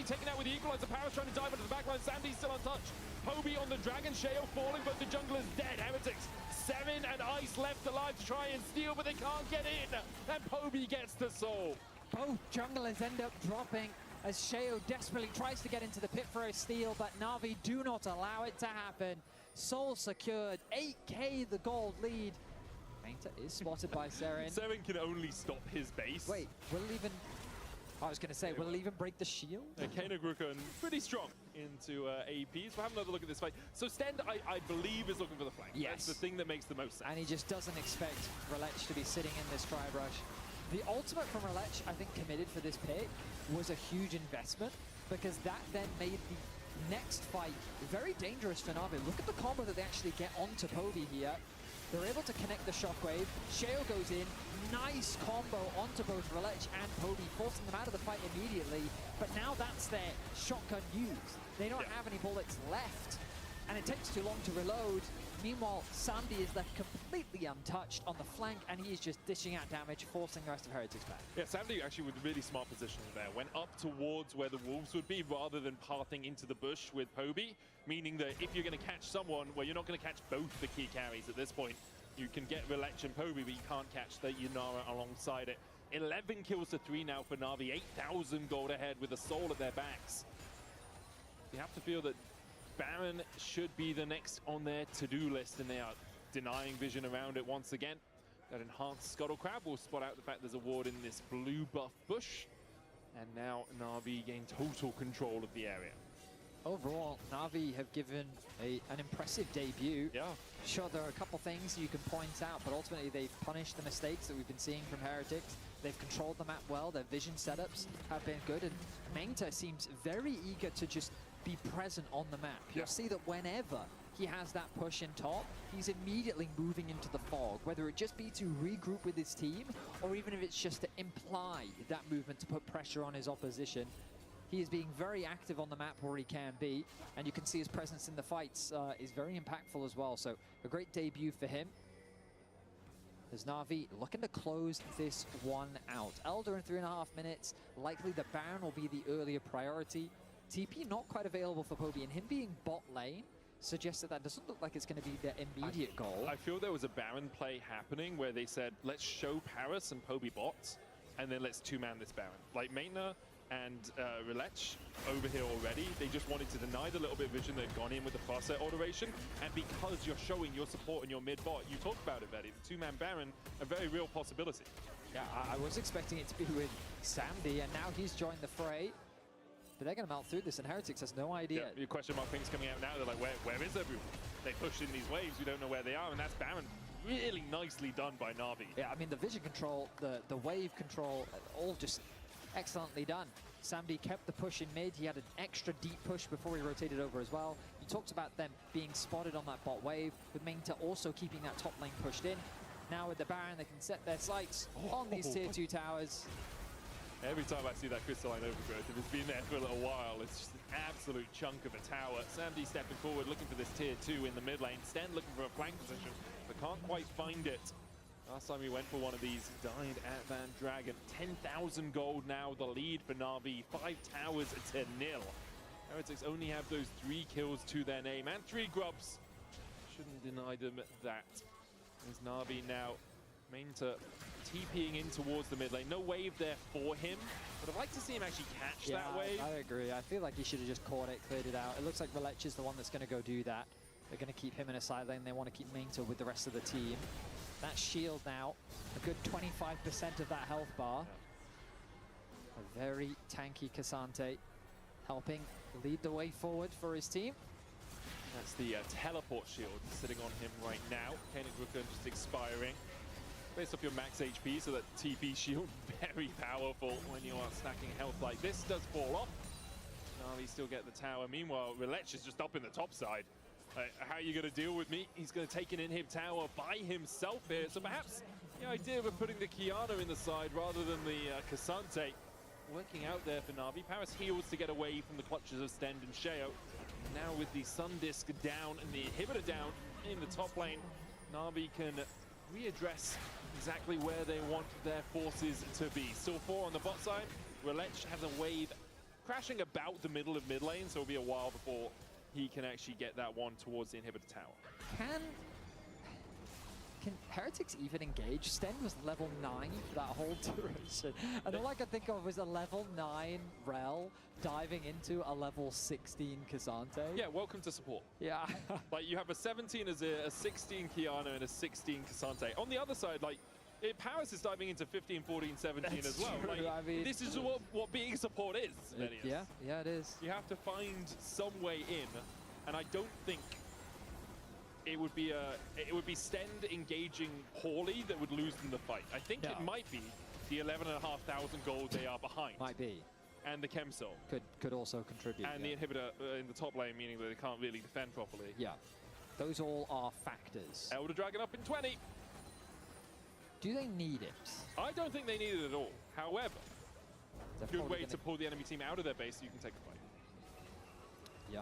Sandy taken out with the equalizer. Paris trying to dive into the backline. Sandy's still untouched. Poby on the dragon. Sheo falling, but the jungler's dead. Heretics, 7 and Ice left alive to try and steal, but they can't get in. And Poby gets the soul. Both junglers end up dropping as Sheo desperately tries to get into the pit for a steal, but Na'Vi do not allow it to happen. Soul secured, 8k the gold lead. Painter is spotted by Seren. Seren can only stop his base. Wait, will it even... I was going to say, will it even break the shield? Kane pretty strong into APs. We'll have another look at this fight. So Stend, I believe, is looking for the flank. Yes. That's the thing that makes the most sense. And he just doesn't expect Relech to be sitting in this tribe rush. The ultimate from Relech, I think, committed for this pick was a huge investment, because that then made the next fight very dangerous for Na'Vi. Look at the combo that they actually get onto Poby here. They're able to connect the shockwave. Sheo goes in. Nice combo onto both Relech and Poby, forcing them out of the fight immediately. But now that's their shotgun used. They don't have any bullets left, and it takes too long to reload. Meanwhile, Sandy is left completely untouched on the flank, and he is just dishing out damage, forcing the rest of Heretics back. Yeah, Sandy actually with really smart positioning there. Went up towards where the wolves would be rather than pathing into the bush with Poby, meaning that if you're going to catch someone, well, you're not going to catch both the key carries at this point. You can get Relech and Poby, but you can't catch the Yanara alongside it. 11 kills to 3 now for Na'Vi, 8,000 gold ahead with a soul at their backs. You have to feel that Baron should be the next on their to-do list, and they are denying vision around it once again. That enhanced Scuttle Crab will spot out the fact there's a ward in this blue buff bush. And now Na'Vi gain total control of the area. Overall, Na'Vi have given an impressive debut. Yeah. Sure, there are a couple things you can point out, but ultimately they've punished the mistakes that we've been seeing from Heretics. They've controlled the map well, their vision setups have been good, and Mengta seems very eager to just be present on the map. You'll see that whenever he has that push in top, he's immediately moving into the fog, whether it just be to regroup with his team, or even if it's just to imply that movement to put pressure on his opposition. He is being very active on the map where he can be, and you can see his presence in the fights is very impactful as well. So a great debut for him. As Na'Vi looking to close this one out. Elder in 3.5 minutes. Likely the Baron will be the earlier priority. TP not quite available for Poby, and him being bot lane suggests that that doesn't look like it's going to be their immediate goal. I feel there was a Baron play happening where they said, let's show Paris and Poby bots, and then let's two-man this Baron. Like Maitner and Relech over here already, they just wanted to deny the little bit of vision that had gone in with the fast-set alteration, and because you're showing your support in your mid-bot, you talked about it, Betty, the two-man Baron, a very real possibility. Yeah, I was expecting it to be with Sandy, and now he's joined the fray. But they're going to melt through this, and Heretics has no idea. Yeah, your question mark things coming out now, they're like, where is everyone? They push in these waves, we don't know where they are, and that's Baron. Really nicely done by Na'Vi. Yeah, I mean, the vision control, the wave control, all just excellently done. Sandy kept the push in mid. He had an extra deep push before he rotated over as well. You talked about them being spotted on that bot wave, with Mengta also keeping that top lane pushed in. Now with the Baron, they can set their sights on these tier 2 towers. Every time I see that crystalline overgrowth, if it's been there for a little while, it's just an absolute chunk of a tower. Sandy stepping forward, looking for this tier 2 in the mid lane. Sten looking for a flank position, but can't quite find it. Last time we went for one of these, died at Van Dragon. 10,000 gold now, the lead for Na'Vi. 5 towers to 0. Heretics only have those 3 kills to their name, and 3 grubs. Shouldn't deny them that. There's Na'Vi now. Mengta TPing in towards the mid lane. No wave there for him, but I'd like to see him actually catch that wave. I agree. I feel like he should have just caught it, cleared it out. It looks like Relech is the one that's going to go do that. They're going to keep him in a side lane. They want to keep Mengta with the rest of the team. That shield now, a good 25% of that health bar. Yeah. A very tanky Cassante helping lead the way forward for his team. That's the teleport shield sitting on him right now. Koenig just expiring. Based off your max HP, so that TP shield, very powerful when you are stacking health like this. Does fall off. Na'Vi still get the tower. Meanwhile, Relech is just up in the top side. How are you going to deal with me? He's going to take an inhib tower by himself here. So perhaps the idea of putting the Kiana in the side rather than the Cassante working out there for Na'Vi. Paris heals to get away from the clutches of Stend and Sheo. Now with the Sun Disc down and the inhibitor down in the top lane, Na'Vi can readdress exactly where they want their forces to be. Still 4 on the bot side. Relech has a wave crashing about the middle of mid lane, so it'll be a while before he can actually get that one towards the inhibitor tower. Can Heretics even engage? Sten was level 9 for that whole duration. And all I could think of was a level 9 Rel diving into a level 16 K'Sante. Yeah, welcome to support. Yeah. Like, you have a 17 Azir, a 16 Kiana, and a 16 K'Sante. On the other side, like, Paris is diving into 15, 14, 17 as well. True. Like, I mean, this is what being support is, Venius. Yeah, it is. You have to find some way in, and I don't think it would be Stend engaging poorly that would lose them the fight. I think it might be the 11,500 gold they are behind. Might be. And the Chem Soul. Could also contribute. And the inhibitor in the top lane, meaning that they can't really defend properly. Yeah. Those all are factors. Elder Dragon up in 20. Do they need it? I don't think they need it at all. However, They're good way to pull the enemy team out of their base so you can take the fight. Yeah.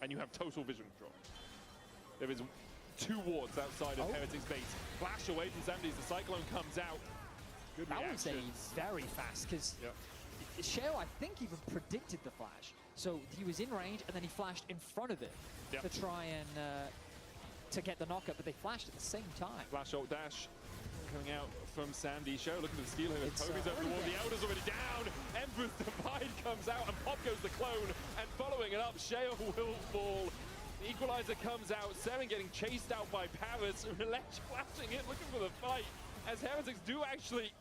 And you have total vision control. There is 2 wards outside of Heretics' base. Flash away from Zamdi as the Cyclone comes out. Good reaction. That was a very fast, because Sheo, I think, even predicted the flash. So he was in range, and then he flashed in front of it to try and to get the knockup, but they flashed at the same time. Flash ult dash coming out from Sandy. Sheo looking for the steal here. Toby's over the wall. The Elder's already down. Emperor's Divide comes out, and pop goes the clone. And following it up, Sheo will fall. The Equalizer comes out, Seren getting chased out by Paris, lech flashing in, looking for the fight, as Heretics do actually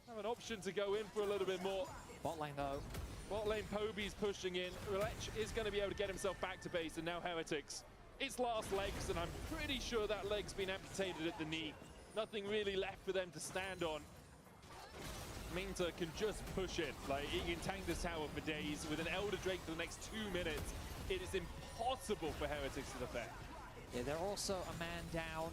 have an option to go in for a little bit more. Bot lane though. Bot lane, Poby's pushing in. Lech is going to be able to get himself back to base, and now Heretics, it's last legs, and I'm pretty sure that leg's been amputated at the knee. Nothing really left for them to stand on. Minter can just push it, like he can tank this tower for days with an Elder Drake for the next 2 minutes. It is impossible for Heretics to defend. Yeah, they're also a man down.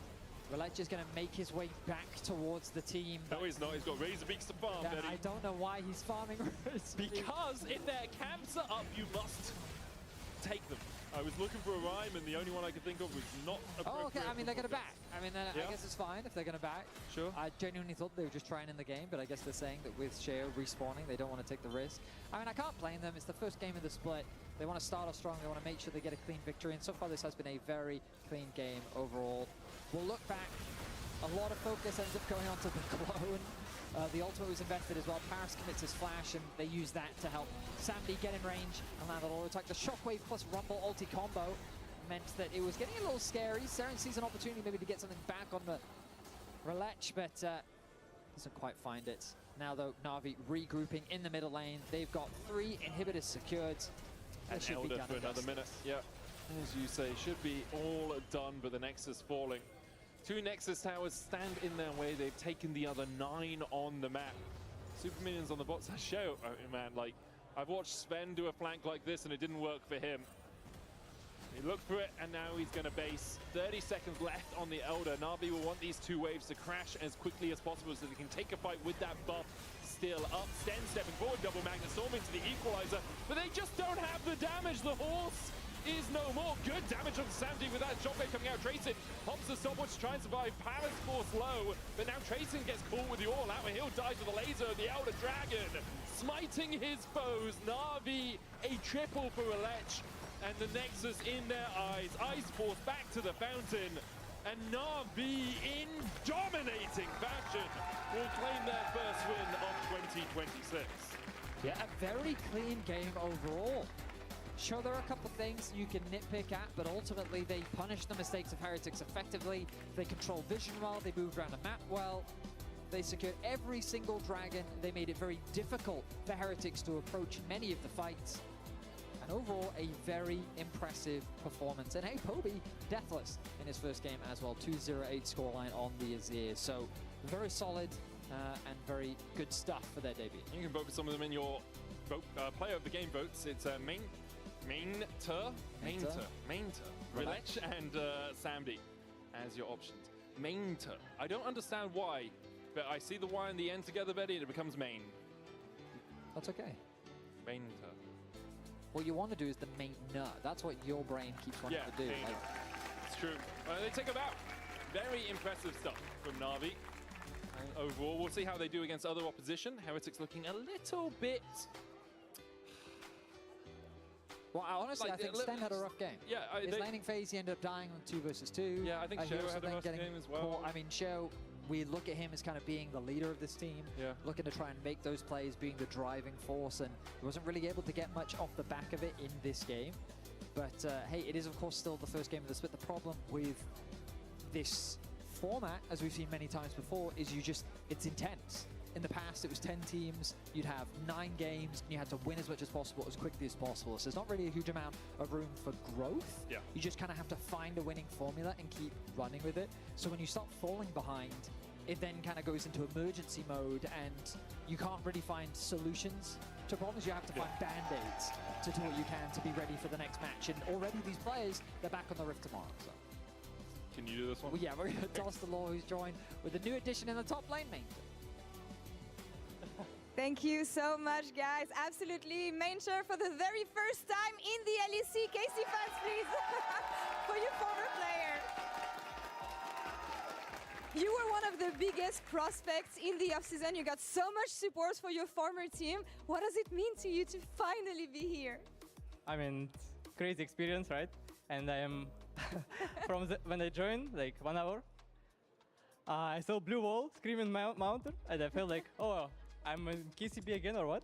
Relech is going to make his way back towards the team. No, he's not. He's got Razor Beaks to farm, Yeah, I don't know why he's farming Razor Beaks. Because if their camps are up, you must take them. I was looking for a rhyme, and the only one I could think of was not appropriate. Oh, okay. I mean, they're going to back. I mean, I guess it's fine if they're going to back. Sure. I genuinely thought they were just trying in the game, but I guess they're saying that with Sheo respawning, they don't want to take the risk. I mean, I can't blame them. It's the first game of the split. They want to start off strong. They want to make sure they get a clean victory. And so far, this has been a very clean game overall. We'll look back. A lot of focus ends up going on to the clone. The ultimate was invested as well. Paris commits his flash, and they use that to help Sandy get in range and land a auto attack. The Shockwave plus Rumble ulti combo meant that it was getting a little scary. Seren sees an opportunity maybe to get something back on the Relech, but doesn't quite find it. Now, though, Na'Vi regrouping in the middle lane. They've got 3 inhibitors secured. And Elder for another minute. Yeah, as you say, should be all done, but the Nexus falling. 2 Nexus towers stand in their way. They've taken the other 9 on the map. Super minions on the bot side. Show, oh, man, like, I've watched Sven do a flank like this, and it didn't work for him. He looked for it, and now he's going to base. 30 seconds left on the Elder. Na'Vi will want these 2 waves to crash as quickly as possible so they can take a fight with that buff still up. Sten stepping forward, double Magnet Storm into the Equalizer, but they just don't have the damage. The horse is no more. Good damage on Sandy with that shockwave coming out. Tracing pops the stopwatch to try and survive. Paris force low, but now Tracing gets caught with the all out, and he'll die to the laser. The Elder Dragon smiting his foes. Na'Vi a triple for Relech, and the Nexus in their eyes. Ice Force back to the fountain, and Na'Vi in dominating fashion will claim their first win of 2026. Yeah, a very clean game overall. Sure, there are a couple of things you can nitpick at, but ultimately they punish the mistakes of Heretics effectively. They control vision well, they moved around the map well. They secured every single dragon. They made it very difficult for Heretics to approach many of the fights. And overall, a very impressive performance. And hey, Poby, deathless in his first game as well. 2-0-8 scoreline on the Azir. So very solid and very good stuff for their debut. You can vote for some of them in your vote, player of the game votes. It's Mainter, Relech and Samdi as your options. Mainter. I don't understand why, but I see the Y and the N together, Betty, and it becomes main. That's okay. Mainter. What you want to do is the main-ner. That's what your brain keeps wanting to do. Like, it's true. They take them out. Very impressive stuff from Na'Vi. And overall, we'll see how they do against other opposition. Heretics looking a little bit Well, honestly, Like, I think Sten had a rough game. Yeah, His laning phase, he ended up dying on 2 versus 2. Yeah, I think He Show also had a then rough getting game as well. caught. I mean, Show, we look at him as kind of being the leader of this team, Yeah. looking to try and make those plays, being the driving force, and he wasn't really able to get much off the back of it in this game. But hey, it is of course still the first game of the split. The problem with this format, as we've seen many times before, is it's intense. In the past, it was 10 teams, you'd have 9 games, and you had to win as much as possible, as quickly as possible. So there's not really a huge amount of room for growth. Yeah. You just kind of have to find a winning formula and keep running with it. So when you start falling behind, it then kind of goes into emergency mode, and you can't really find solutions to problems. You have to find band-aids to do what you can to be ready for the next match. And already these players, they're back on the Rift tomorrow. So. Can you do this one? Well, yeah, we're going to toss the law, who's joined with a new addition in the top lane, main. Thank you so much, guys. Absolutely. Mainsure for the very first time in the LEC. KC fans, please, for your former player. You were one of the biggest prospects in the offseason. You got so much support for your former team. What does it mean to you to finally be here? I mean, crazy experience, right? And I am, when I joined, like 1 hour, I saw blue wall, screaming mountain, and I felt like, oh, I'm in KCB again or what?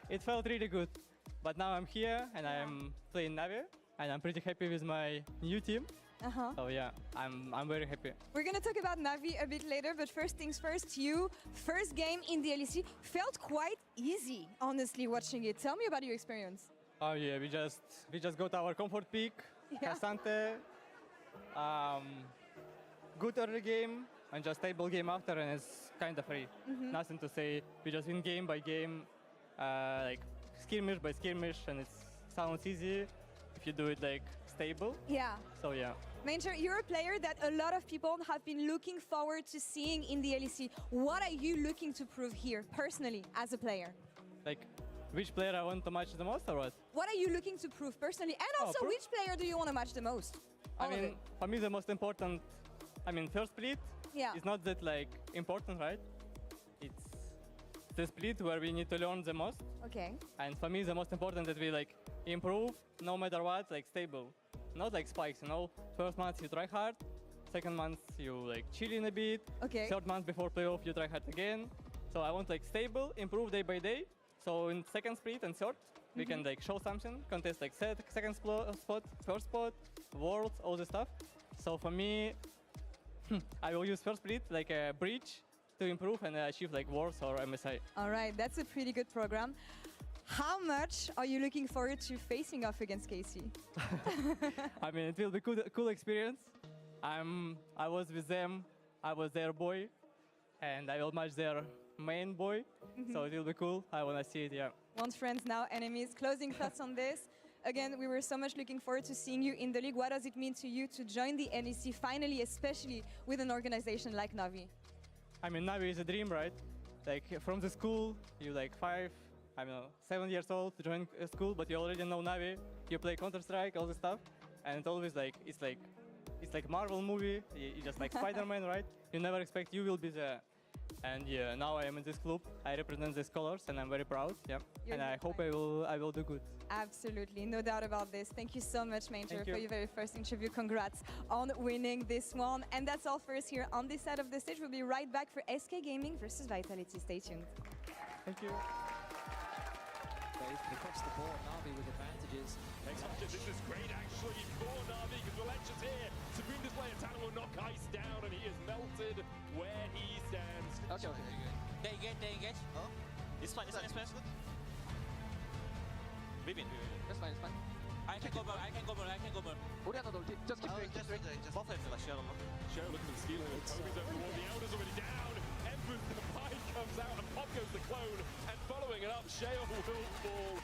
It felt really good. But now I'm here and I'm playing Navi, and I'm pretty happy with my new team. So yeah, I'm very happy. We're gonna talk about Navi a bit later, but first things first, you first game in the LEC felt quite easy, honestly, watching it. Tell me about your experience. Oh yeah, we just got our comfort pick, Casante, good early game, and just stable game after, and it's kind of free. Nothing to say. We just win game by game, like skirmish by skirmish, and it sounds easy if you do it like stable. Yeah. So yeah. Major, you're a player that a lot of people have been looking forward to seeing in the LEC. What are you looking to prove here, personally, as a player? Like, which player I want to match the most, or what? What are you looking to prove personally? And also, which player do you want to match the most? I mean, for me, the most important, first split is not that like important, right? It's the split where we need to learn the most. Okay. And for me, the most important that we like improve no matter what, like stable. Not like spikes, you know? First month you try hard, second month you like chill in a bit, third month before playoff you try hard again. So I want like stable, improve day by day. So in second split and third, we can like show something, contest like second spot, first spot, worlds, all this stuff. So for me, I will use first split like a bridge to improve and achieve like worlds or MSI. All right, that's a pretty good program. How much are you looking forward to facing off against KC? I mean, it will be cool experience. I was with them, I was their boy, and I will match their main boy, so it will be cool. I want to see it, yeah. Once friends, now enemies. Closing thoughts on this. Again, we were so much looking forward to seeing you in the league. What does it mean to you to join the LEC finally, especially with an organization like Navi? I mean, Navi is a dream, right? Like from the school, you like 7 years old to join a school, but you already know Navi. You play Counter-Strike, all this stuff, and it's always like it's like Marvel movie. You just like Spider-Man, right? You never expect you will be there. And yeah, now I am in this club. I represent these colors, and I'm very proud. Yeah, and I hope I will do good. Absolutely, no doubt about this. Thank you so much, Major, for your very first interview. Congrats on winning this one. And that's all for us here on this side of the stage. We'll be right back for SK Gaming versus Vitality. Stay tuned. Thank you. Across the board, Navi with advantages. This is great actually for Navi, because Valencha's here. Supreme Display of Talent will knock Ice down, and he is melted where he stands. Okay. They engage. Oh. It's fine. We win. That's fine, it's fine. I can go more. Just keep doing it. Both of them are Cheryl. Cheryl looking to steal it. Toby's over the wall. The Elder's already down. Emperor's Divide comes out, and pop goes the clone. And following it up, Cheryl will fall.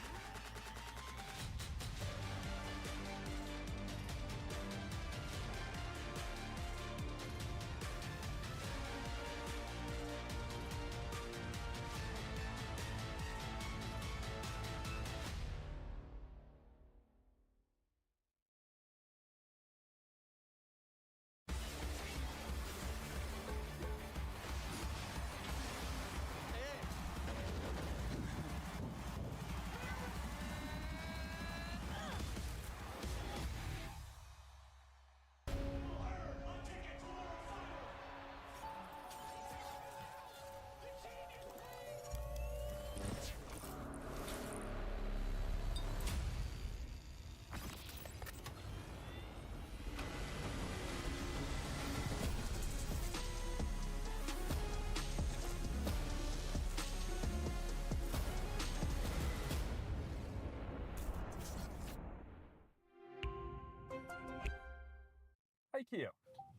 Hey Kia,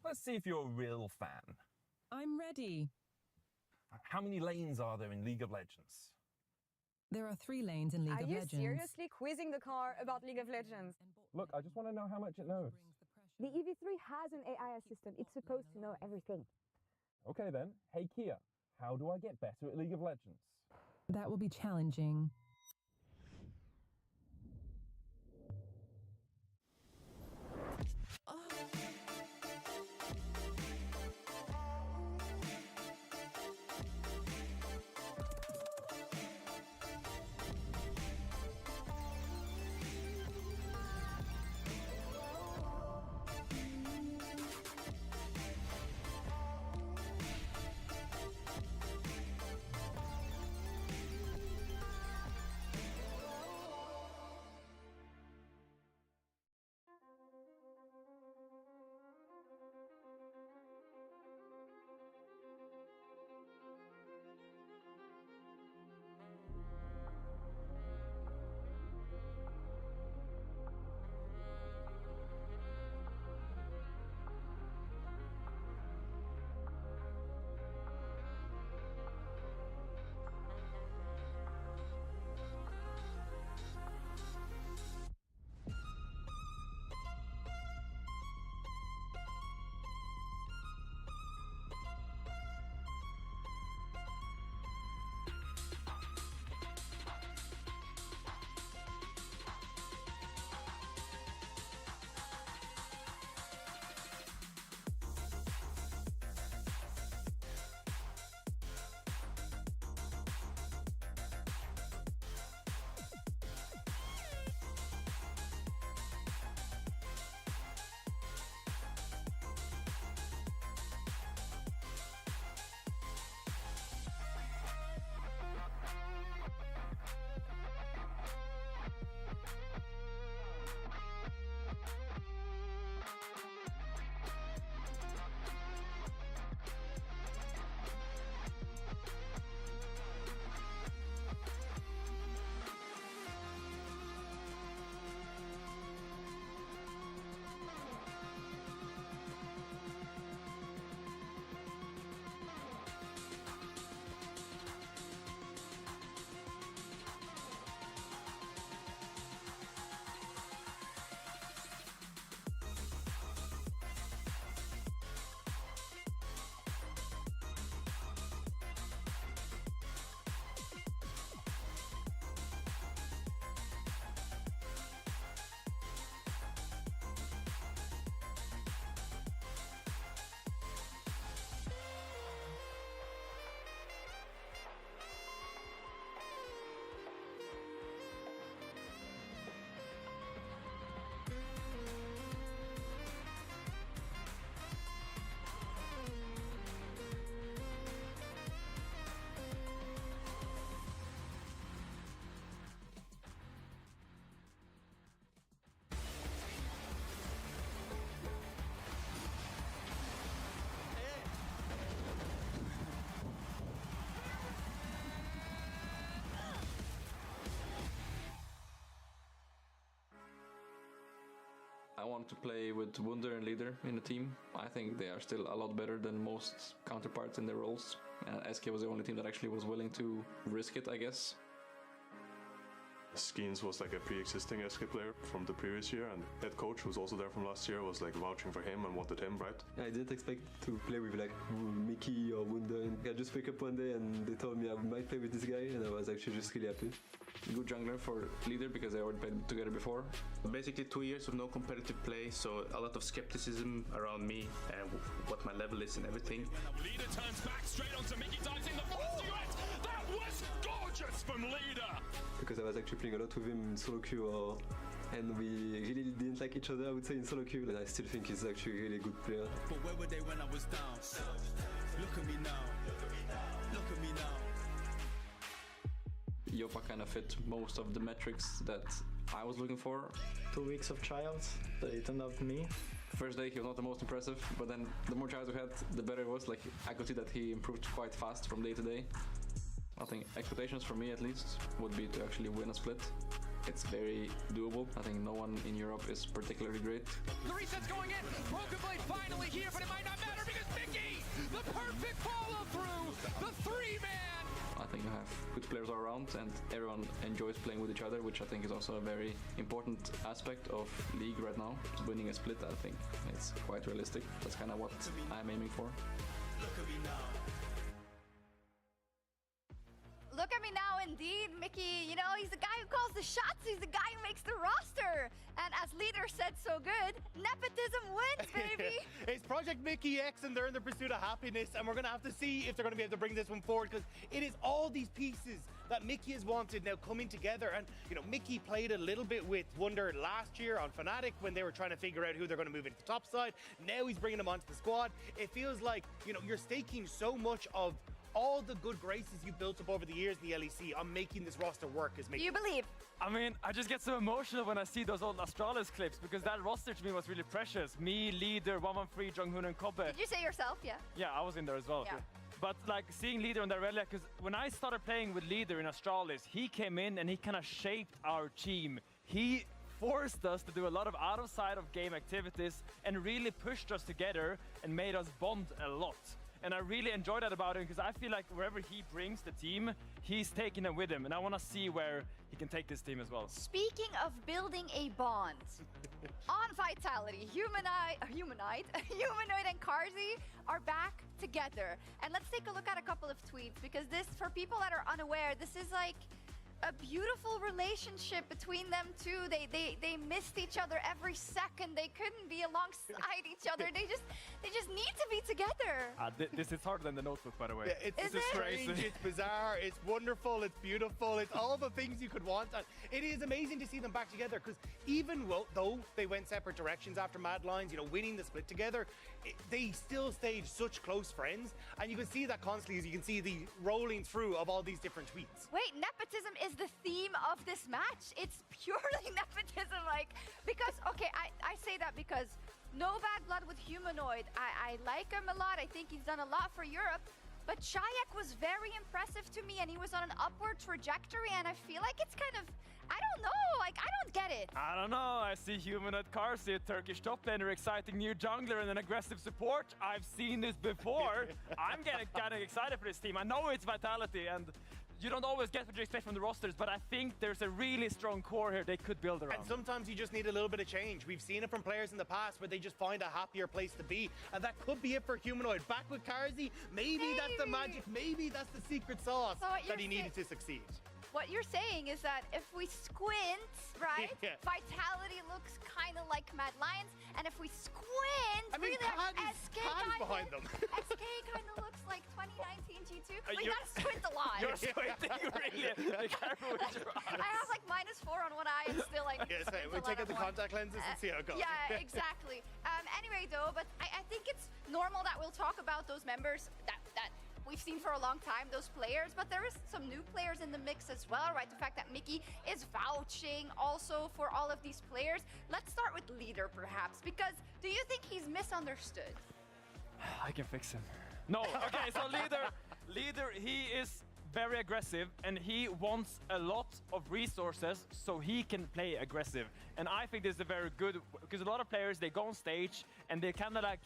let's see if you're a real fan. I'm ready. How many lanes are there in League of Legends? There are 3 lanes in League of Legends. Are you seriously quizzing the car about League of Legends? Look, I just want to know how much it knows. The EV3 has an AI assistant. It's supposed to know everything. Okay then, hey Kia, how do I get better at League of Legends? That will be challenging. I want to play with Wunder and Leader in the team. I think they are still a lot better than most counterparts in their roles. SK was the only team that actually was willing to risk it, I guess. Skeens was like a pre-existing SK player from the previous year, and head coach, who's also there from last year, was like vouching for him and wanted him, right? I didn't expect to play with like Mickey or Wunder. I just wake up one day and they told me I might play with this guy, and I was actually just really happy. Good jungler for Leader because they already played together before. Basically 2 years of no competitive play, so a lot of skepticism around me and what my level is and everything. Leader turns back straight onto Mickey, dives in the first duet. That was gorgeous from Leader. Because I was actually playing a lot with him in solo queue, and we really didn't like each other, I would say, in solo queue, and I still think he's actually a really good player. But where were they when I was down? Look at me now. Look at me now. Yopa kind of fit most of the metrics that I was looking for. 2 weeks of trials, they turned out me. The first day he was not the most impressive, but then the more trials we had, the better it was. Like, I could see that he improved quite fast from day to day. I think expectations for me at least would be to actually win a split. it's very doable. I think no one in Europe is particularly great. The reset's going in. Broken Blade finally here, but it might not matter because Mickey, the perfect follow through, the 3-man. I think you have good players all around and everyone enjoys playing with each other, which I think is also a very important aspect of League right now. Winning a split, I think it's quite realistic. That's kind of what I'm aiming for. Look at me now. Look at me now, indeed, Mickey. You know, he's the guy who calls the shots. He's the guy who makes the roster. And as leader said so good, nepotism wins, baby. It's Project Mickey X, and they're in the pursuit of happiness. And we're going to have to see if they're going to be able to bring this one forward, because it is all these pieces that Mickey has wanted now coming together. And, you know, Mickey played a little bit with Wunder last year on Fnatic when they were trying to figure out who they're going to move into the top side. Now he's bringing them onto the squad. It feels like, you know, you're staking so much of all the good graces you've built up over the years in the LEC on making this roster work as Mickey. You believe? I mean, I just get so emotional when I see those old Astralis clips, because that roster to me was really precious. Me, Leader, 113, Jonghoon and Kobe. Did you say yourself? Yeah. Yeah, I was in there as well. Yeah. But like seeing Leader on the Relia, because when I started playing with Leader in Astralis, he came in and he kind of shaped our team. He forced us to do a lot of out-of-side of game activities and really pushed us together and made us bond a lot. And I really enjoy that about him, because I feel like wherever he brings the team, he's taking them with him. And I want to see where he can take this team as well. Speaking of building a bond, on Vitality, Humanoid and Carzzy are back together. And let's take a look at a couple of tweets, because this, for people that are unaware, this is like a beautiful relationship between them two. They missed each other every second. They couldn't be alongside each other. They just need to be together. This is harder than the Notebook, by the way. Yeah, it's strange, it's bizarre, it's wonderful, it's beautiful, it's all the things you could want. And it is amazing to see them back together, because even though they went separate directions after Mad Lions, you know, winning the split together, they still stayed such close friends. And you can see that constantly as you can see the rolling through of all these different tweets. Wait, nepotism is the theme of this match. It's purely nepotism, like, because, okay, I say that because no bad blood with Humanoid. I like him a lot. I think he's done a lot for Europe. But Shayak was very impressive to me, and he was on an upward trajectory, and I feel like it's kind of, I don't know, like, I don't get it. I don't know. I see Humanoid Carzzy, a Turkish top laner, exciting new jungler and an aggressive support. I've seen this before. I'm getting kind of excited for this team. I know it's Vitality, and you don't always get what you expect from the rosters, but I think there's a really strong core here they could build around. And sometimes you just need a little bit of change. We've seen it from players in the past where they just find a happier place to be, and that could be it for Humanoid. Back with Carzzy, maybe that's the magic, maybe that's the secret sauce that he needed to succeed. What you're saying is that if we squint, right, Yeah. Vitality looks kind of like Mad Lions, and if we squint, I mean, really, SK behind them. SK kind of looks like 2019 G2. But you you're- gotta squint a lot. You're squinting, really. Be careful with your eyes. I have like -4 on one eye and still like. Yes, squint we a take lot out the on one. contact lenses and see how it goes. Yeah, exactly. Anyway, though, but I think it's normal that we'll talk about those members that we've seen for a long time, those players, but there is some new players in the mix as well, right? The fact that Mickey is vouching also for all of these players. Let's start with Leader, perhaps, because do you think he's misunderstood? I can fix him. No, okay, so Leader, he is very aggressive, and he wants a lot of resources so he can play aggressive. And I think this is a very good, because a lot of players, they go on stage and they kind of like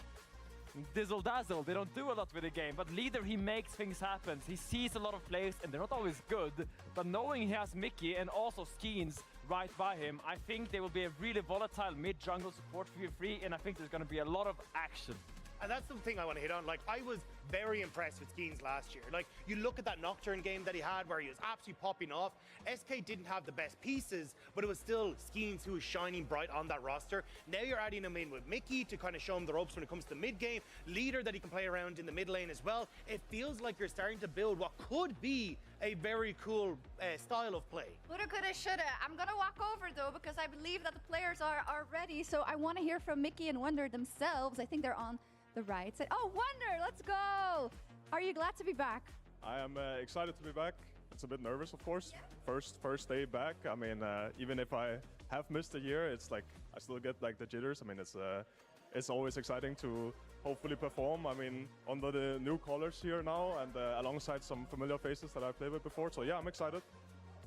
dizzle dazzle. They don't do a lot with the game, but Leader, he makes things happen. He sees a lot of plays and they're not always good, but knowing he has Mickey and also Skeens right by him, I think they will be a really volatile mid-jungle support for you free, and I think there's going to be a lot of action. And that's the thing I want to hit on. Like, I was very impressed with Skeens last year. Like, you look at that Nocturne game that he had where he was absolutely popping off. SK didn't have the best pieces, but it was still Skeens who was shining bright on that roster. Now you're adding him in with Mickey to kind of show him the ropes when it comes to mid-game. Leader that he can play around in the mid lane as well. It feels like you're starting to build what could be a very cool style of play. Woulda, coulda, shoulda. I'm gonna walk over though because I believe that the players are ready. So I want to hear from Mickey and Wunder themselves. I think they're on the right side. Oh, Wunder, let's go. Are you glad to be back? I am excited to be back. It's a bit nervous, of course. First day back. I mean, even if I have missed a year, it's like I still get like the jitters. I mean, it's always exciting to hopefully perform. I mean, under the new colors here now and alongside some familiar faces that I've played with before. So yeah, I'm excited.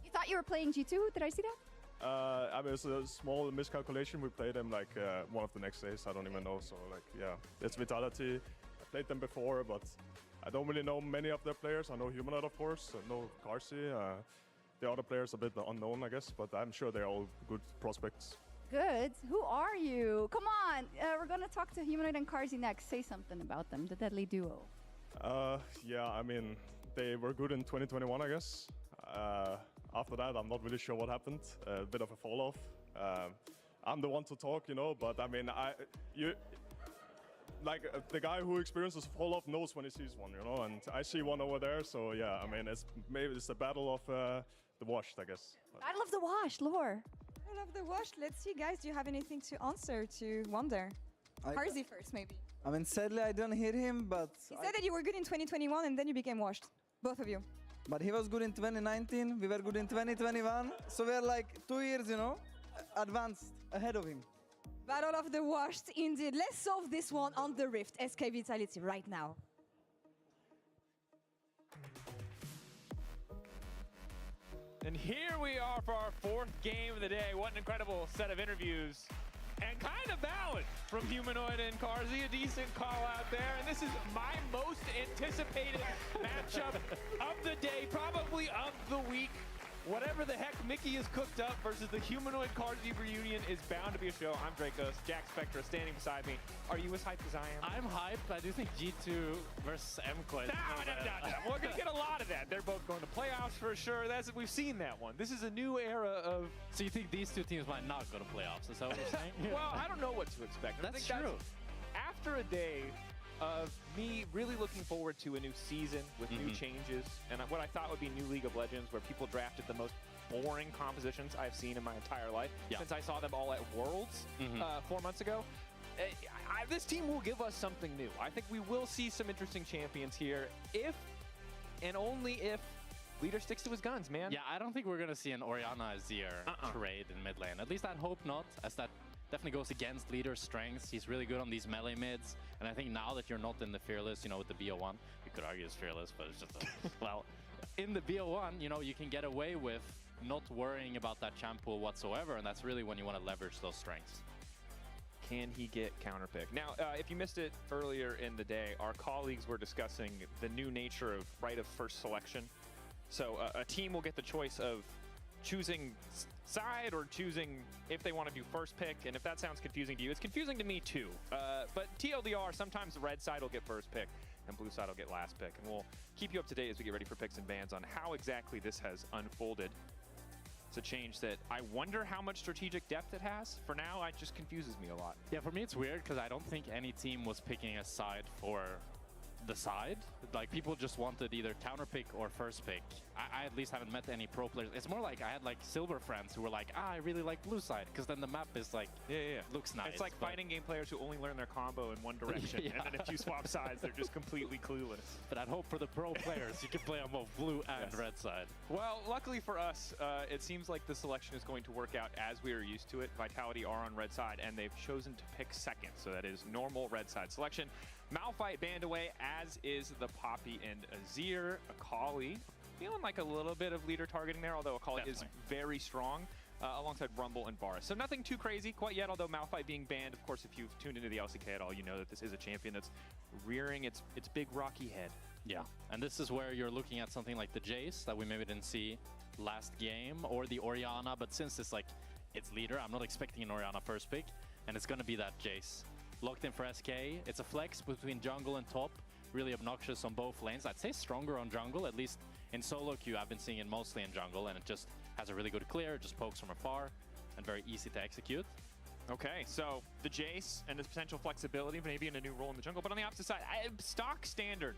You thought you were playing G2? Did I see that? I mean, it's a small miscalculation. We played them like one of the next days. I don't even know. So like, yeah, it's Vitality. I played them before, but I don't really know many of their players. I know Humanoid, of course. I know Carsey. The other players a bit unknown, I guess, but I'm sure they're all good prospects. Good. Who are you? Come on. We're going to talk to Humanoid and Carsey next. Say something about them, the deadly duo. Yeah, I mean, they were good in 2021, I guess. After that, I'm not really sure what happened. A bit of a fall off. I'm the one to talk, you know, but I mean, the guy who experiences fall off knows when he sees one, you know, and I see one over there. So yeah, I mean, maybe it's a battle of the washed, I guess. Battle of the washed, lore. Battle of the washed. Let's see, guys. Do you have anything to answer to Wonder? Carsey first, maybe. I mean, sadly, I don't hear him, but... He said that you were good in 2021 and then you became washed. Both of you. But he was good in 2019, we were good in 2021. So we're like 2 years, you know, advanced ahead of him. Battle of the washed, indeed. Let's solve this one on the Rift. SK Vitality right now. And here we are for our fourth game of the day. What an incredible set of interviews. And kind of balanced from Humanoid and Carsey. A decent call out there. And this is my most anticipated matchup of the day, probably of the week. Whatever the heck Mickey has cooked up versus the Humanoid Carsey reunion is bound to be a show. I'm Dracos, Jack Spectra standing beside me. Are you as hyped as I am? I'm hyped. I do think G2 versus MQuest. No. We're going to get a lot of that. They're both going to playoffs for sure. We've seen that one. This is a new era of... So you think these two teams might not go to playoffs? Is that what you're saying? Well, I don't know what to expect. That's true. After a day of me really looking forward to a new season with new changes and what I thought would be new League of Legends where people drafted the most boring compositions I've seen in my entire life since I saw them all at Worlds 4 months ago. This team will give us something new. I think we will see some interesting champions here if and only if Leader sticks to his guns, man. Yeah, I don't think we're going to see an Orianna Azir trade in mid lane. At least I'd hope not, as that definitely goes against Leader's strengths. He's really good on these melee mids. And I think now that you're not in the Fearless, you know, with the BO1, you could argue it's Fearless, but it's just, well, in the BO1, you know, you can get away with not worrying about that champ pool whatsoever. And that's really when you want to leverage those strengths. Can he get counterpicked? Now, if you missed it earlier in the day, our colleagues were discussing the new nature of right of first selection. So a team will get the choice of choosing side or choosing if they want to do first pick. And if that sounds confusing to you, it's confusing to me too. But TLDR, sometimes the red side will get first pick and blue side will get last pick. And we'll keep you up to date as we get ready for picks and bans on how exactly this has unfolded. It's a change that I wonder how much strategic depth it has. For now, it just confuses me a lot. Yeah, for me it's weird because I don't think any team was picking a side for the side. Like, people just wanted either counter pick or first pick. I at least haven't met any pro players. It's more like I had like silver friends who were like, I really like blue side, because then the map is like, looks nice. It's like fighting game players who only learn their combo in one direction, and then if you swap sides, they're just completely clueless. But I'd hope for the pro players, you can play on both blue and red side. Well, luckily for us, it seems like the selection is going to work out as we are used to it. Vitality are on red side, and they've chosen to pick second, so that is normal red side selection. Malphite banned away, as is the Poppy and Azir. Akali feeling like a little bit of leader targeting there, although Akali is very strong, alongside Rumble and Varus. So nothing too crazy quite yet, although Malphite being banned, of course, if you've tuned into the LCK at all, you know that this is a champion that's rearing its big rocky head. Yeah, and this is where you're looking at something like the Jace that we maybe didn't see last game, or the Orianna, but since it's like, it's leader, I'm not expecting an Orianna first pick, and it's gonna be that Jace. Locked in for SK, it's a flex between jungle and top, really obnoxious on both lanes. I'd say stronger on jungle, at least in solo queue I've been seeing it mostly in jungle, and it just has a really good clear, just pokes from afar, and very easy to execute. Okay, so the Jace and his potential flexibility, maybe in a new role in the jungle, but on the opposite side, stock standard.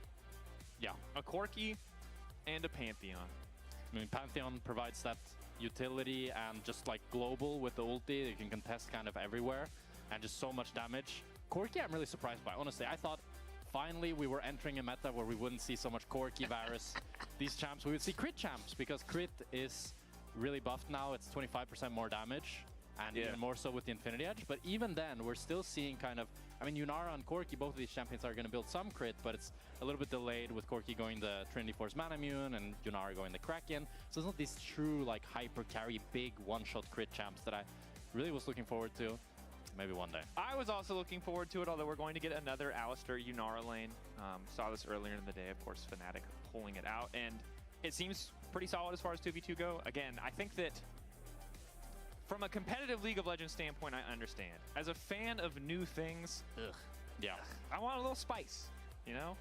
Yeah. A Corki and a Pantheon. I mean, Pantheon provides that utility and just like global with the ulti, you can contest kind of everywhere, and just so much damage. Corki I'm really surprised by, honestly. I thought finally we were entering a meta where we wouldn't see so much Corki, Varus, these champs. We would see crit champs, because crit is really buffed now. It's 25% more damage. and even more so with the Infinity Edge. But even then, we're still seeing kind of, I mean, Yunara and Corki, both of these champions are going to build some crit, but it's a little bit delayed with Corki going the Trinity Force Mana Immune and Yunara going the Kraken. So it's not these true like hyper carry big one-shot crit champs that I really was looking forward to. Maybe one day. I was also looking forward to it, although we're going to get another Alistar Yunara lane. Saw this earlier in the day, of course, Fnatic pulling it out, and it seems pretty solid as far as 2v2 go. Again, I think that from a competitive League of Legends standpoint, I understand. As a fan of new things, I want a little spice, you know?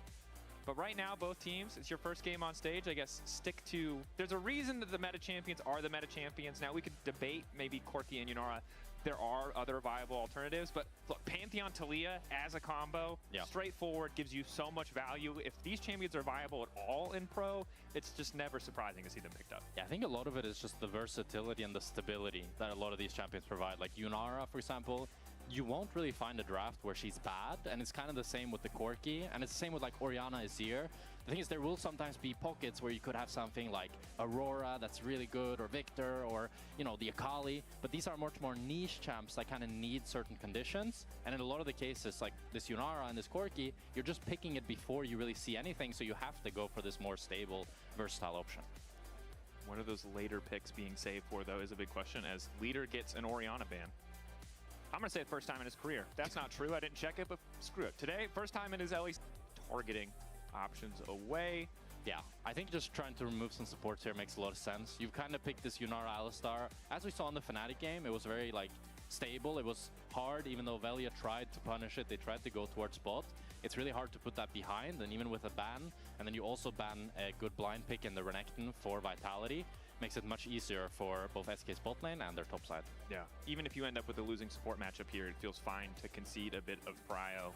But right now, both teams, it's your first game on stage. I guess stick to... There's a reason that the meta champions are the meta champions. Now, we could debate maybe Corki and Yunara. There are other viable alternatives, but look, Pantheon Taliyah as a combo, straightforward, gives you so much value. If these champions are viable at all in pro, it's just never surprising to see them picked up. Yeah, I think a lot of it is just the versatility and the stability that a lot of these champions provide. Like Yunara, for example, you won't really find a draft where she's bad, and it's kind of the same with the Corki, and it's the same with like Orianna Azir. The thing is, there will sometimes be pockets where you could have something like Aurora that's really good, or Victor, or, you know, the Akali, but these are much more niche champs that kind of need certain conditions, and in a lot of the cases, like this Yunara and this Corki, you're just picking it before you really see anything, so you have to go for this more stable, versatile option. What are those later picks being saved for, though, is a big question, as Leader gets an Orianna ban. I'm going to say the first time in his career. That's not true. I didn't check it, but screw it. Today, first time in his LEC, targeting options away. Yeah, I think just trying to remove some supports here makes a lot of sense. You've kind of picked this Yunara Alistar. As we saw in the Fnatic game, it was very like stable. It was hard, even though Velia tried to punish it. They tried to go towards bot. It's really hard to put that behind, and even with a ban, and then you also ban a good blind pick in the Renekton for Vitality, makes it much easier for both SK's bot lane and their top side. Yeah, even if you end up with a losing support matchup here, it feels fine to concede a bit of prio.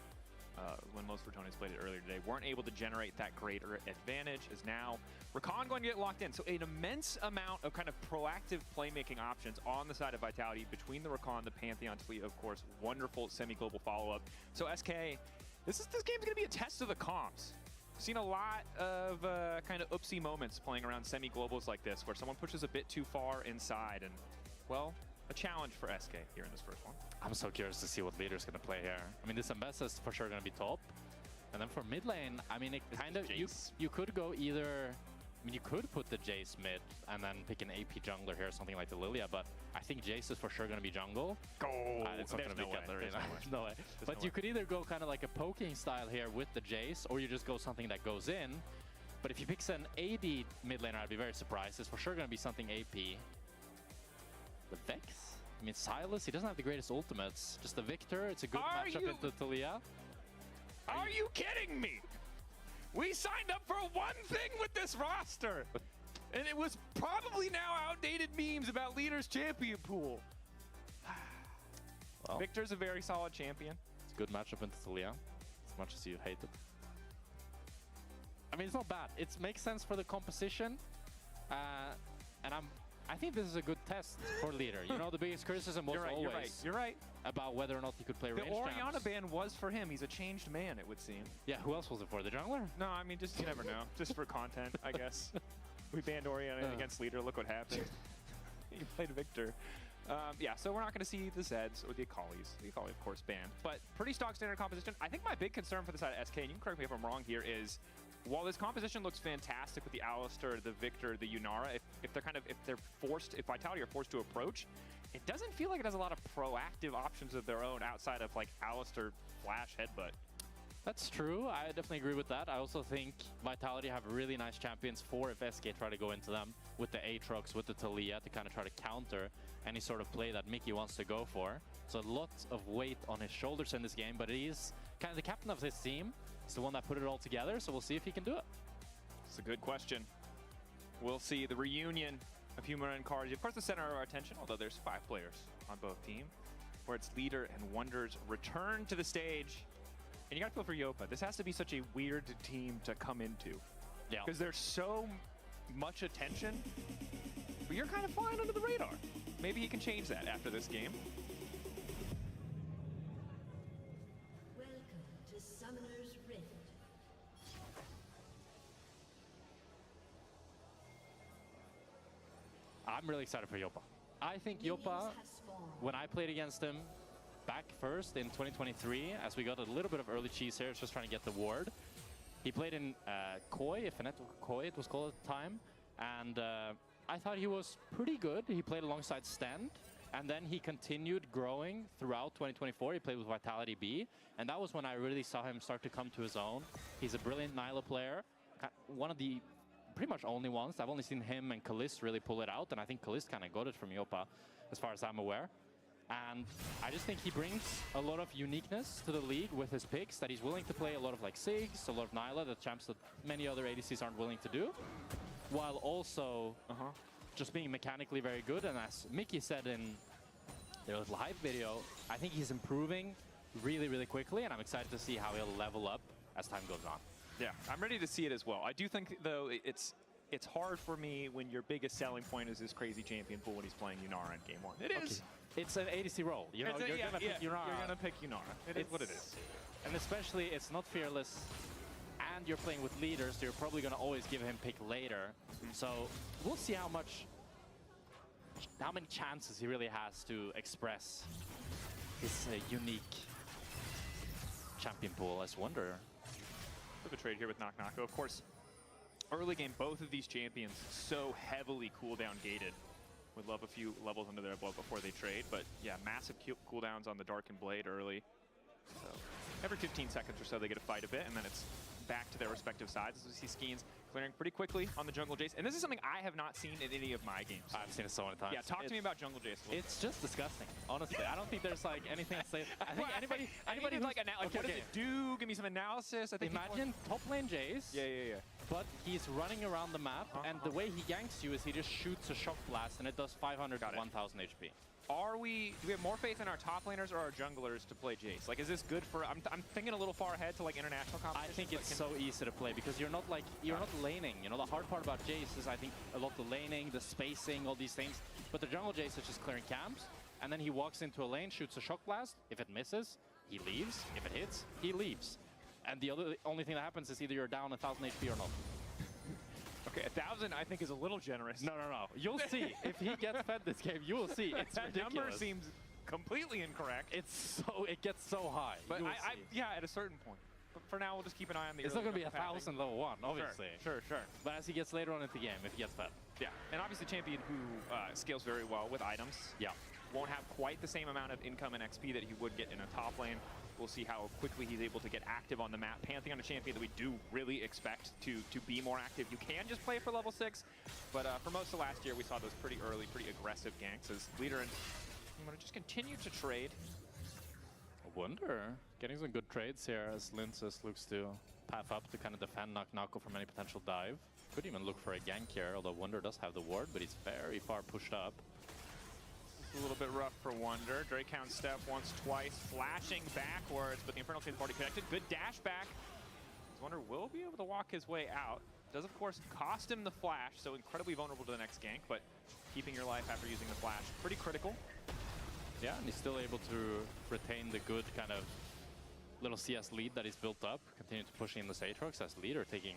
When most Fortonians played it earlier today, weren't able to generate that greater advantage, is now Rakan going to get locked in. So an immense amount of kind of proactive playmaking options on the side of Vitality between the Rakan, the Pantheon fleet, of course, wonderful semi-global follow-up. So SK, this game's going to be a test of the comps. Seen a lot of kind of oopsie moments playing around semi-globals like this, where someone pushes a bit too far inside, and, well, a challenge for SK here in this first one. I'm so curious to see what Leader's going to play here. I mean, this Ambessa is for sure going to be top. And then for mid lane, I mean, it kind of, you could go either, I mean, you could put the Jace mid and then pick an AP jungler here, something like the Lilia, but I think Jace is for sure going to be jungle. It's not going to be Cutler, you know? No way. But you could either go kind of like a poking style here with the Jace, or you just go something that goes in. But if you pick an AD mid laner, I'd be very surprised. It's for sure going to be something AP. The Vex? I mean, Silas, he doesn't have the greatest ultimates. Just the Victor, it's a good matchup into Taliyah. Are you kidding me? We signed up for one thing with this roster, and it was probably now outdated memes about Leader's champion pool. Well, Victor's a very solid champion. It's a good matchup into Taliyah, as much as you hate it. I mean, it's not bad. It makes sense for the composition, and I think this is a good test for Leader. You know, the biggest criticism was always you're right. About whether or not he could play range champs. The Orianna ban was for him. He's a changed man, it would seem. Yeah, who else was it for? The jungler? No, I mean, just you never know. Just for content, I guess. We banned Orianna against Leader. Look what happened. He played Victor. Yeah, so we're not going to see the Zeds or the Akalis. The Akali, of course, banned. But pretty stock standard composition. I think my big concern for the side of SK, and you can correct me if I'm wrong here, is while this composition looks fantastic with the Alistar, the Victor, the Yunara, if Vitality are forced to approach, it doesn't feel like it has a lot of proactive options of their own outside of like Alistar flash headbutt. That's true. I definitely agree with that. I also think Vitality have really nice champions for if SK try to go into them with the Aatrox, with the Taliyah to kind of try to counter any sort of play that Mickey wants to go for. So lots of weight on his shoulders in this game, but he's kind of the captain of this team. He's the one that put it all together, so we'll see if he can do it. It's a good question. We'll see the reunion of Humanoid and Cards. Of course, the center of our attention, although there's 5 players on both teams, where it's Leader and Wonders return to the stage. And you got to feel for Yopa. This has to be such a weird team to come into. Yeah. Because there's so much attention, but you're kind of flying under the radar. Maybe he can change that after this game. Welcome to Summoner's Rift. I'm really excited for Yopa. I think Yopa, when I played against him back first in 2023, as we got a little bit of early cheese here, just trying to get the ward. He played in Koi, if Koi it was called at the time, and I thought he was pretty good. He played alongside Stand, and then he continued growing throughout 2024. He played with Vitality B, and that was when I really saw him start to come to his own. He's a brilliant Nyla player, one of the pretty much only ones. I've only seen him and Kalist really pull it out, and I think Kalist kind of got it from Yopa, as far as I'm aware. And I just think he brings a lot of uniqueness to the league with his picks, that he's willing to play a lot of like Sigs, a lot of Nyla, the champs that many other ADCs aren't willing to do, while also just being mechanically very good. And as Mickey said in their live video, I think he's improving really, really quickly, and I'm excited to see how he'll level up as time goes on. Yeah, I'm ready to see it as well. I do think, though, it's hard for me when your biggest selling point is this crazy champion pool when he's playing Yunara in game 1. It is. It's an ADC role. You know, you're gonna pick Yunara. You're gonna pick Yunara. It is what it is. And especially, it's not fearless, and you're playing with leaders, so you're probably gonna always give him pick later. So we'll see how many chances he really has to express his unique champion pool as Wonder. Bit of a trade here with Knock. Of course, early game, both of these champions so heavily cooldown gated. Would love a few levels under their belt before they trade, but yeah, massive cooldowns on the Darkened Blade early. So every 15 seconds or so they get to fight a bit, and then it's back to their respective sides. As we see Skeens clearing pretty quickly on the Jungle Jace, and this is something I have not seen in any of my games. I've seen it so many times. Yeah, talk to me about Jungle Jace. It's just disgusting, honestly. I don't think there's like anything to say. I think anybody who's like, what does it do? Give me some analysis. I think imagine top lane Jace. Yeah. But he's running around the map, and the way he ganks you is he just shoots a shock blast, and it does 500 to 1,000 HP. Do we have more faith in our top laners or our junglers to play Jace? Like, is this good for? I'm thinking a little far ahead to like international competition. I think it's so easy to play because you're not laning. You know, the hard part about Jace is I think a lot the laning, the spacing, all these things. But the jungle Jace is just clearing camps, and then he walks into a lane, shoots a shock blast. If it misses, he leaves. If it hits, he leaves. And the only thing that happens is either you're down 1,000 HP or not. Okay, 1,000 I think is a little generous. No. You'll see. If he gets fed this game, you will see. It's that ridiculous. Number seems completely incorrect. It gets so high. But yeah, at a certain point. But for now, we'll just keep an eye on the. It's not going to be 1,000 level 1, obviously. Sure. But as he gets later on in the game, if he gets fed. Yeah, and obviously champion who scales very well with items. Yeah. Won't have quite the same amount of income and XP that he would get in a top lane. We'll see how quickly he's able to get active on the map. Pantheon, a champion that we do really expect to be more active. You can just play for level 6, but for most of last year, we saw those pretty early, pretty aggressive ganks as leader, and I'm going to just continue to trade. I wonder. Getting some good trades here as Linces looks to path up to kind of defend Knock from any potential dive. Could even look for a gank here, although Wonder does have the ward, but he's very far pushed up. A little bit rough for Wonder. Drake Hound step once, twice, flashing backwards, but the Infernal Chain's already connected. Good dash back. Wonder will be able to walk his way out. Does, of course, cost him the flash, so incredibly vulnerable to the next gank, but keeping your life after using the flash, pretty critical. Yeah, and he's still able to retain the good kind of little CS lead that he's built up. Continue to push in the Aatrox as leader, taking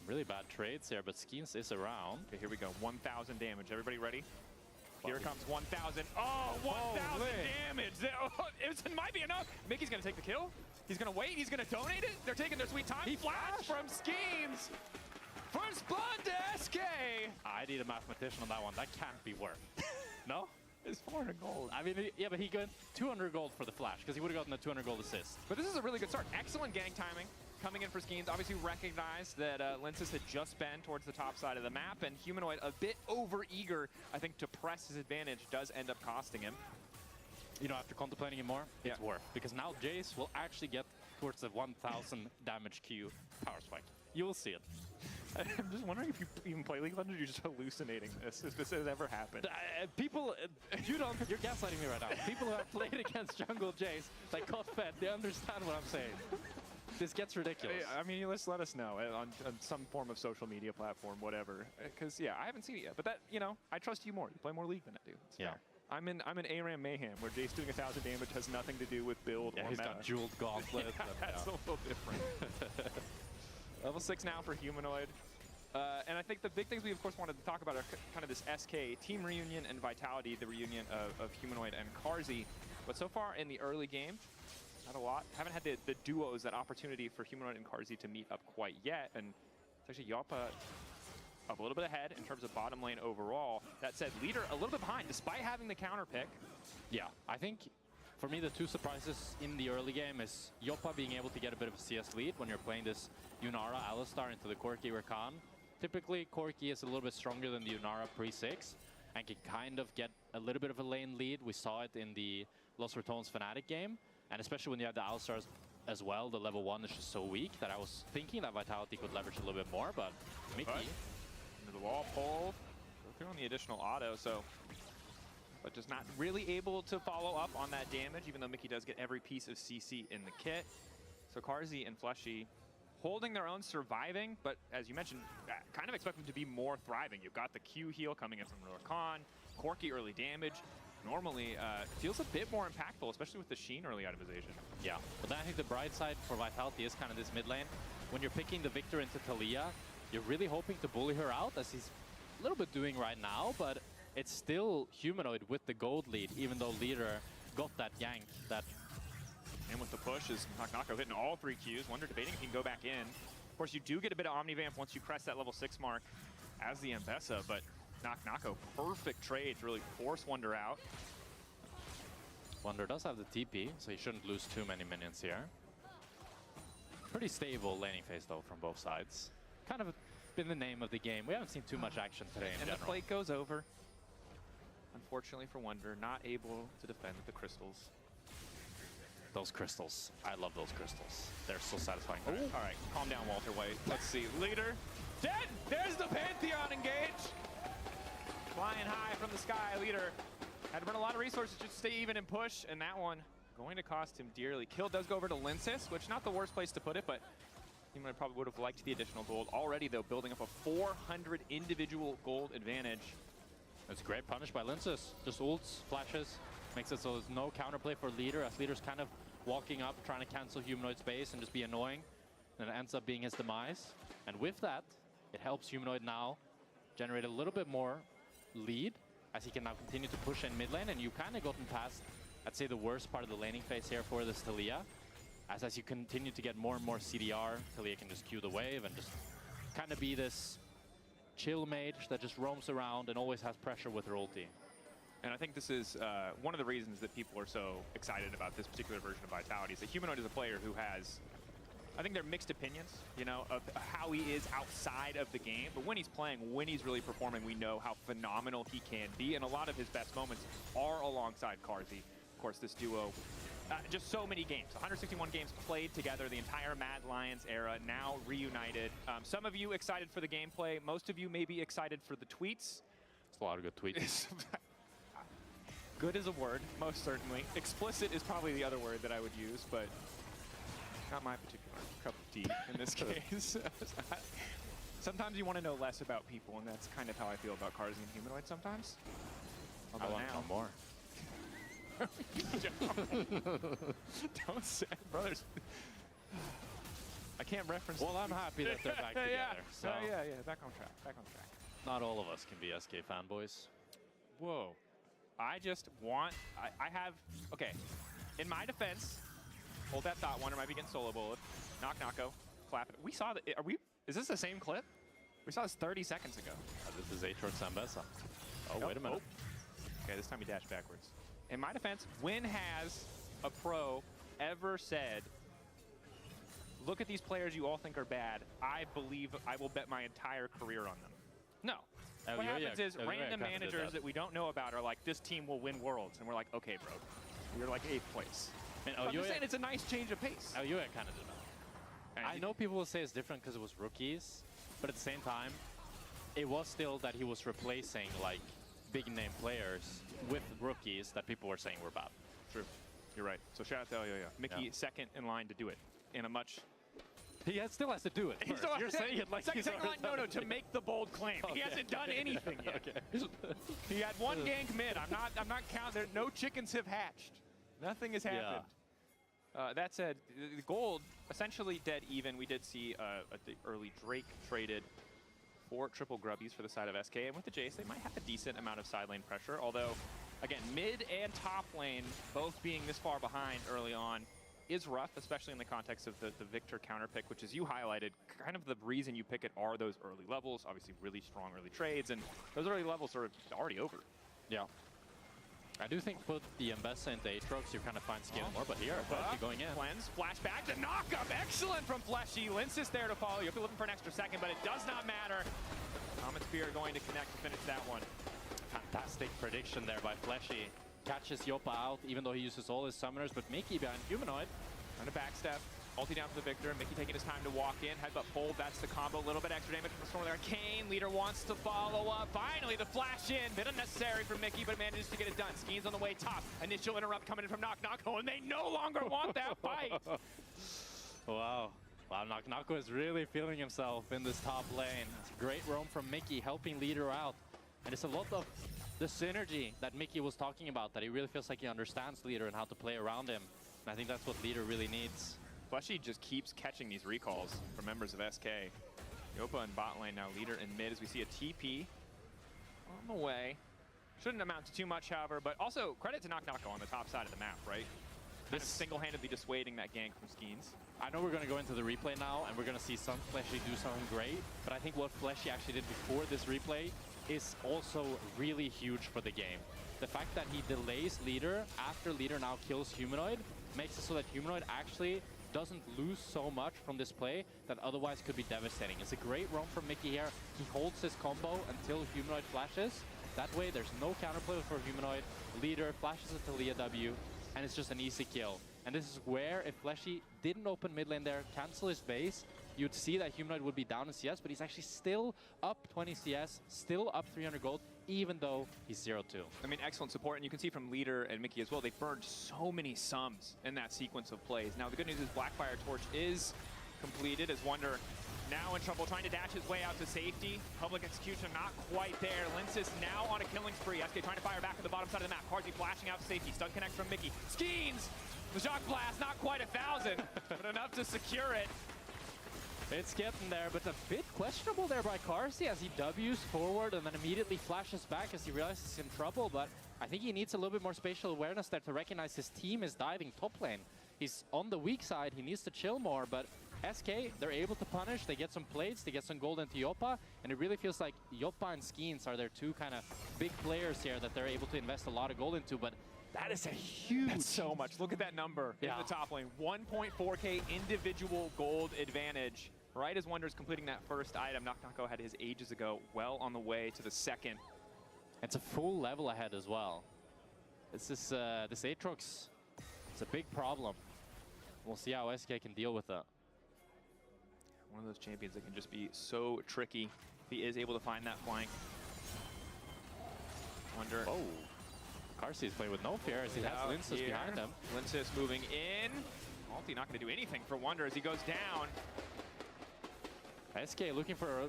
really bad trades here, but Skeens is around. Okay, here we go. 1,000 damage. Everybody ready? Here comes 1,000. Oh, 1,000 damage. It might be enough. Mickey's going to take the kill. He's going to wait. He's going to donate it. They're taking their sweet time. He flashed from Skeens. First blood to SK. I need a mathematician on that one. That can't be worth. No? It's 400 gold. I mean, yeah, but he got 200 gold for the flash because he would have gotten a 200 gold assist. But this is a really good start. Excellent gank timing. Coming in for Skeens, obviously recognized that Linces had just been towards the top side of the map, and Humanoid, a bit over-eager, I think, to press his advantage, does end up costing him. You know, after contemplating it more, it's worth. Because now Jace will actually get towards the 1,000 damage Q power spike. You will see it. I'm just wondering if you even play League of Legends or you're just hallucinating this, if this has ever happened. You're gaslighting me right now. People who have played against Jungle Jace, like got fed, they understand what I'm saying. This gets ridiculous. I mean, let's let us know on some form of social media platform, whatever. Because yeah, I haven't seen it yet. But that, you know, I trust you more. You play more League than I do. It's fair. I'm in ARAM Mayhem, where Jace doing 1,000 damage has nothing to do with build or he's meta. Got jeweled gauntlet. That's a little different. Level 6 now for Humanoid. And I think the big things we, of course, wanted to talk about are kind of this SK team reunion and Vitality, the reunion of Humanoid and Carzzy. But so far in the early game, not a lot. Haven't had the duos, that opportunity for Humanoid and Carzzy to meet up quite yet. And it's actually Yoppa up a little bit ahead in terms of bottom lane overall. That said, leader a little bit behind, despite having the counter pick. Yeah, I think for me the two surprises in the early game is Yoppa being able to get a bit of a CS lead when you're playing this Yunara Alistar into the Corki Rakan. Typically, Corki is a little bit stronger than the Yunara pre-6 and can kind of get a little bit of a lane lead. We saw it in the Los Ratones Fnatic game, and especially when you have the Alistars as well, the level 1 is just so weak that I was thinking that Vitality could leverage a little bit more, but Mickey... Into the wall, pull, go through on the additional auto, so... But just not really able to follow up on that damage, even though Mickey does get every piece of CC in the kit. So Carzzy and Fleshy holding their own, surviving, but as you mentioned, kind of expect them to be more thriving. You've got the Q heal coming in from Rakan, Corki early damage. Normally feels a bit more impactful, especially with the Sheen early itemization. Yeah, but then I think the bright side for Vitality is kind of this mid lane. When you're picking the Victor into Talia, you're really hoping to bully her out, as he's a little bit doing right now, but it's still Humanoid with the gold lead, even though Leader got that gank. And with the push is Knocko hitting all 3 Qs. Wonder debating if he can go back in. Of course, you do get a bit of Omnivamp once you crest that level 6 mark as the Ambessa, but Knocko, perfect trade to really force Wonder out. Wonder does have the TP, so he shouldn't lose too many minions here. Pretty stable laning phase, though, from both sides. Kind of been the name of the game. We haven't seen too much action today in general. And the plate goes over. Unfortunately for Wonder, not able to defend with the crystals. Those crystals. I love those crystals. They're so satisfying. All right, calm down, Walter White. Let's see. Leader, dead! There's the Pantheon engage! Flying high from the sky, Leader. Had to burn a lot of resources just to stay even and push, and that one going to cost him dearly. Kill does go over to Linsis, which not the worst place to put it, but he probably would have liked the additional gold. Already, though, building up a 400 individual gold advantage. It's great punish by Linsis. Just ults, flashes, makes it so there's no counterplay for Leader, as Leader's kind of walking up, trying to cancel Humanoid's base and just be annoying. And it ends up being his demise. And with that, it helps Humanoid now generate a little bit more lead, as he can now continue to push in mid lane. And you've kind of gotten past, I'd say, the worst part of the laning phase here for this Talia. As you continue to get more and more CDR, Talia can just queue the wave and just kind of be this chill mage that just roams around and always has pressure with her ulti. And I think this is one of the reasons that people are so excited about this particular version of Vitality, is that Humanoid is a player who has, I think they're mixed opinions, you know, of how he is outside of the game. But when he's playing, when he's really performing, we know how phenomenal he can be. And a lot of his best moments are alongside Carzzy. Of course, this duo, just so many games, 161 games played together, the entire Mad Lions era, now reunited. Some of you excited for the gameplay. Most of you may be excited for the tweets. It's a lot of good tweets. Good is a word, most certainly. Explicit is probably the other word that I would use, but not my particular cup of tea in this case. Sometimes you want to know less about people, and that's kind of how I feel about Carzzy and Humanoid sometimes. I want to know more. Don't say it, brothers. I can't reference. Well, I'm happy that they're back together. So. Yeah, back on track. Back on track. Not all of us can be SK fanboys. Whoa. I just want. I have. Okay. In my defense, hold that thought. Wonder might be getting solo bullet. Knocko. Clap it. We saw that. Is this the same clip? We saw this 30 seconds ago. This is Aatrox Ambessa. Oh, wait a minute. Okay, this time he dashed backwards. In my defense, when has a pro ever said, look at these players you all think are bad, I believe I will bet my entire career on them? No. What happens is random managers that we don't know about are like, this team will win worlds. And we're like, okay, bro, you're like 8th place. I'm just saying it's a nice change of pace. Oh, you kind of did that. I know people will say it's different because it was rookies, but at the same time, it was still that he was replacing like big name players with rookies that people were saying were bad. True. You're right. So shout out to Mickey, second in line to do it in a much... He still has to do it. You're saying it like second in line, no, to make the bold claim. Okay. He hasn't done anything yet. Okay. He had one gank mid. I'm not counting. No chickens have hatched. Nothing has happened. Yeah. That said, the gold essentially dead even. We did see the early Drake traded 4 triple grubbies for the side of SK, and with the Jace, they might have a decent amount of side lane pressure, although, again, mid and top lane, both being this far behind early on, is rough, especially in the context of the Victor counter pick, which, as you highlighted, kind of the reason you pick it are those early levels, obviously really strong early trades, and those early levels are already over. Yeah. I do think put the Mbessa into Aatrox, you kind of find scale more, but here, Fleshy going in. Cleanse, flashback, the knock-up, excellent from Fleshy. Lince is there to follow. You have to be looking for an extra second, but it does not matter. Comet Spear going to connect to finish that one. Fantastic prediction there by Fleshy. Catches Yopa out, even though he uses all his summoners, but Mickey behind Humanoid. Trying to backstep. Ulti down for the Victor. Mickey taking his time to walk in. Headbutt pulled. That's the combo. A little bit extra damage from the Storm there. Kane, leader wants to follow up. Finally, the flash in. Bit unnecessary for Mickey, but manages to get it done. Skeen's on the way top. Initial interrupt coming in from Knock-Knocko, and they no longer want that fight. Wow. Wow, Knock-Knocko is really feeling himself in this top lane. It's a great roam from Mickey, helping leader out. And it's a lot of the synergy that Mickey was talking about, that he really feels like he understands leader and how to play around him. And I think that's what leader really needs. Fleshy just keeps catching these recalls from members of SK. Yopa in bot lane now, leader in mid as we see a TP on the way. Shouldn't amount to too much, however, but also credit to Knock-Knocko on the top side of the map, right? Kind of single-handedly dissuading that gank from Skeens. I know we're going to go into the replay now, and we're going to see some Fleshy do something great, but I think what Fleshy actually did before this replay is also really huge for the game. The fact that he delays leader after leader now kills Humanoid makes it so that Humanoid actually doesn't lose so much from this play that otherwise could be devastating. It's a great roam from Mickey here. He holds his combo until Humanoid flashes. That way there's no counterplay for Humanoid. Leader flashes it to Leah W, and it's just an easy kill. And this is where, if Fleshy didn't open mid lane there, cancel his base, you'd see that Humanoid would be down in CS, but he's actually still up 20 CS, still up 300 gold, even though he's 0-2. I mean, excellent support, and you can see from Leader and Mickey as well, they burned so many sums in that sequence of plays. Now, the good news is Blackfire Torch is completed as Wunder now in trouble, trying to dash his way out to safety. Public execution not quite there. Lince is now on a killing spree. SK trying to fire back at the bottom side of the map. Carzzy flashing out to safety. Stun connect from Mickey. Skeens! The shock blast, not quite 1,000, but enough to secure it. It's getting there, but a bit questionable there by Carzzy as he W's forward and then immediately flashes back as he realizes he's in trouble. But I think he needs a little bit more spatial awareness there to recognize his team is diving top lane. He's on the weak side, he needs to chill more, but SK, they're able to punish, they get some plates, they get some gold into Yopa, and it really feels like Yopa and Skeens are their two kind of big players here that they're able to invest a lot of gold into, but that is a huge... That's so much. Look at that number in the top lane. 1.4k individual gold advantage. Right as Wunder's completing that first item, Knock-Knocko had his ages ago, well on the way to the second. It's a full level ahead as well. This Aatrox, it's a big problem. We'll see how SK can deal with that. One of those champions that can just be so tricky if he is able to find that flank. Wunder. Oh, Carzzy is playing with no fear as he has Linces behind him. Linces moving in. Ulti not going to do anything for Wunder as he goes down. SK looking for a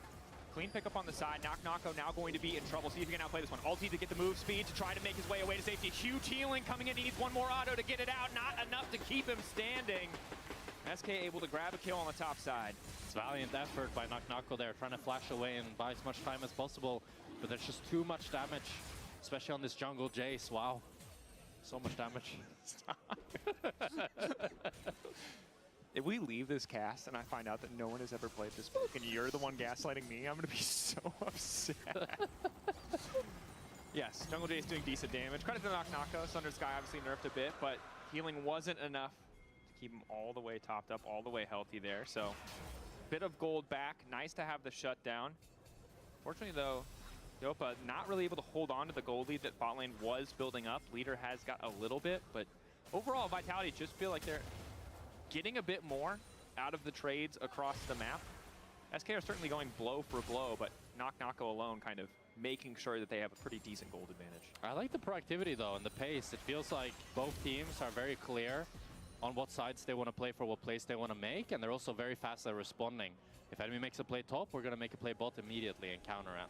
clean pickup on the side. Knock-Knocko now going to be in trouble. See if he can outplay this one. Ulti to get the move speed to try to make his way away to safety. Huge healing coming in. He needs one more auto to get it out. Not enough to keep him standing. SK able to grab a kill on the top side. It's valiant effort by Knock-Knocko there, trying to flash away and buy as much time as possible. But there's just too much damage, especially on this jungle Jace. Wow. So much damage. If we leave this cast and I find out that no one has ever played this book and you're the one gaslighting me, I'm going to be so upset. Yes, Jungle Jace doing decent damage. Credit to Knock-Knocko. Thunder Sky obviously nerfed a bit, but healing wasn't enough to keep him all the way topped up, all the way healthy there. So, bit of gold back. Nice to have the shutdown. Fortunately, though, Yopa not really able to hold on to the gold lead that bot lane was building up. Leader has got a little bit, but overall, Vitality just feel like they're getting a bit more out of the trades across the map. SK are certainly going blow for blow, but Knock-Knocko alone kind of making sure that they have a pretty decent gold advantage. I like the proactivity though and the pace. It feels like both teams are very clear on what sides they want to play for, what plays they want to make, and they're also very fast at responding. If enemy makes a play top, we're going to make a play bot immediately and counter it.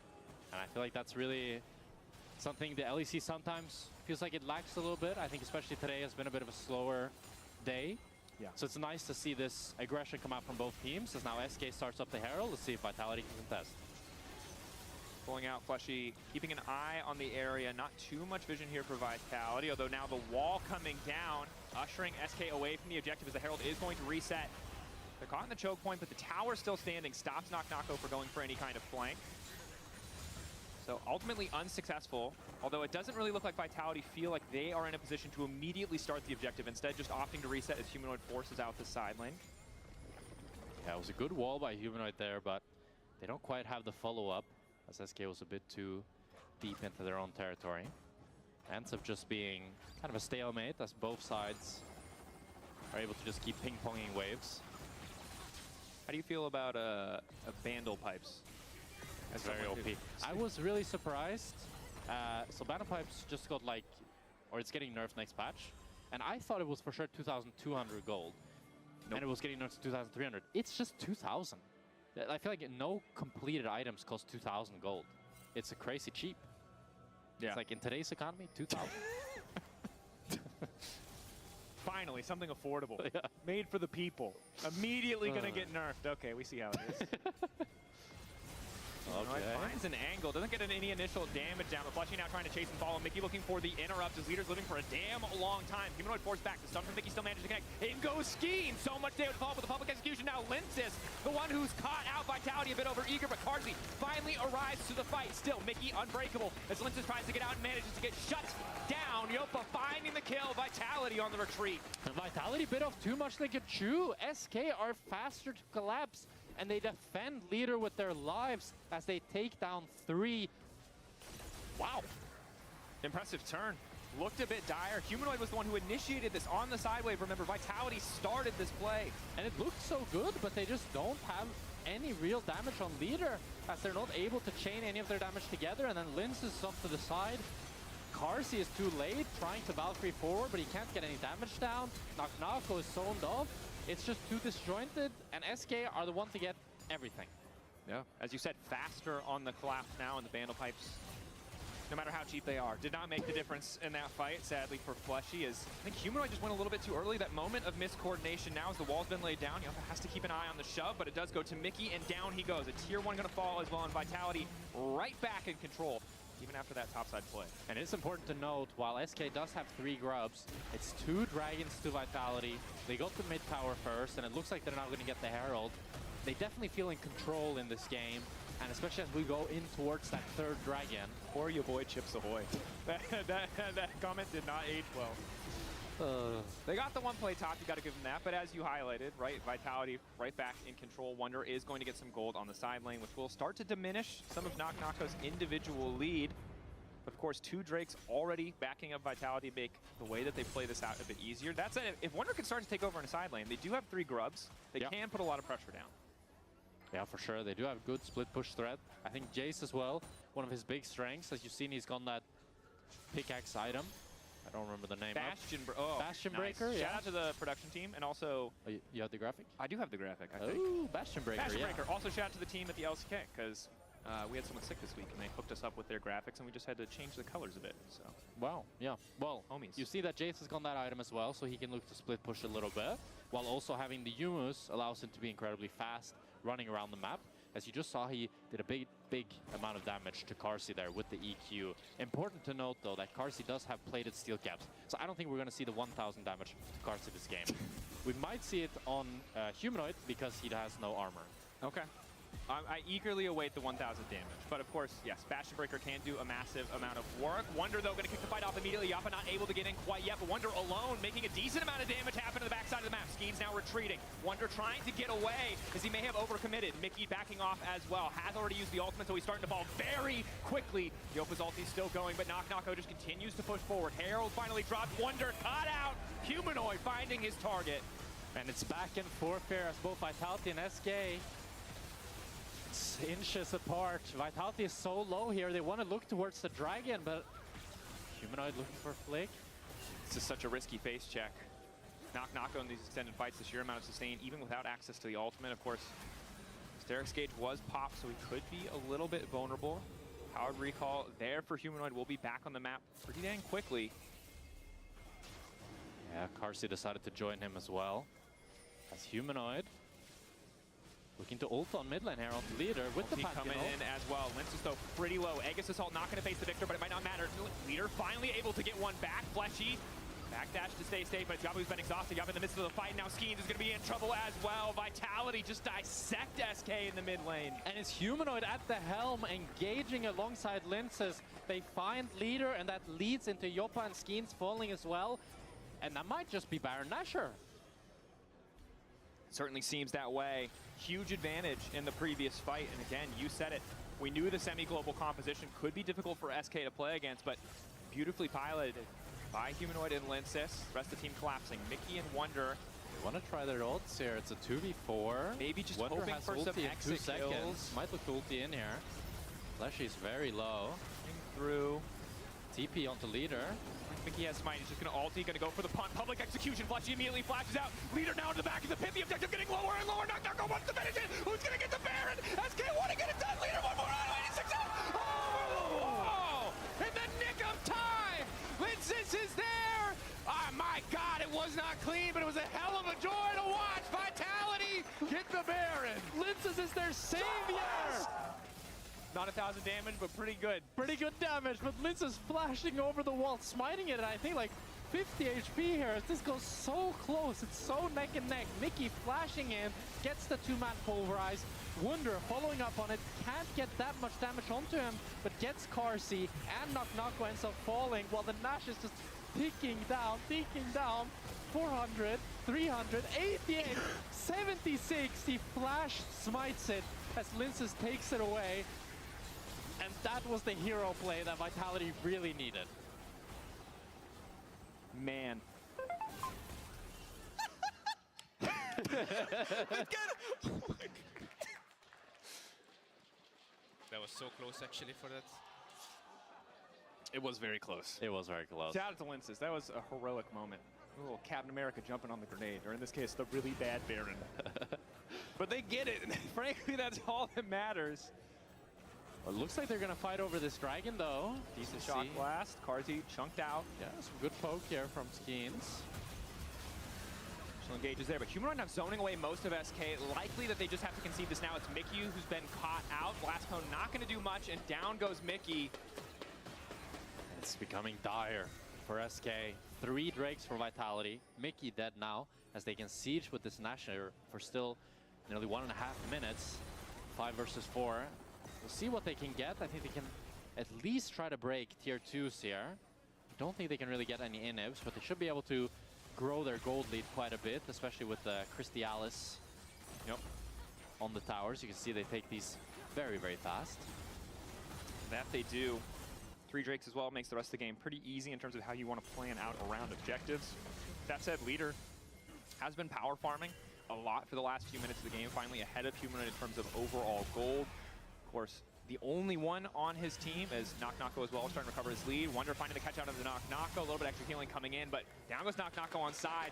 And I feel like that's really something the LEC sometimes feels like it lacks a little bit. I think especially today has been a bit of a slower day. Yeah. So it's nice to see this aggression come out from both teams as now SK starts up the Herald. Let's see if Vitality can contest. Pulling out Fleshy, keeping an eye on the area. Not too much vision here for Vitality, although now the wall coming down, ushering SK away from the objective as the Herald is going to reset. They're caught in the choke point, but the tower's still standing. Stops Knock-Knocko for going for any kind of flank. So ultimately unsuccessful, although it doesn't really look like Vitality feel like they are in a position to immediately start the objective, instead just opting to reset as Humanoid forces out the side lane. Yeah, it was a good wall by Humanoid there, but they don't quite have the follow-up, as SK was a bit too deep into their own territory. Ends up just being kind of a stalemate, as both sides are able to just keep ping-ponging waves. How do you feel about Vandal Pipes? That's very OP. I was really surprised. So Vandal Pipes just got like, or it's getting nerfed next patch. And I thought it was for sure 2,200 gold. Nope. And it was getting nerfed to 2,300. It's just 2,000. I feel like no completed items cost 2,000 gold. It's a crazy cheap. Yeah. It's like in today's economy, 2,000. Finally, something affordable. Yeah. Made for the people. Immediately gonna get nerfed. Okay, we see how it is. Okay. Finds an angle, doesn't get any initial damage down. The Fleshy now trying to chase and follow. Mickey looking for the interrupt. His leader's living for a damn long time. Humanoid forced back. The stun from Mickey still manages to connect. In goes Skeen. So much damage to follow with the public execution. Now Linsis, the one who's caught out Vitality a bit over eager, but Carzzy finally arrives to the fight. Still, Mickey unbreakable as Linsis tries to get out and manages to get shut down. Yopa finding the kill. Vitality on the retreat. And Vitality bit off too much like a chew. SK are faster to collapse, and they defend leader with their lives as they take down 3. Wow. Impressive turn. Looked a bit dire. Humanoid was the one who initiated this on the side wave. Remember, Vitality started this play. And it looked so good, but they just don't have any real damage on leader, as they're not able to chain any of their damage together. And then Linz is off to the side. Carzzy is too late, trying to Valkyrie forward, but he can't get any damage down. Knock-Knocko is zoned off. It's just too disjointed, and SK are the one to get everything. Yeah, as you said, faster on the collapse now, and the Vandal Pipes, no matter how cheap they are, did not make the difference in that fight, sadly, for Fleshy, as I think Humanoid just went a little bit too early. That moment of miscoordination now as the wall's been laid down. Yopa has to keep an eye on the shove, but it does go to Mickey, and down he goes. A tier 1 gonna fall as well, and Vitality right back in control, even after that topside play. And it's important to note, while SK does have 3 grubs, it's 2 dragons to Vitality. They got the mid tower first, and it looks like they're now going to get the Herald. They definitely feel in control in this game, and especially as we go in towards that 3rd dragon. Or your boy Chips Ahoy. that comment did not age well. They got the one play top, you got to give them that, but as you highlighted, right, Vitality right back in control. Wonder is going to get some gold on the side lane, which will start to diminish some of Knock-Knocko's individual lead. But of course, 2 Drakes already backing up Vitality make the way that they play this out a bit easier. That said, if Wonder can start to take over in a side lane, they do have 3 grubs. They can put a lot of pressure down. Yeah, for sure. They do have good split push threat. I think Jace as well, one of his big strengths. As you've seen, he's got that pickaxe item. I don't remember the name. Bastion Breaker, Shout out to the production team, and also... Oh, you have the graphic? I do have the graphic, I think. Ooh, Bastion Breaker, Bastion Breaker. Also shout out to the team at the LCK, because we had someone sick this week, and they hooked us up with their graphics, and we just had to change the colors a bit, so... Wow, yeah. Well, homies. You see that Jace has got that item as well, so he can look to split push a little bit, while also having the Yumus allows him to be incredibly fast running around the map. As you just saw, he did a big amount of damage to Carzzy there with the EQ. Important to note, though, that Carzzy does have plated steel caps, so I don't think we're going to see the 1,000 damage to Carzzy this game. We might see it on Humanoid because he has no armor. Okay. I eagerly await the 1,000 damage. But of course, yes, Bastion Breaker can do a massive amount of work. Wonder, though, going to kick the fight off immediately. Yopa not able to get in quite yet, but Wonder alone making a decent amount of damage happen to the backside of the map. Skeen's now retreating. Wonder trying to get away as he may have overcommitted. Mickey backing off as well. Has already used the ultimate, so he's starting to fall very quickly. Yopa's ulti's still going, but Knock-Knocko just continues to push forward. Herald finally dropped. Wonder caught out. Humanoid finding his target. And it's back and forth here as both Vitality and SK inches apart. Vitality is so low here. They want to look towards the dragon, but Humanoid looking for a flick. This is such a risky face check. Knock-Knocko in these extended fights, the sheer amount of sustain, even without access to the ultimate. Of course, Steric's gauge was popped, so he could be a little bit vulnerable. Powered recall there for Humanoid. Will be back on the map pretty dang quickly. Yeah, Carzzy decided to join him as well. As Humanoid Looking to ult on mid lane here on the leader with the Ulti coming in as well. Lince is though pretty low. Aegis Assault not going to face the Victor, but it might not matter. Leader finally able to get one back. Fleshy. Backdash to stay safe, but Jabu's been exhausted. Yabu in the midst of the fight. Now Skeens is going to be in trouble as well. Vitality just dissect SK in the mid lane. And it's Humanoid at the helm, engaging alongside Linces. They find leader, and that leads into Yopa and Skeens falling as well. And that might just be Baron Nashor. Certainly seems that way. Huge advantage in the previous fight. And again, you said it. We knew the semi-global composition could be difficult for SK to play against, but beautifully piloted by Humanoid and Linces. Rest of the team collapsing. Mickey and Wonder. They want to try their ults here. It's a 2v4. Maybe just Wonder hoping has for some ulti in 2 exit seconds. kills. Might look to ulti in here. Fleshy's very low. Through. TP onto leader. Mickey has smite. He's just going to ulti, going to go for the punt. Public execution. Fleshy immediately flashes out. Leader now to the back of the pit. The objective getting lower and lower. Knock wants to finish it. Who's going to get the Baron? SK want to get it done. Leader one more out. 86 out. Oh! In the nick of time! Linces is there! Oh my God, it was not clean, but it was a hell of a joy to watch. Vitality get the Baron. Linces is their savior! Not 1,000 damage, but pretty good. Pretty good damage, but Linces flashing over the wall, smiting it, and I think like 50 HP here. This goes so close. It's so neck and neck. Mickey flashing in, gets the 2-man pulverize. Wonder following up on it, can't get that much damage onto him, but gets Carsey, and Knock ends up falling while the Nash is just ticking down. 400, 300, 88, 76. He flash smites it as Linces takes it away. And that was the hero play that Vitality really needed. Man. That was so close actually for that. It was very close. It was very close. Shout out to Linces. That was a heroic moment. A little Captain America jumping on the grenade, or in this case, the really bad Baron. But they get it. Frankly, that's all that matters. Well, it looks like they're going to fight over this dragon, though. Decent shock blast. Carsey chunked out. Yeah, some good poke here from Skeens. Still engages there, but Humanoid now zoning away most of SK. Likely that they just have to concede this now. It's Mickey who's been caught out. Blast Cone not going to do much, and down goes Mickey. It's becoming dire for SK. 3 Drakes for Vitality. Mickey dead now, as they can siege with this Nashor for still nearly 1.5 minutes. 5 versus 4. We'll see what they can get. I think they can at least try to break tier 2s here. I don't think they can really get any inhibs, but they should be able to grow their gold lead quite a bit, especially with the Christialis on the towers. You can see they take these very, very fast. That they do. 3 Drakes as well makes the rest of the game pretty easy in terms of how you want to plan out around objectives. That said, Leader has been power farming a lot for the last few minutes of the game, finally ahead of Humanoid in terms of overall gold. Of course, the only one on his team is Knock as well, starting to recover his lead. Wonder finding the catch out of the Knock. A little bit extra healing coming in, but down goes Knock on side.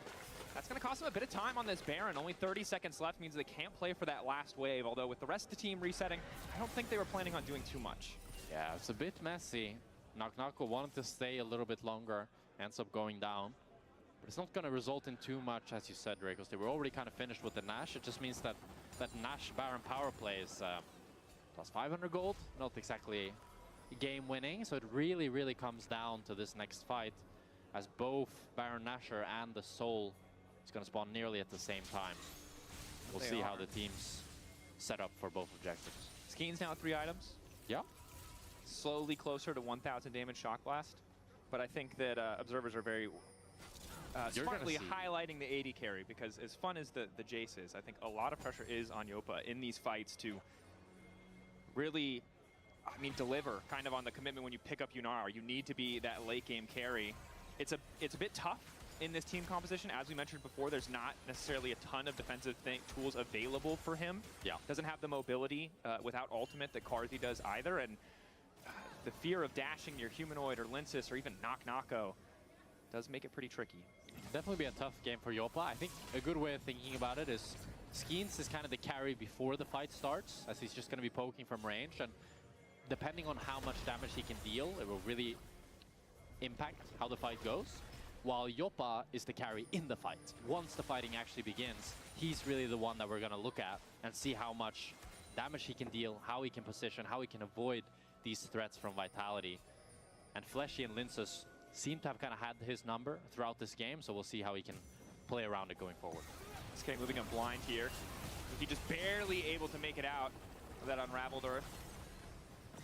That's going to cost him a bit of time on this Baron. Only 30 seconds left means they can't play for that last wave, although with the rest of the team resetting, I don't think they were planning on doing too much. Yeah, it's a bit messy. Knock wanted to stay a little bit longer, ends up going down. But it's not going to result in too much, as you said, Ray, because they were already kind of finished with the Nash. It just means that Nash Baron power play is plus 500 gold, not exactly game winning. So it really, really comes down to this next fight, as both Baron Nashor and the Soul is going to spawn nearly at the same time. We'll see how the teams set up for both objectives. Skeens now 3 items. Yeah. Slowly closer to 1,000 damage Shock Blast. But I think that observers are very smartly highlighting the AD carry, because as fun as the Jace is, I think a lot of pressure is on Yopa in these fights to really, deliver kind of on the commitment when you pick up Yunar. You need to be that late game carry. It's a bit tough in this team composition. As we mentioned before, there's not necessarily a ton of defensive tools available for him. Yeah. Doesn't have the mobility without ultimate that Carsey does either, and the fear of dashing your Humanoid or Linces or even Knock does make it pretty tricky. Definitely be a tough game for Yopa. I think a good way of thinking about it is Skeens is kind of the carry before the fight starts, as he's just going to be poking from range, and depending on how much damage he can deal, it will really impact how the fight goes. while Joppa is the carry in the fight. Once the fighting actually begins, he's really the one that we're going to look at and see how much damage he can deal, how he can position, how he can avoid these threats from Vitality. And Fleshy and Linces seem to have kind of had his number throughout this game, so we'll see how he can play around it going forward. SK moving up blind here. He just barely able to make it out of that unraveled earth.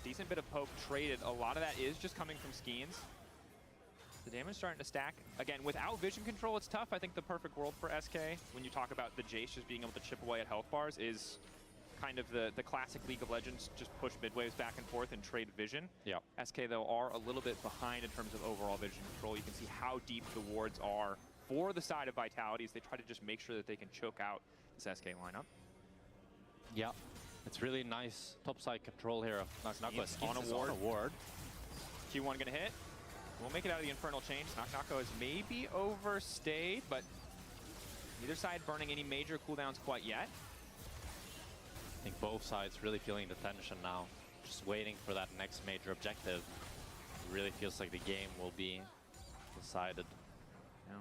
Decent bit of poke traded. A lot of that is just coming from Skeens. The damage starting to stack. Again, without vision control, it's tough. I think the perfect world for SK, when you talk about the Jace just being able to chip away at health bars, is kind of the classic League of Legends, just push mid-waves back and forth and trade vision. Yeah. SK, though, are a little bit behind in terms of overall vision control. You can see how deep the wards are for the side of Vitality as they try to just make sure that they can choke out this SK lineup. Yeah. It's really nice topside control here of Knock-Knock on a ward. Q1 gonna hit. We'll make it out of the Infernal Chains. Knock-Knock is maybe overstayed, but neither side burning any major cooldowns quite yet. I think both sides really feeling the tension now. Just waiting for that next major objective. It really feels like the game will be decided. Yeah.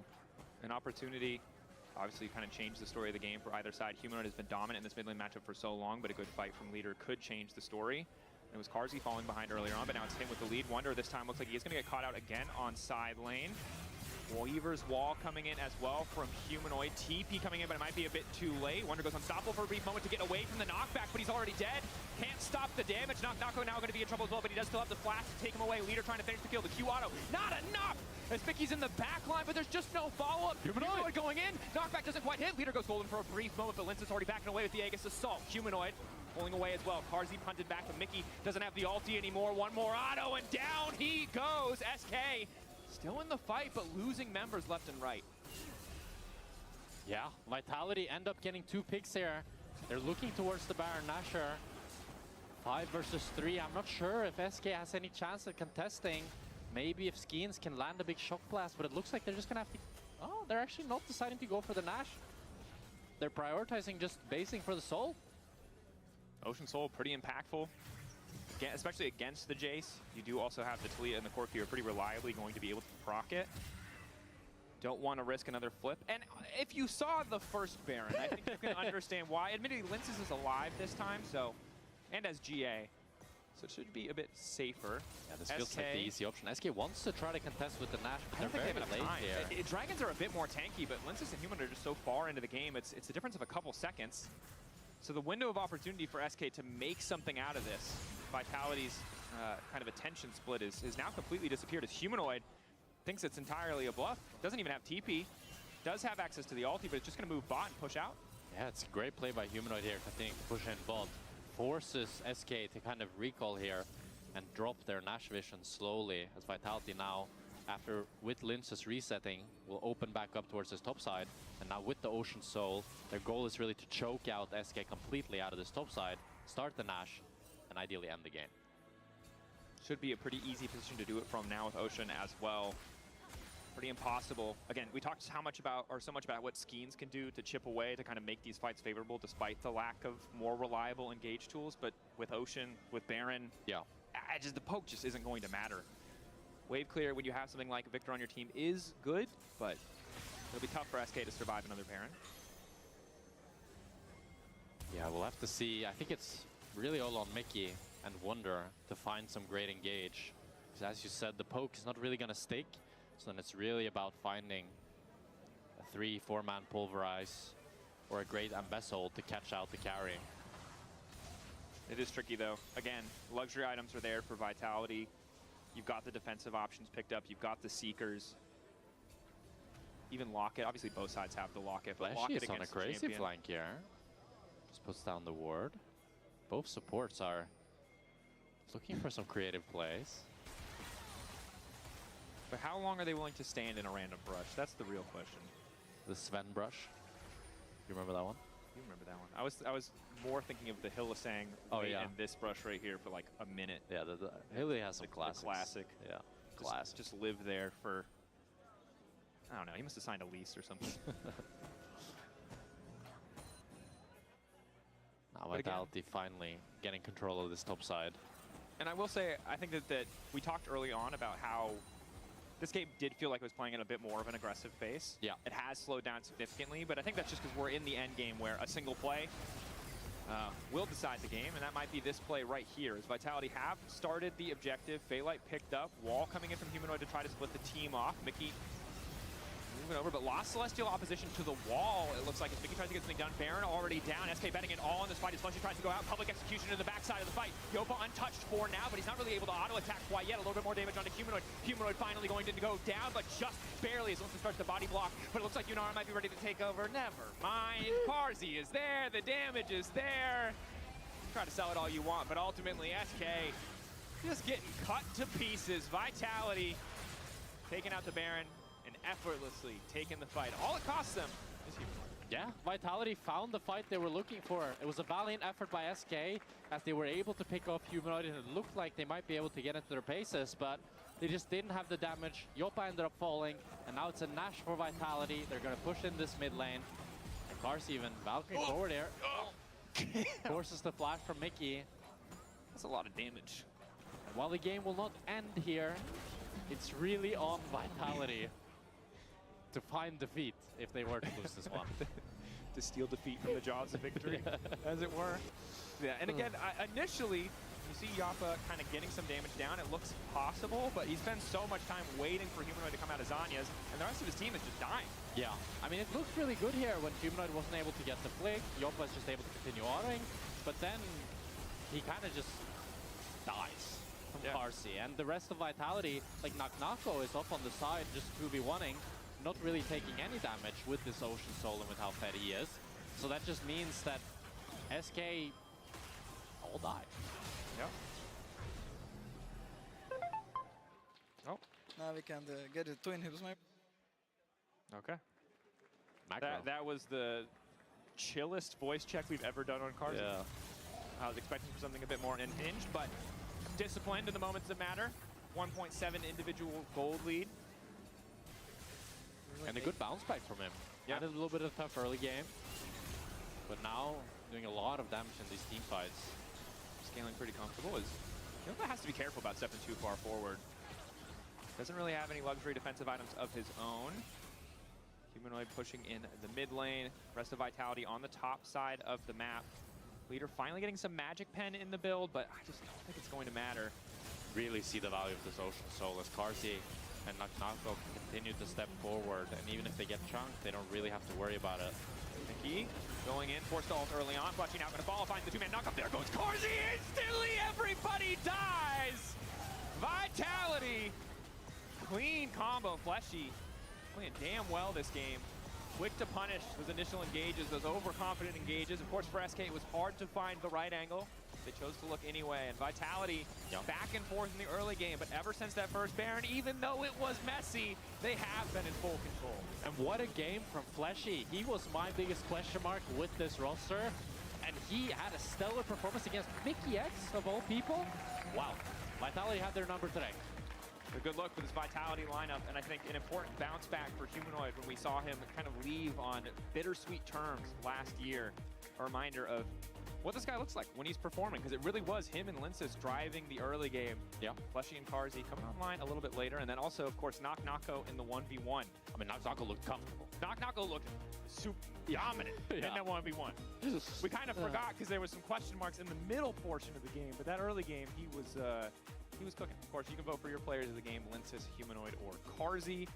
An opportunity. Obviously, kind of changed the story of the game for either side. Humanoid has been dominant in this mid lane matchup for so long, but a good fight from Leader could change the story. It was Carzzy falling behind earlier on, but now it's him with the lead. Wonder this time looks like he's going to get caught out again on side lane. Weaver's wall coming in as well from Humanoid. TP coming in, but it might be a bit too late. Wonder goes unstoppable for a brief moment to get away from the knockback, but he's already dead. Can't stop the damage. Knock-Knock now going to be in trouble as well, but he does still have the flash to take him away. Leader trying to finish the kill. The Q auto, not enough! As Mickey's in the back line, but there's just no follow-up. Humanoid going in. Knockback doesn't quite hit. Leader goes golden for a brief moment, but Lince is already backing away with the Aegis Assault. Humanoid pulling away as well. Carzzy punted back, but Mickey doesn't have the ulti anymore. One more auto, and down he goes. SK still in the fight, but losing members left and right. Yeah, Vitality end up getting 2 picks here. They're looking towards the Baron Nashor. 5 versus 3. I'm not sure if SK has any chance at contesting. Maybe if Skeens can land a big shock blast, but it looks like they're just gonna have to... Oh, they're actually not deciding to go for the Nash. They're prioritizing just basing for the soul. Ocean Soul pretty impactful, especially against the Jace. You do also have the Talia and the Corki are pretty reliably going to be able to proc it. Don't want to risk another flip. And if you saw the first Baron, I think you can understand why. Admittedly, Linces is alive this time, so, and as GA. So it should be a bit safer. Yeah, this feels like the easy option. SK wants to try to contest with the Nash, but they're very late here. Dragons are a bit more tanky, but Linces and Human are just so far into the game. It's a difference of a couple seconds. So the window of opportunity for SK to make something out of this, Vitality's kind of attention split is now completely disappeared as Humanoid thinks it's entirely a bluff. Doesn't even have TP. Does have access to the ulti, but it's just going to move bot and push out. Yeah, it's a great play by Humanoid here, continuing to push in bot. Forces SK to kind of recall here and drop their Nash vision slowly as Vitality now, after with Linces resetting, will open back up towards his top side. And now with the Ocean Soul, their goal is really to choke out SK completely out of this top side, start the Nash, and ideally end the game. Should be a pretty easy position to do it from now with Ocean as well. Pretty impossible. Again, we talked so much about what Skeens can do to chip away to kind of make these fights favorable despite the lack of more reliable engage tools. But with Ocean, with Baron, yeah, the poke just isn't going to matter. Wave clear when you have something like Victor on your team is good, but it'll be tough for SK to survive another Baron. Yeah, we'll have to see. I think it's really all on Mickey and Wonder to find some great engage. Because as you said, the poke is not really going to stick. So then it's really about finding a 3-4 man pulverize or a great embezzle to catch out the carry. It is tricky though. Again, luxury items are there for Vitality. You've got the defensive options picked up. You've got the Seekers. Even Locket. Obviously both sides have the Locket. But Fleshy Locket is on a crazy flank here. Just puts down the ward. Both supports are looking for some creative plays. But how long are they willing to stand in a random brush? That's the real question. The Sven brush. You remember that one? You remember that one. I was more thinking of the Hylissang and this brush right here for like a minute. Yeah, the Hilly has some classics. Classic. Yeah, classic. Just live there for, I don't know, he must have signed a lease or something. Now Vitality finally getting control of this top side. And I will say, I think that we talked early on about how This game did feel like it was playing at a bit more of an aggressive pace. Yeah. It has slowed down significantly, but I think that's just because we're in the end game where a single play will decide the game, and that might be this play right here. As Vitality have started the objective, Phalite picked up, Wall coming in from Humanoid to try to split the team off. Mickey moving over, but lost Celestial opposition to the wall. It looks like as Mickey tries to get something done. Baron already down. SK betting it all in this fight as Flushy tries to go out. Public execution in the backside of the fight. Yopa untouched for now, but he's not really able to auto-attack quite yet. A little bit more damage onto Humanoid. Humanoid finally going to go down, but just barely as Lince starts to body block. But it looks like Yunara might be ready to take over. Never mind. Carzzy is there. The damage is there. Try to sell it all you want, but ultimately SK just getting cut to pieces. Vitality taking out the Baron and effortlessly taking the fight. All it costs them is Humanoid. Yeah, Vitality found the fight they were looking for. It was a valiant effort by SK as they were able to pick off Humanoid, and it looked like they might be able to get into their paces, but they just didn't have the damage. Yopa ended up falling, and now it's a Nash for Vitality. They're going to push in this mid lane. And Carzzy even Valkyrie forward here. Forces the flash from Mickey. That's a lot of damage. And while the game will not end here, it's really on Vitality to find defeat if they were to lose this one. To steal defeat from the jaws of victory, as it were. Yeah, and again, initially, you see Yopa kind of getting some damage down. It looks possible, but he spends so much time waiting for Humanoid to come out of Zanya's, and the rest of his team is just dying. Yeah, I mean, it looked really good here when Humanoid wasn't able to get the flick. Yopa was just able to continue autoing, but then he kind of just dies from Carzzy. And the rest of Vitality, like Naknako is up on the side just 2v1ing, not really taking any damage with this Ocean Soul and with how fed he is. So that just means that SK all die. Yeah. Oh. Now we can get the twin hips, maybe. Okay. That was the chillest voice check we've ever done on Carzzy. Yeah. I was expecting for something a bit more unhinged, but disciplined in the moments that matter. 1.7 individual gold lead. And a good bounce back from him. Yeah. Had a little bit of a tough early game, but now doing a lot of damage in these team fights. Scaling pretty comfortable. Yopa has to be careful about stepping too far forward. Doesn't really have any luxury defensive items of his own. Humanoid pushing in the mid lane. Rest of Vitality on the top side of the map. Leader finally getting some Magic Pen in the build, but I just don't think it's going to matter. Really see the value of this Ocean Soul as Carzzy and Naknako continue to step forward, and even if they get chunked, they don't really have to worry about it. Mickey going in, forced to ult early on, Fletching out, going to follow, finds the two-man knock-up. There goes Carzzy, instantly everybody dies! Vitality! Clean combo, Fleshy playing damn well this game. Quick to punish those initial engages, those overconfident engages. Of course, for SK, it was hard to find the right angle. They chose to look anyway, and Vitality back and forth in the early game, but ever since that first Baron, even though it was messy, they have been in full control. And what a game from Fleshy. He was my biggest question mark with this roster, and he had a stellar performance against Mickey X, of all people. Wow, Vitality had their number today. A good look for this Vitality lineup, and I think an important bounce back for Humanoid when we saw him kind of leave on bittersweet terms last year. A reminder of what this guy looks like when he's performing, because it really was him and Lince driving the early game. Yeah. Fleshy and Carzzy coming online a little bit later, and then also, of course, Naknako in the 1v1. I mean, Naknako looked comfortable. Naknako looked super dominant in that 1v1. We kind of forgot because there was some question marks in the middle portion of the game, but that early game, he was cooking. Of course, you can vote for your players of the game, Lince, Humanoid, or Carzzy.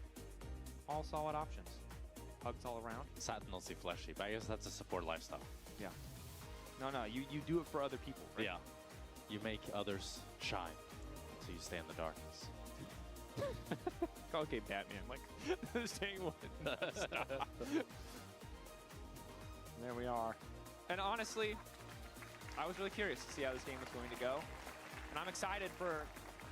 All solid options. Hugs all around. Sad to not see Fleshy, but I guess that's a support lifestyle. Yeah. No, you do it for other people, right? Yeah. You make others shine, so you stay in the darkness. Okay, Batman, like, saying what? Stop. There we are. And honestly, I was really curious to see how this game was going to go. And I'm excited for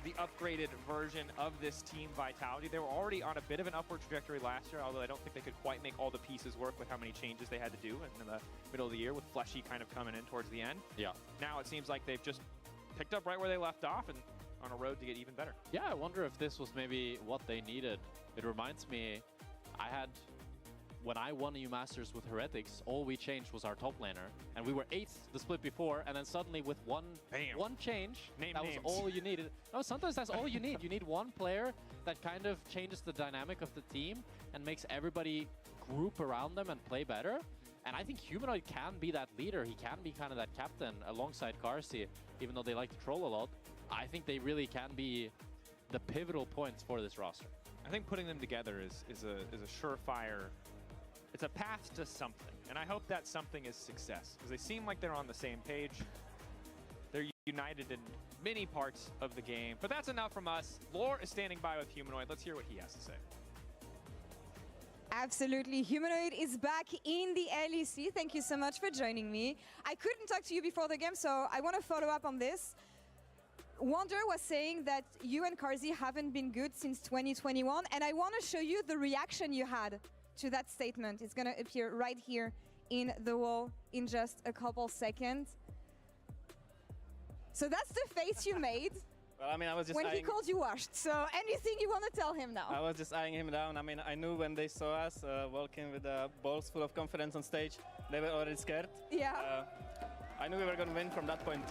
the upgraded version of this team Vitality. They were already on a bit of an upward trajectory last year, although I don't think they could quite make all the pieces work with how many changes they had to do in the middle of the year, with Fleshy kind of coming in towards the end. Yeah. Now it seems like they've just picked up right where they left off and on a road to get even better. Yeah, I wonder if this was maybe what they needed. It reminds me, I had when I won EU Masters with Heretics, all we changed was our top laner, and we were 8th the split before, and then suddenly with one change, that was all you needed. No, sometimes that's all you need. You need one player that kind of changes the dynamic of the team and makes everybody group around them and play better. And I think Humanoid can be that leader. He can be kind of that captain alongside Carsey, even though they like to troll a lot. I think they really can be the pivotal points for this roster. I think putting them together is a surefire. It's a path to something, and I hope that something is success, because they seem like they're on the same page. They're united in many parts of the game, but that's enough from us. Lore is standing by with Humanoid. Let's hear what he has to say. Absolutely. Humanoid is back in the LEC. Thank you so much for joining me. I couldn't talk to you before the game, so I want to follow up on this. Wonder was saying that you and Carsey haven't been good since 2021, and I want to show you the reaction you had to that statement. It's going to appear right here in the wall in just a couple seconds. So that's the face you made. Well, I mean, I was just when he called you washed. So anything you want to tell him now? I was just eyeing him down. I mean, I knew when they saw us walking with balls full of confidence on stage, they were already scared. Yeah. I knew we were going to win from that point.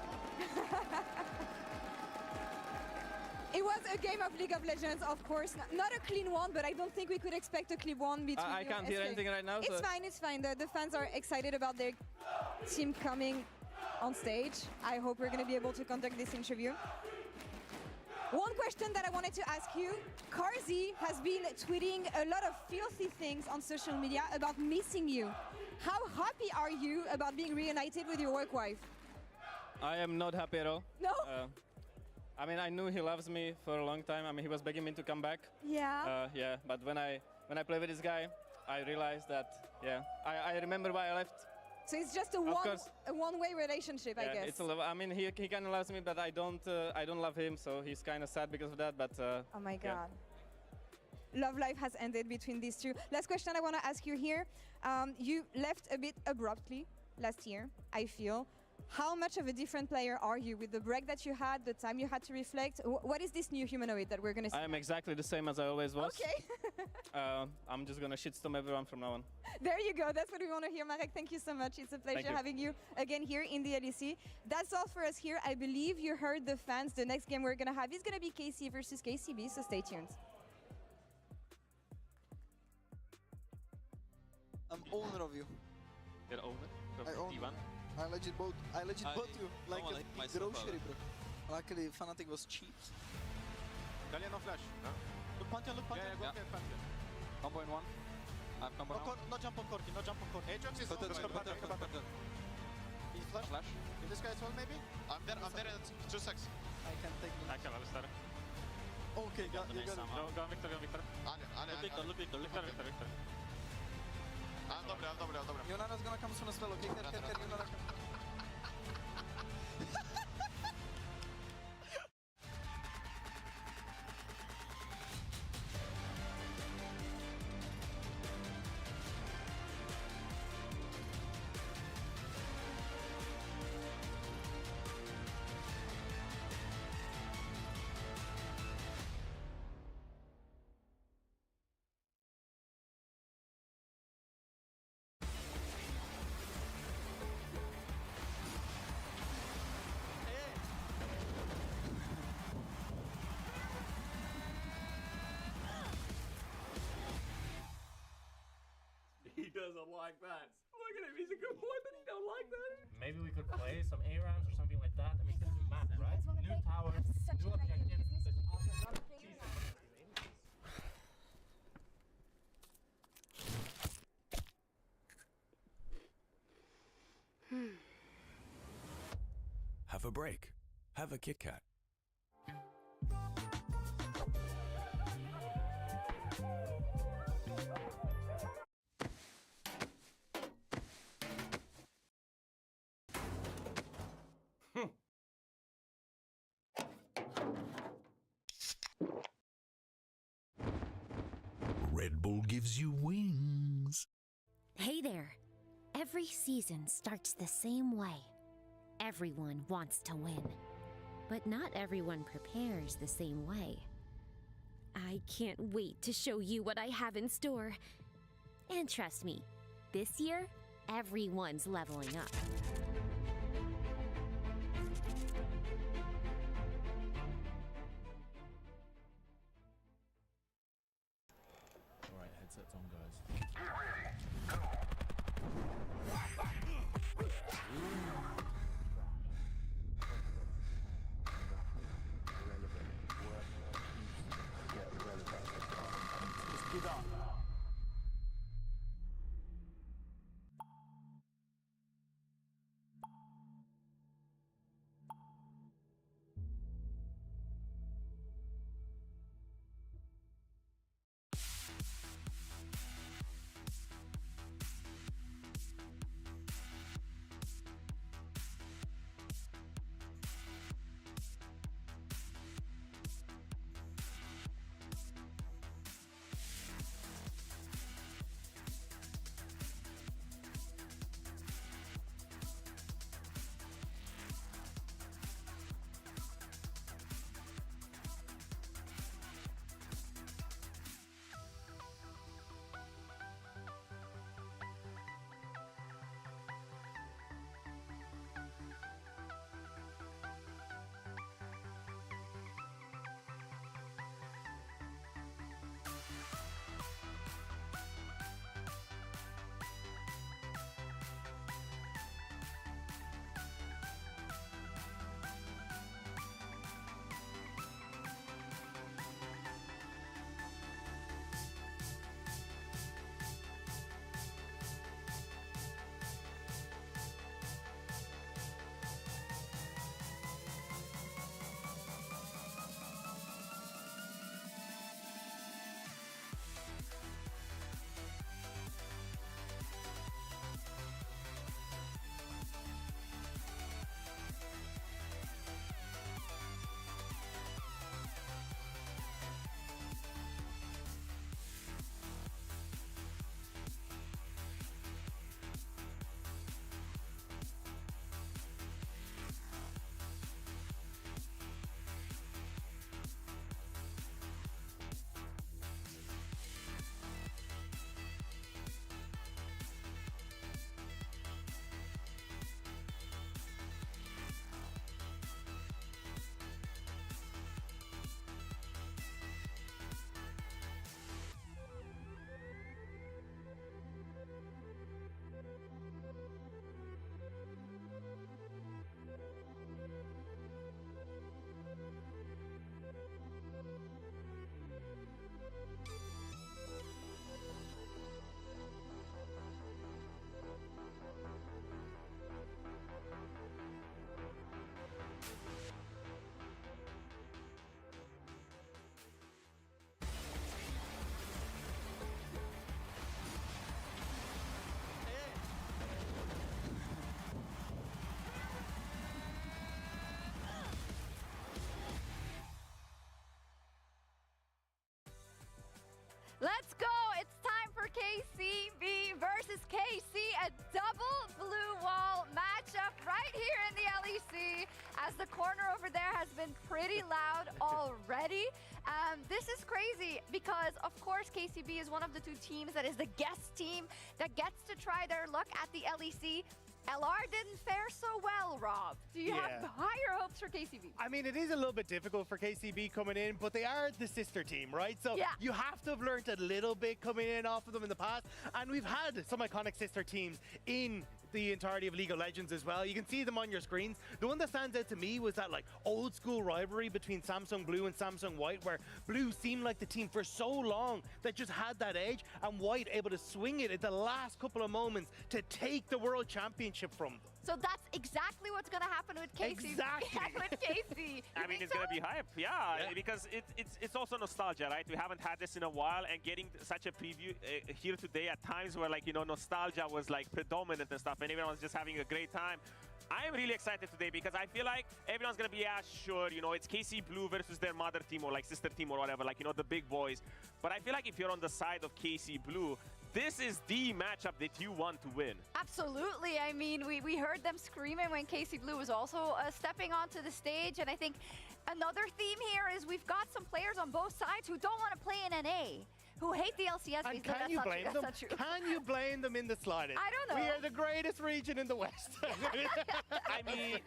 It was a game of League of Legends, of course. Not a clean one, but I don't think we could expect a clean one between I can't hear anything right now. It's fine, it's fine. The fans are excited about their team coming on stage. I hope we're going to be able to conduct this interview. One question that I wanted to ask you. Carsey has been tweeting a lot of filthy things on social media about missing you. How happy are you about being reunited with your work wife? I am not happy at all. No? I mean, I knew he loves me for a long time. I mean, he was begging me to come back. Yeah. Yeah, but when I play with this guy, I realized that, yeah, I remember why I left. So it's just a one-way relationship, I guess. It's a love. I mean, he kind of loves me, but I don't love him, so he's kind of sad because of that. But oh my God, love life has ended between these two. Last question I want to ask you here: you left a bit abruptly last year, I feel. How much of a different player are you with the break that you had, the time you had to reflect? What is this new Humanoid that we're going to see? I am exactly the same as I always was. Okay. I'm just going to shitstorm everyone from now on. There you go. That's what we want to hear, Marek. Thank you so much. It's a pleasure having you again here in the LEC. That's all for us here. I believe you heard the fans. The next game we're going to have is going to be KC versus KCB, so stay tuned. I'm owner of you. You're owner? I own D1? I legit bought you like a grocery, bro. Luckily, Fnatic was cheap. Gallia no flash. No? Look Pantheon, look Pantheon. Yeah, go get Pantheon. Combo in one. I have combo now. No jump on Corki, no jump on Corki. Ajax is Pantheon. He flash. Is this guy as well, maybe? I'm there in 2 seconds. I can take the... I can Alistar. Okay, you got it. Go on Victor. Look Victor. I'm double. Yunana's gonna come soon as well, okay? Care, Yunana. He doesn't like that. Look at him, he's a good boy, but he don't like that. Maybe we could play some A rounds or something like that. I mean, it's a map, right? New tower, new objective. Have a break. Have a Kit Kat. Red Bull gives you wings. Hey there. Every season starts the same way. Everyone wants to win, but not everyone prepares the same way. I can't wait to show you what I have in store. And trust me, this year, everyone's leveling up. Alright, headsets on, guys. Just get up. Let's go! It's time for KCB versus KC, a double blue wall matchup right here in the LEC, as the corner over there has been pretty loud already. This is crazy because, of course, KCB is one of the two teams that is the guest team that gets to try their luck at the LEC. LR didn't fare so well, Rob. Do you have higher hopes for KCB? I mean, it is a little bit difficult for KCB coming in, but they are the sister team, right? So you have to have learned a little bit coming in off of them in the past. And we've had some iconic sister teams in the entirety of League of Legends as well. You can see them on your screens. The one that stands out to me was that like old school rivalry between Samsung Blue and Samsung White, where Blue seemed like the team for so long that just had that edge, and White able to swing it at the last couple of moments to take the World Championship from them. So that's exactly what's going to happen with KC. Exactly. With KC. I mean, it's going to be hype. Yeah, because it's also nostalgia, right? We haven't had this in a while, and getting such a preview here today at times where, like, you know, nostalgia was like predominant and stuff, and everyone was just having a great time. I'm really excited today because I feel like everyone's going to be, yeah, sure, you know, it's KC Blue versus their mother team or like sister team or whatever, like, you know, the big boys. But I feel like if you're on the side of KC Blue, this is the matchup that you want to win. Absolutely. I mean, we heard them screaming when KC Blue was also stepping onto the stage. And I think another theme here is we've got some players on both sides who don't want to play in NA, who hate the LCS. And can you blame them? Can you blame them in the slightest? I don't know. We are the greatest region in the West. I mean,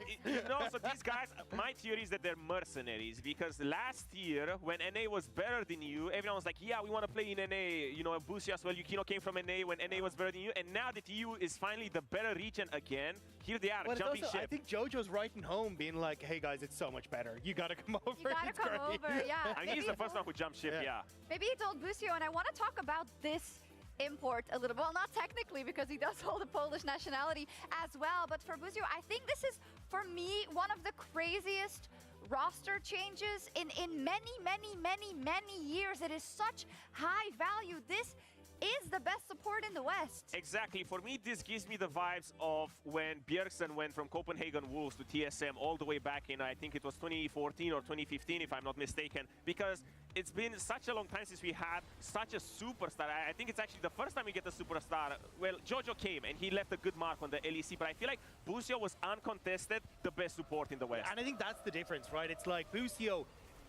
so these guys, my theory is that they're mercenaries, because last year when NA was better than you, everyone was like, yeah, we want to play in NA. You know, Busi as well, Yukino came from NA when NA was better than you, and now that EU is finally the better region again, here they are, jumping also, ship. I think JoJo's writing home being like, hey guys, it's so much better. You gotta come over. You gotta it's come great. over, yeah. I mean, he's the first one who jumped ship, yeah. Maybe he told Busio, and I want to talk about this import a little bit. Well, not technically, because he does hold a Polish nationality as well, but for Busio, I think this is, for me, one of the craziest roster changes in many years. It is such high value. This is the best support in the West. Exactly. For me, this gives me the vibes of when Bjergsen went from Copenhagen Wolves to TSM all the way back in, I think it was 2014 or 2015, if I'm not mistaken, because it's been such a long time since we had such a superstar. I think it's actually the first time we get a superstar. Well, Jojo came and he left a good mark on the LEC, but I feel like Busio was uncontested the best support in the West. And I think that's the difference, right? It's like Busio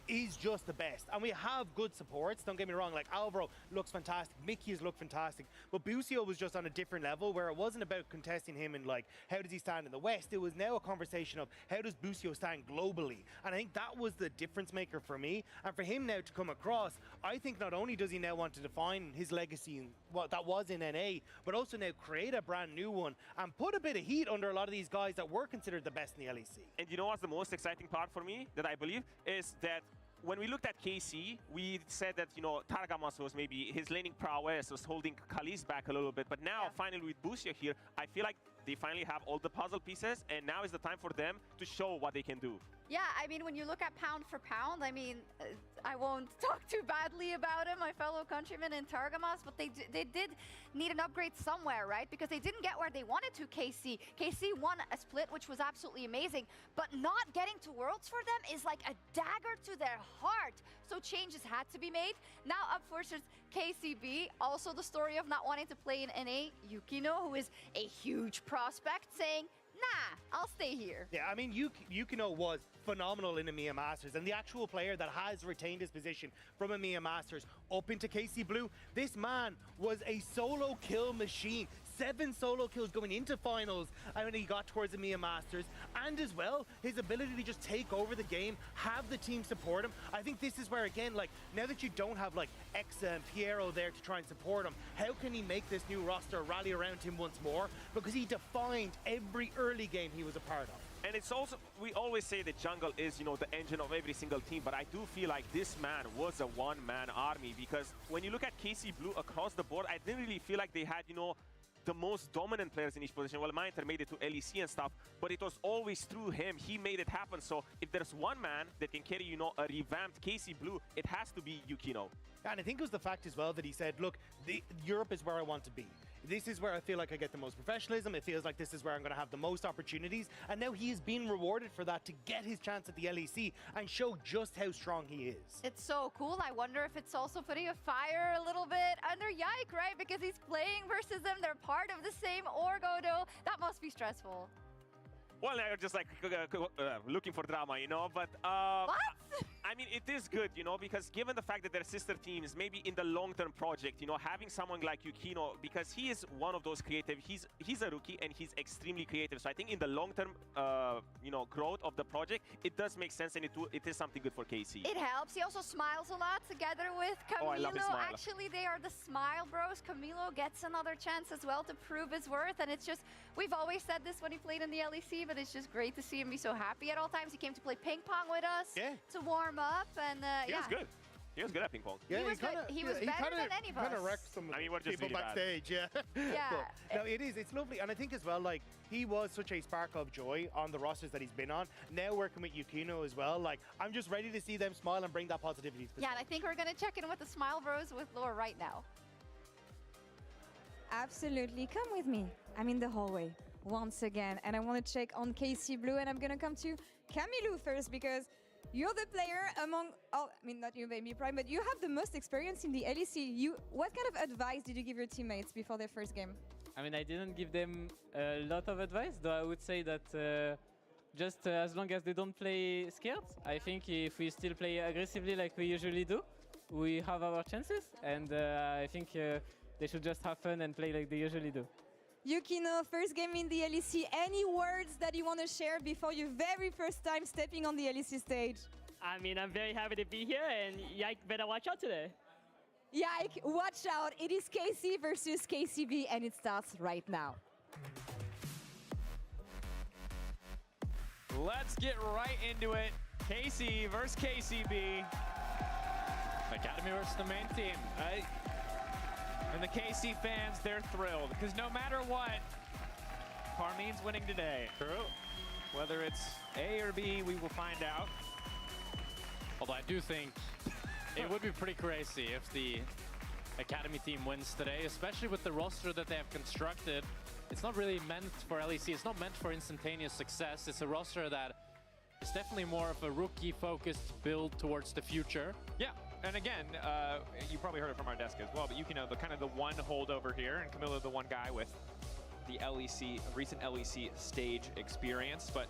is just the best. And we have good supports, don't get me wrong, like Alvaro looks fantastic, Mickey's look fantastic, but Busio was just on a different level where it wasn't about contesting him and like, how does he stand in the West? It was now a conversation of how does Busio stand globally? And I think that was the difference maker for me. And for him now to come across, I think not only does he now want to define his legacy in what that was in NA, but also now create a brand new one and put a bit of heat under a lot of these guys that were considered the best in the LEC. And you know what's the most exciting part for me, that I believe, is that when we looked at KC, we said that, you know, Targamas was maybe his laning prowess was holding Khalees back a little bit. But now, finally, with Busio here, I feel like they finally have all the puzzle pieces, and now is the time for them to show what they can do. Yeah, I mean, when you look at pound for pound, I mean, I won't talk too badly about him, my fellow countrymen in Targamas, but they did need an upgrade somewhere, right? Because they didn't get where they wanted to, KC. KC won a split, which was absolutely amazing, but not getting to Worlds for them is like a dagger to their heart. So changes had to be made. Now up first is KCB, also the story of not wanting to play in NA. Yukino, who is a huge prospect, saying, nah, I'll stay here. Yeah, I mean, Yukino was phenomenal in EMEA Masters, and the actual player that has retained his position from EMEA Masters up into KC Blue, this man was a solo kill machine. 7 solo kills going into finals when he got towards the EMEA Masters, and as well, his ability to just take over the game, have the team support him. I think this is where, again, like, now that you don't have, like, Exa and Piero there to try and support him, how can he make this new roster rally around him once more? Because he defined every early game he was a part of. And it's also, we always say that jungle is, you know, the engine of every single team, but I do feel like this man was a one-man army, because when you look at KC Blue across the board, I didn't really feel like they had, you know, the most dominant players in each position. Well, Minter made it to LEC and stuff, but it was always through him. He made it happen. So if there's one man that can carry, you know, a revamped KC Blue, it has to be Yukino. And I think it was the fact as well that he said, look, Europe is where I want to be. This is where I feel like I get the most professionalism. It feels like this is where I'm going to have the most opportunities. And now he is being rewarded for that to get his chance at the LEC and show just how strong he is. It's so cool. I wonder if it's also putting a fire a little bit under Yike, right? Because he's playing versus them. They're part of the same org, Odo. That must be stressful. Well, they're just like looking for drama, you know, but what? I mean, it is good, you know, because given the fact that they're sister teams, maybe in the long-term project, you know, having someone like Yukino, because he is one of those creative, he's a rookie and he's extremely creative. So I think in the long-term, you know, growth of the project, it does make sense, and it is something good for KC. It helps. He also smiles a lot together with Camilo. Oh, I love his smile. Actually, they are the smile bros. Camilo gets another chance as well to prove his worth, and it's just, we've always said this when he played in the LEC, but it's just great to see him be so happy at all times. He came to play ping pong with us to warm up, and he was good. He was good at ping pong. Yeah, he was good. He was better than any of us. Kind of wrecked some of the people backstage, Yeah. No, it's lovely, and I think as well, like, he was such a spark of joy on the rosters that he's been on. Now working with Yukino as well, like, I'm just ready to see them smile and bring that positivity to the and I think we're going to check in with the Smile Bros with Laura right now. Absolutely. Come with me. I'm in the hallway once again, and I want to check on KC Blue, and I'm going to come to Camilo first, because you're the player among all, I mean, not you, baby Prime, but you have the most experience in the LEC. What kind of advice did you give your teammates before their first game? I mean, I didn't give them a lot of advice, though I would say that just as long as they don't play scared, I think if we still play aggressively like we usually do, we have our chances, and I think they should just have fun and play like they usually do. Yukino, first game in the LEC. Any words that you want to share before your very first time stepping on the LEC stage? I mean, I'm very happy to be here, and Yike better watch out today. Yike, watch out. It is KC versus KCB, and it starts right now. Let's get right into it. KC versus KCB. Academy versus the main team. Right? And the KC fans, they're thrilled because no matter what, Carmine's winning today. True. Whether it's A or B, we will find out. Although I do think it would be pretty crazy if the Academy team wins today, especially with the roster that they have constructed. It's not really meant for LEC. It's not meant for instantaneous success. It's a roster that is definitely more of a rookie-focused build towards the future. Yeah, and again, you probably heard it from our desk as well, but Yukino, the kind of the one holdover here, and Camilo, the one guy with the LEC, recent LEC stage experience. But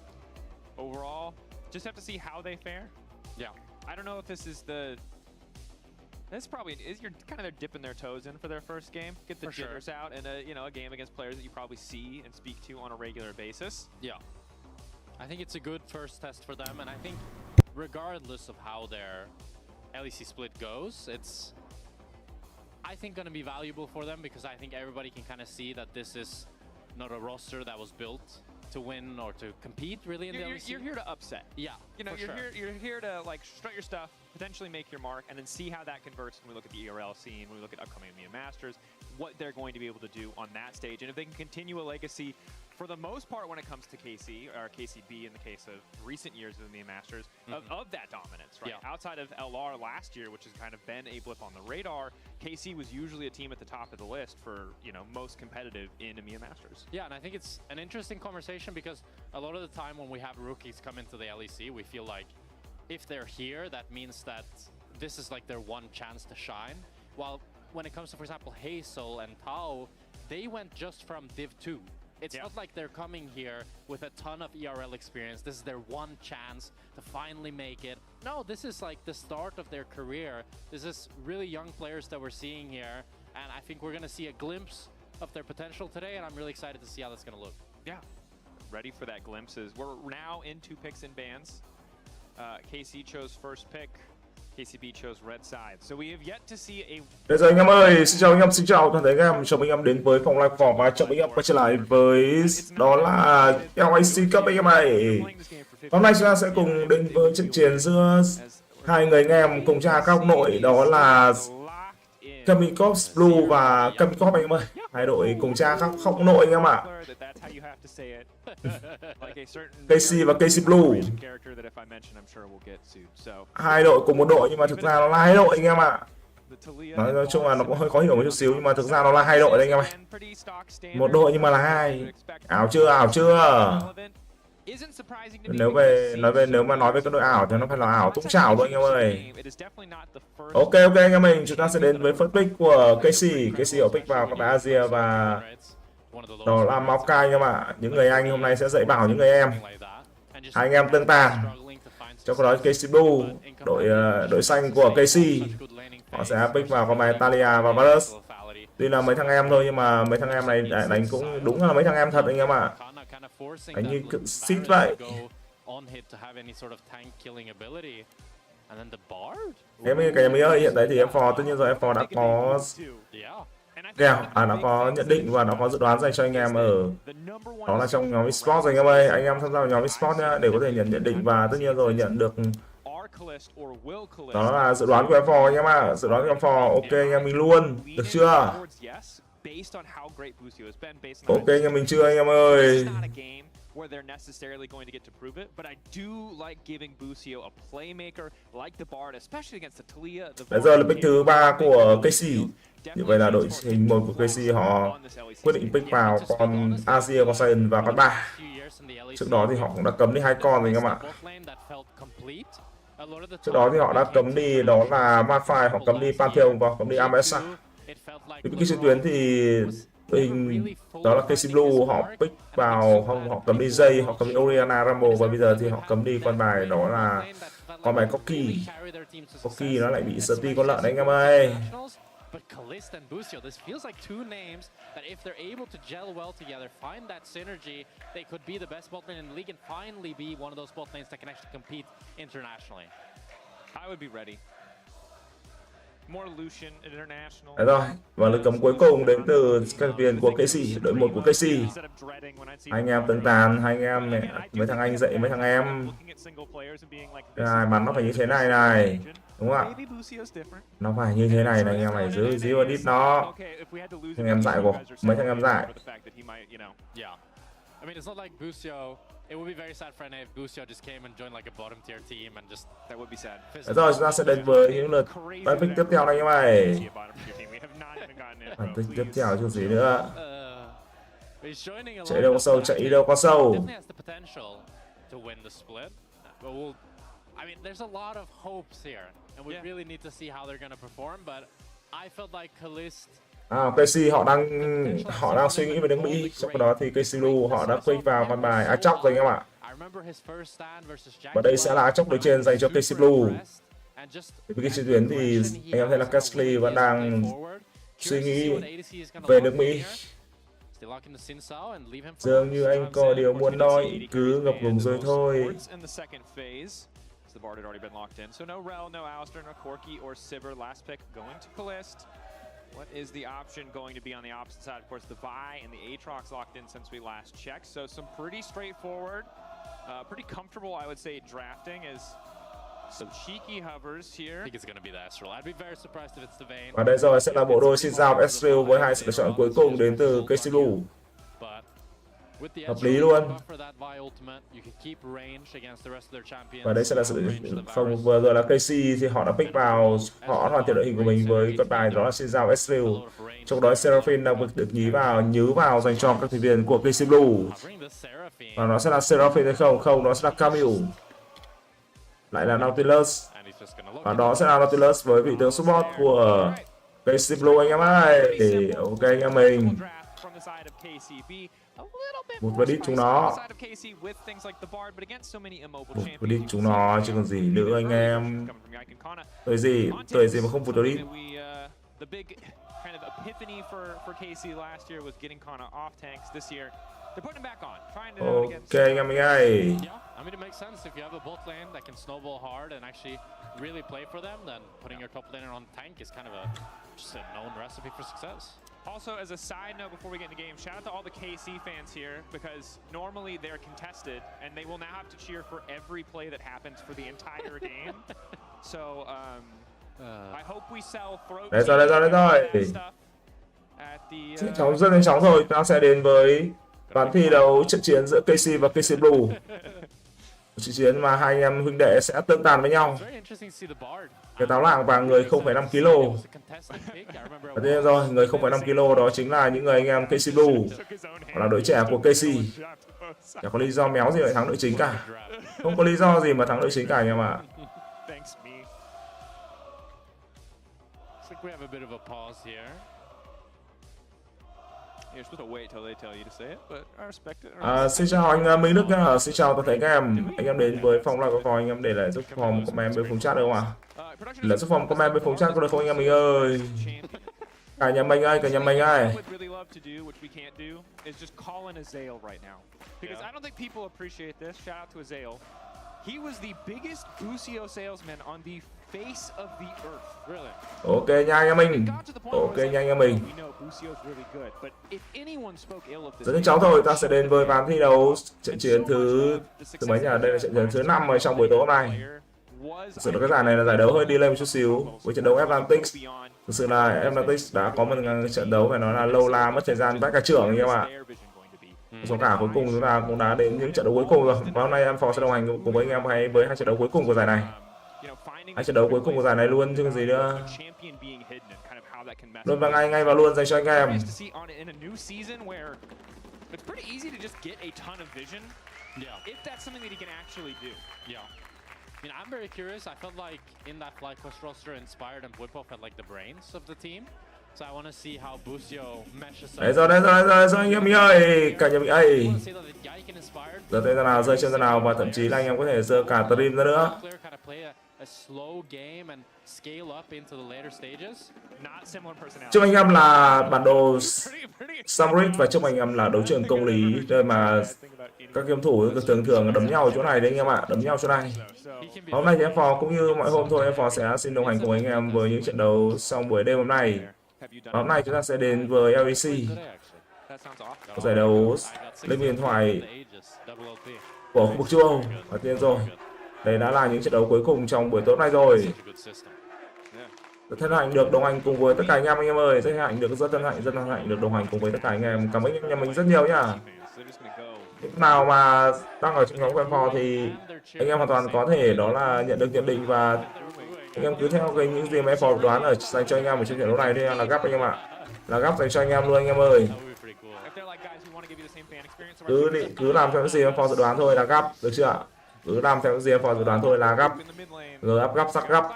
overall, just have to see how they fare. Yeah. I don't know if this is the... This probably is you're kind of they're dipping their toes in for their first game, get the For sure. jitters out, and a game against players that you probably see and speak to on a regular basis. Yeah. I think it's a good first test for them, and I think regardless of how their LEC split goes, it's, I think, going to be valuable for them because I think everybody can kind of see that this is not a roster that was built to win or to compete really in the LEC. You're here to upset. Yeah, you know, for you're sure. here. You're here to like strut your stuff, potentially make your mark, and then see how that converts when we look at the ERL scene, when we look at upcoming EMEA Masters, what they're going to be able to do on that stage, and if they can continue a legacy. For the most part, when it comes to KC, or KCB in the case of recent years of the EMEA Masters, of that dominance, right? Yeah. Outside of LR last year, which has kind of been a blip on the radar, KC was usually a team at the top of the list for, most competitive in EMEA Masters. Yeah, and I think it's an interesting conversation because a lot of the time when we have rookies come into the LEC, we feel like if they're here, that means that this is like their one chance to shine. While when it comes to, for example, Hazel and Tao, they went just from Div 2. It's not like they're coming here with a ton of ERL experience. This is their one chance to finally make it. No, this is like the start of their career. This is really young players that we're seeing here. And I think we're going to see a glimpse of their potential today. And I'm really excited to see how that's going to look. Yeah, ready for that glimpses. We're now into picks and bans. KC chose first pick. KCB chose red side. So we have yet to see a... Bây giờ anh em ơi, xin chào anh em, xin chào toàn thể anh em. Chào anh em đến với phòng live phỏ và chào anh em quay trở lại với đó là LEC Cup anh em ơi. Hôm nay chúng ta sẽ cùng đến với trận chiến giữa hai người anh em cùng cha các ông nội, đó là Kamikops Blue và Kamikops anh em ơi. Hai đội cùng cha các ông nội anh em ạ. KC và KC Blue. Hai đội cùng một đội nhưng mà thực ra nó là hai đội anh em ạ. Nói chung là nó cũng hơi khó hiểu một chút xíu nhưng mà thực ra nó là hai đội đấy anh em ơi. Một đội nhưng mà là hai. Ảo chưa, ảo chưa. Nếu mà nói về cái đội ảo thì nó phải là ảo tung chảo thôi anh em ơi. Ok anh em mình, chúng ta sẽ đến với first pick của KC ở pick vào các bạn Asia và đó là Maokai anh em ạ. Những người anh hôm nay sẽ dạy bảo những người em. Hai anh em tương tàn. Trong đó KC Blue, đội xanh của KC, họ sẽ pick vào con bài Talia và Varus. Tuy là mấy thằng em thôi nhưng mà mấy thằng em này đánh cũng đúng là mấy thằng em thật anh em ạ. Đánh như cự xít vậy. Em ơi, hiện tại thì em Phò tất nhiên rồi, em Phò đã có đã có nhận định và nó có dự đoán dành cho anh em ở đó là trong nhóm Esports anh em ơi. Anh em tham gia vào nhóm Esports nhá để có thể nhận định và tất nhiên rồi nhận được đó là dự đoán của em Phò anh em ạ. Dự đoán của em Phò, ok anh em mình luôn, được chưa? Ok anh em mình chưa anh em ơi? Where they're necessarily going to get to prove it, but I do like giving Busio a playmaker like the Bard, especially against the Talia. Bây giờ là pick thứ 3 của KC. Như vậy là đội hình 1 của KC họ quyết định pick vào con Asia, con Saiyan và con 3. Trước đó thì họ cũng đã cấm đi 2 con rồi anh em ạ. Trước đó thì họ đã cấm đi đó là Malphite, họ cấm đi Pantheon và cấm đi Amesa. Cái trên tuyến thì đội hình đó là KC Blue họ pick vào, họ cấm đi Jay, họ cấm đi Oriana Rumble và bây giờ thì họ cấm đi con bài đó là con mày Cocky nó lại bị Sturdy con lợn đấy anh em ơi. But Kalist and Busio, this feels like two names that if they're able to gel well together, find that synergy, they could be the best bot lane in the league and finally be one of those bot lanes that can actually compete internationally. I would be ready. More Lucian International. Đấy rồi, và lực cấm cuối cùng đến từ các thành viên của KC, đội 1 của KC. Hai anh em tương tàn, hai anh em này, mấy thằng anh dạy mấy thằng em. Này, bắn nó phải như thế này này, đúng không ạ? Nó phải như thế này anh em phải giữ và đít nó. Thằng em dạy của mấy thằng em dạy. Yeah. I mean, it's not like Busio. It would be very sad for NA if Busio just came and joined like a bottom tier team and just that would be sad. Đấy rồi, chúng ta sẽ đến với những lượt bắn pick tiếp theo này anh em ơi. Bắn pick tiếp theo chứ gì nữa. Chạy đâu có sâu, chạy đâu có sâu. Definitely has the potential to win the split. But I mean, there's a lot of hopes here, and we really need to see how they're going to perform. But I felt like Kalist. KC họ đang suy nghĩ về nước Mỹ, trong đó thì KC Blue họ đã click vào con bài Achok rồi anh em ạ. Và đây sẽ là Achok đối trên dành cho KC Blue. Với cái chiến tuyến thì anh em thấy là Castley vẫn đang suy nghĩ về nước Mỹ. Dường như anh có điều muốn nói, cứ ngập ngừng rồi thôi. The Bard had already been locked in, so no Rel, no Alistair, no Corki or Sivir. Last pick going to Kalist. What is the option going to be on the opposite side? Of course, the Vi and the Aatrox locked in since we last checked, so some pretty straightforward, pretty comfortable, I would say, drafting is some cheeky hovers here. I think it's going to be the Astral. I'd be very surprised if it's the Vayne. Và đây rồi sẽ là bộ đôi xin giao Astral với hai sự lựa chọn cuối cùng đến từ KC Blue. Hợp lý luôn. Và đây sẽ là sự không vừa rồi là KC thì họ đã pick vào, họ hoàn thiện đội hình của mình với con bài đó là xin giao Ezreal. Trong đó Seraphine đang được nhứ vào dành cho các thành viên của KC Blue. Và nó sẽ là Seraphine hay không? Không, nó sẽ là Camille. Lại là Nautilus. Và đó sẽ là Nautilus với vị tướng support của KC Blue anh em ơi. Ok anh em mình. Một vật đít chúng nó. Một vật đít chúng nó chứ còn gì nữa anh em. Tôi gì mà không vụt vật đít. Ok anh em mình ơi. I mean, it makes sense if you have a bot lane that can snowball hard and actually really play for them, then putting your top laner on tank is kind of just a known recipe for success. Also, as a side note before we get into the game, shout out to all the KC fans here because normally they're contested and they will now have to cheer for every play that happens for the entire game. So, I hope we sell throat. Đấy rồi. Rất nhanh chóng thôi, ta sẽ đến với ván thi đấu trận chiến giữa KC và KC Blue. Trận chiến mà hai anh em huynh đệ sẽ tương tàn với nhau. Cái táo lạng và người 0,5 kg. Và thế rồi, người 0,5 kg đó chính là những người anh em KC Blue. Họ là đội trẻ của KC. Chẳng có lý do méo gì lại thắng đội chính cả. Không có lý do gì mà thắng đội chính cả anh em ạ. Xin chào anh Minh Đức nhá. Xin chào toàn thể các em. Anh em đến với phòng live của anh em để lại giúp phòng comment bên phòng chat được không ạ? Để giúp phòng comment bên phòng chat có được không anh em mình ơi? Cả nhà mình ơi, cả nhà mình ơi. He was the biggest Busio salesman on the face of the earth. Really? Ok nha anh em mình. Ok nha anh em mình. Rất nhanh chóng thôi, ta sẽ đến với ván thi đấu trận chiến thứ mấy nhỉ? Đây là trận chiến thứ 5 ở trong buổi tối hôm nay. Thực sự là cái giải này là giải đấu hơi đi lên một chút xíu với trận đấu Atlantic. Thực sự là Atlantic đã có một trận đấu phải nói là lâu la, mất thời gian vãi cả trưởng anh em ạ. Số cả cuối cùng chúng ta cũng đã đến những trận đấu cuối cùng rồi. Và hôm nay em Phò sẽ đồng hành cùng với anh em hay với hai trận đấu cuối cùng của giải này. Hai trận đấu cuối cùng của giải này luôn chứ còn gì nữa. Luôn vào ngay vào luôn dành cho anh em. I mean, I'm very curious. I felt like in that FlyQuest roster, Inspired and Whipoff had like the brains of the team. So I want to see how Busio meshes Đấy rồi anh em ơi, cả nhà mình ấy. See that the guy can inspire. Giơ tay ra nào, rơi chân ra nào, và thậm chí là anh em có thể giơ cả stream ra nữa. Player kind of play a slow game and scale up into the later stages. Not similar personality. Chúc anh em là bản đồ Samrit và chúc anh em là đấu trường công lý, nơi mà các game thủ thường đấm nhau ở chỗ này đấy anh em ạ, đấm nhau chỗ này. Hôm nay thì em Phò cũng như mọi hôm thôi, em Phò sẽ xin đồng hành cùng anh em với những trận đấu trong buổi đêm hôm nay. Và hôm nay chúng ta sẽ đến với LEC, giải đấu linh huyền thoại của khu vực châu Âu. Và tiên rồi, đây đã là những trận đấu cuối cùng trong buổi tối nay rồi. Rất hân hạnh được đồng hành cùng với tất cả anh em ơi, rất hạnh được rất hân hạnh được đồng hành cùng với tất cả anh em. Cảm ơn anh em mình rất nhiều nhá. Lúc nào mà đang ở trong nhóm của em Phò thì anh em hoàn toàn có thể đó là nhận được nhận định, và anh em cứ theo những gì mà em Phò đoán ở dành cho anh em ở trong trận đấu này, đây là gấp anh em ạ, là gấp dành cho anh em luôn anh em ơi. Cứ làm theo những gì em Phò dự đoán thôi là gấp, được chưa ạ? Cứ làm theo những gì em Phò dự đoán thôi là gấp, gấp sắc gấp.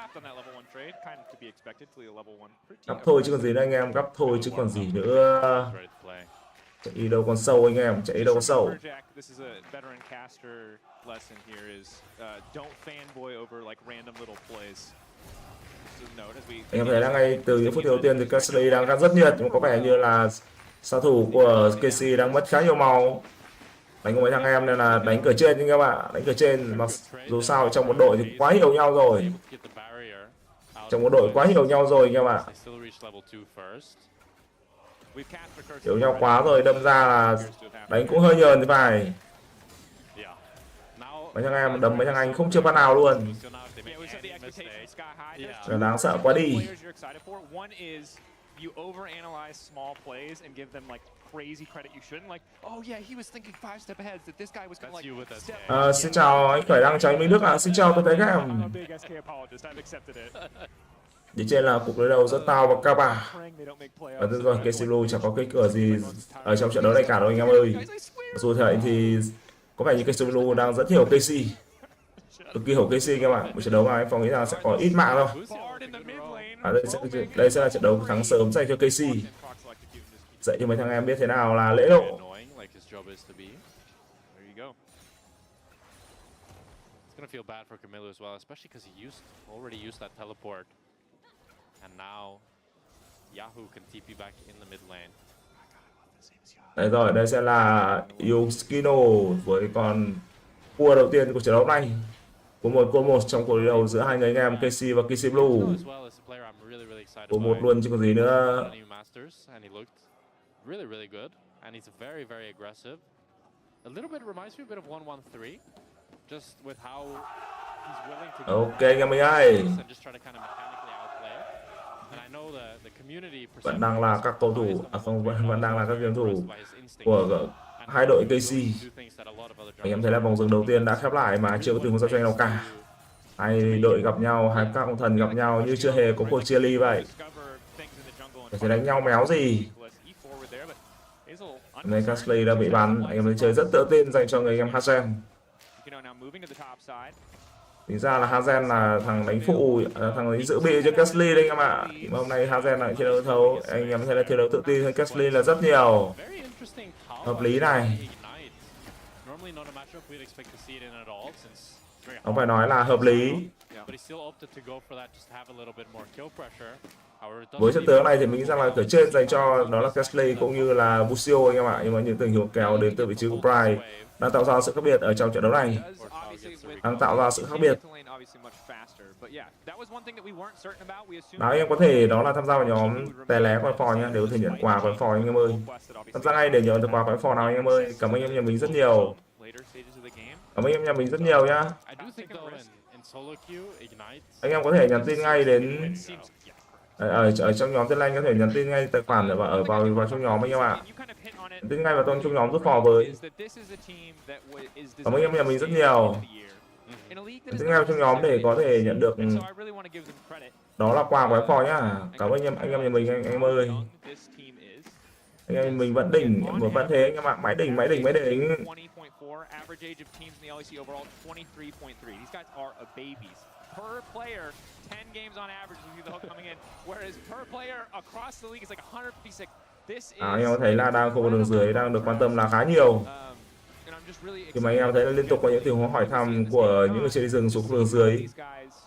Gấp thôi chứ còn gì nữa anh em, gấp thôi chứ còn gì nữa. Chạy đi đâu còn sâu anh em, chạy đi đâu còn sâu. Anh em thấy là ngay từ những phút đầu tiên thì Castley đang rất nhiệt, nhưng có vẻ như là sát thủ của KC đang mất khá nhiều máu. Đánh cùng với thằng em nên là đánh cửa trên anh em ạ, đánh cửa trên, mà dù sao trong một đội thì quá hiểu nhau rồi. Trong một đội quá hiểu nhau rồi anh em ạ. Hiểu nhau quá rồi, đâm ra là đánh cũng hơi nhờn thì phải. Mấy thằng em đấm mấy thằng anh không chưa phát nào luôn. Là đáng sợ quá đi. You overanalyze small plays and give them like crazy credit you shouldn't. Like, oh yeah, he was thinking 5 step ahead that this guy was gonna like step. Xin chào anh Khởi Đăng, chào anh Minh Đức ạ. Xin chào tôi thấy các em. Đi trên là cục đối đầu rất tao và cao bà. Và tất rồi, KC Blue chẳng có cái cửa gì ở trong trận đấu này cả đâu anh em ơi. Dù thế thì có vẻ như KC Blue đang rất hiểu KC, cực kỳ hiểu KC các bạn. Một trận đấu mà anh Phong nghĩ rằng sẽ có ít mạng đâu. Đây sẽ là trận đấu thắng sớm dành cho KC, dạy cho mấy thằng em biết thế nào là lễ độ. Feel bad for Camilo as well, especially because he already used that teleport, and now Yahoo can TP back in the mid lane. Đấy rồi, đây sẽ là Yuskino với con cua đầu tiên của trận đấu này, của một trong cuộc đối đầu giữa hai người anh em KC và KC Blue. Của một luôn chứ còn gì nữa. Ok anh em mình ơi, vẫn đang là các cầu thủ, vẫn đang là các game thủ của hai đội KC. Anh em thấy là vòng dừng đầu tiên đã khép lại mà chưa có từng giao tranh nào cả. Hai đội gặp nhau, hai các con thần gặp nhau như chưa hề có cuộc chia ly vậy. Phải đánh nhau méo gì. Nên Castley đã bị bắn, anh em chơi rất tự tin dành cho người anh em Hazen. Tính ra là Hazen là thằng đánh phụ, thằng đánh giữ bị cho Castley đây anh em ạ. Mà hôm nay Hazen lại thi đấu thấu, anh em thấy là thi đấu tự tin hơn Castley là rất nhiều. Hợp lý này. Không phải nói là hợp lý. Với trận tướng này thì mình nghĩ rằng là cửa trên dành cho đó là Castley cũng như là Busio anh em ạ. Nhưng mà những tình huống kéo đến từ vị trí của Pride đang tạo ra sự khác biệt ở trong trận đấu này. Đang tạo ra sự khác biệt. Đó, anh em có thể đó là tham gia vào nhóm Tè Lé của Phò nha, để có thể nhận quà của Phò anh em ơi. Tham gia ngay để nhận được quà của Phò nào anh em ơi. Cảm ơn anh em nhà mình rất nhiều. Cảm ơn anh em nhà mình rất nhiều nhá. Anh em có thể nhắn tin ngay đến ở trong nhóm Tên Lanh, có thể nhắn tin ngay tài khoản vào trong nhóm anh em ạ. Nhắn tin ngay vào trong nhóm giúp Phò với. Cảm ơn anh em nhà mình rất nhiều. Nhắn tin ngay vào trong nhóm để có thể nhận được đó là quà của Phò nhá. Cảm ơn anh em nhà mình anh em ơi. Anh em mình vẫn đỉnh, vẫn thế anh em ạ. Máy đỉnh. Average age of teams in the LEC overall 23.3. These guys are a babies. per player, 10 games on average you see the hook coming in, whereas per player across the league is like 156. This is anh em thấy là đang khu vực đường dưới đang được quan tâm là khá nhiều. Thì mà anh em thấy là liên tục có những tình huống hỏi thăm của những người chơi đi rừng xuống khu vực đường dưới.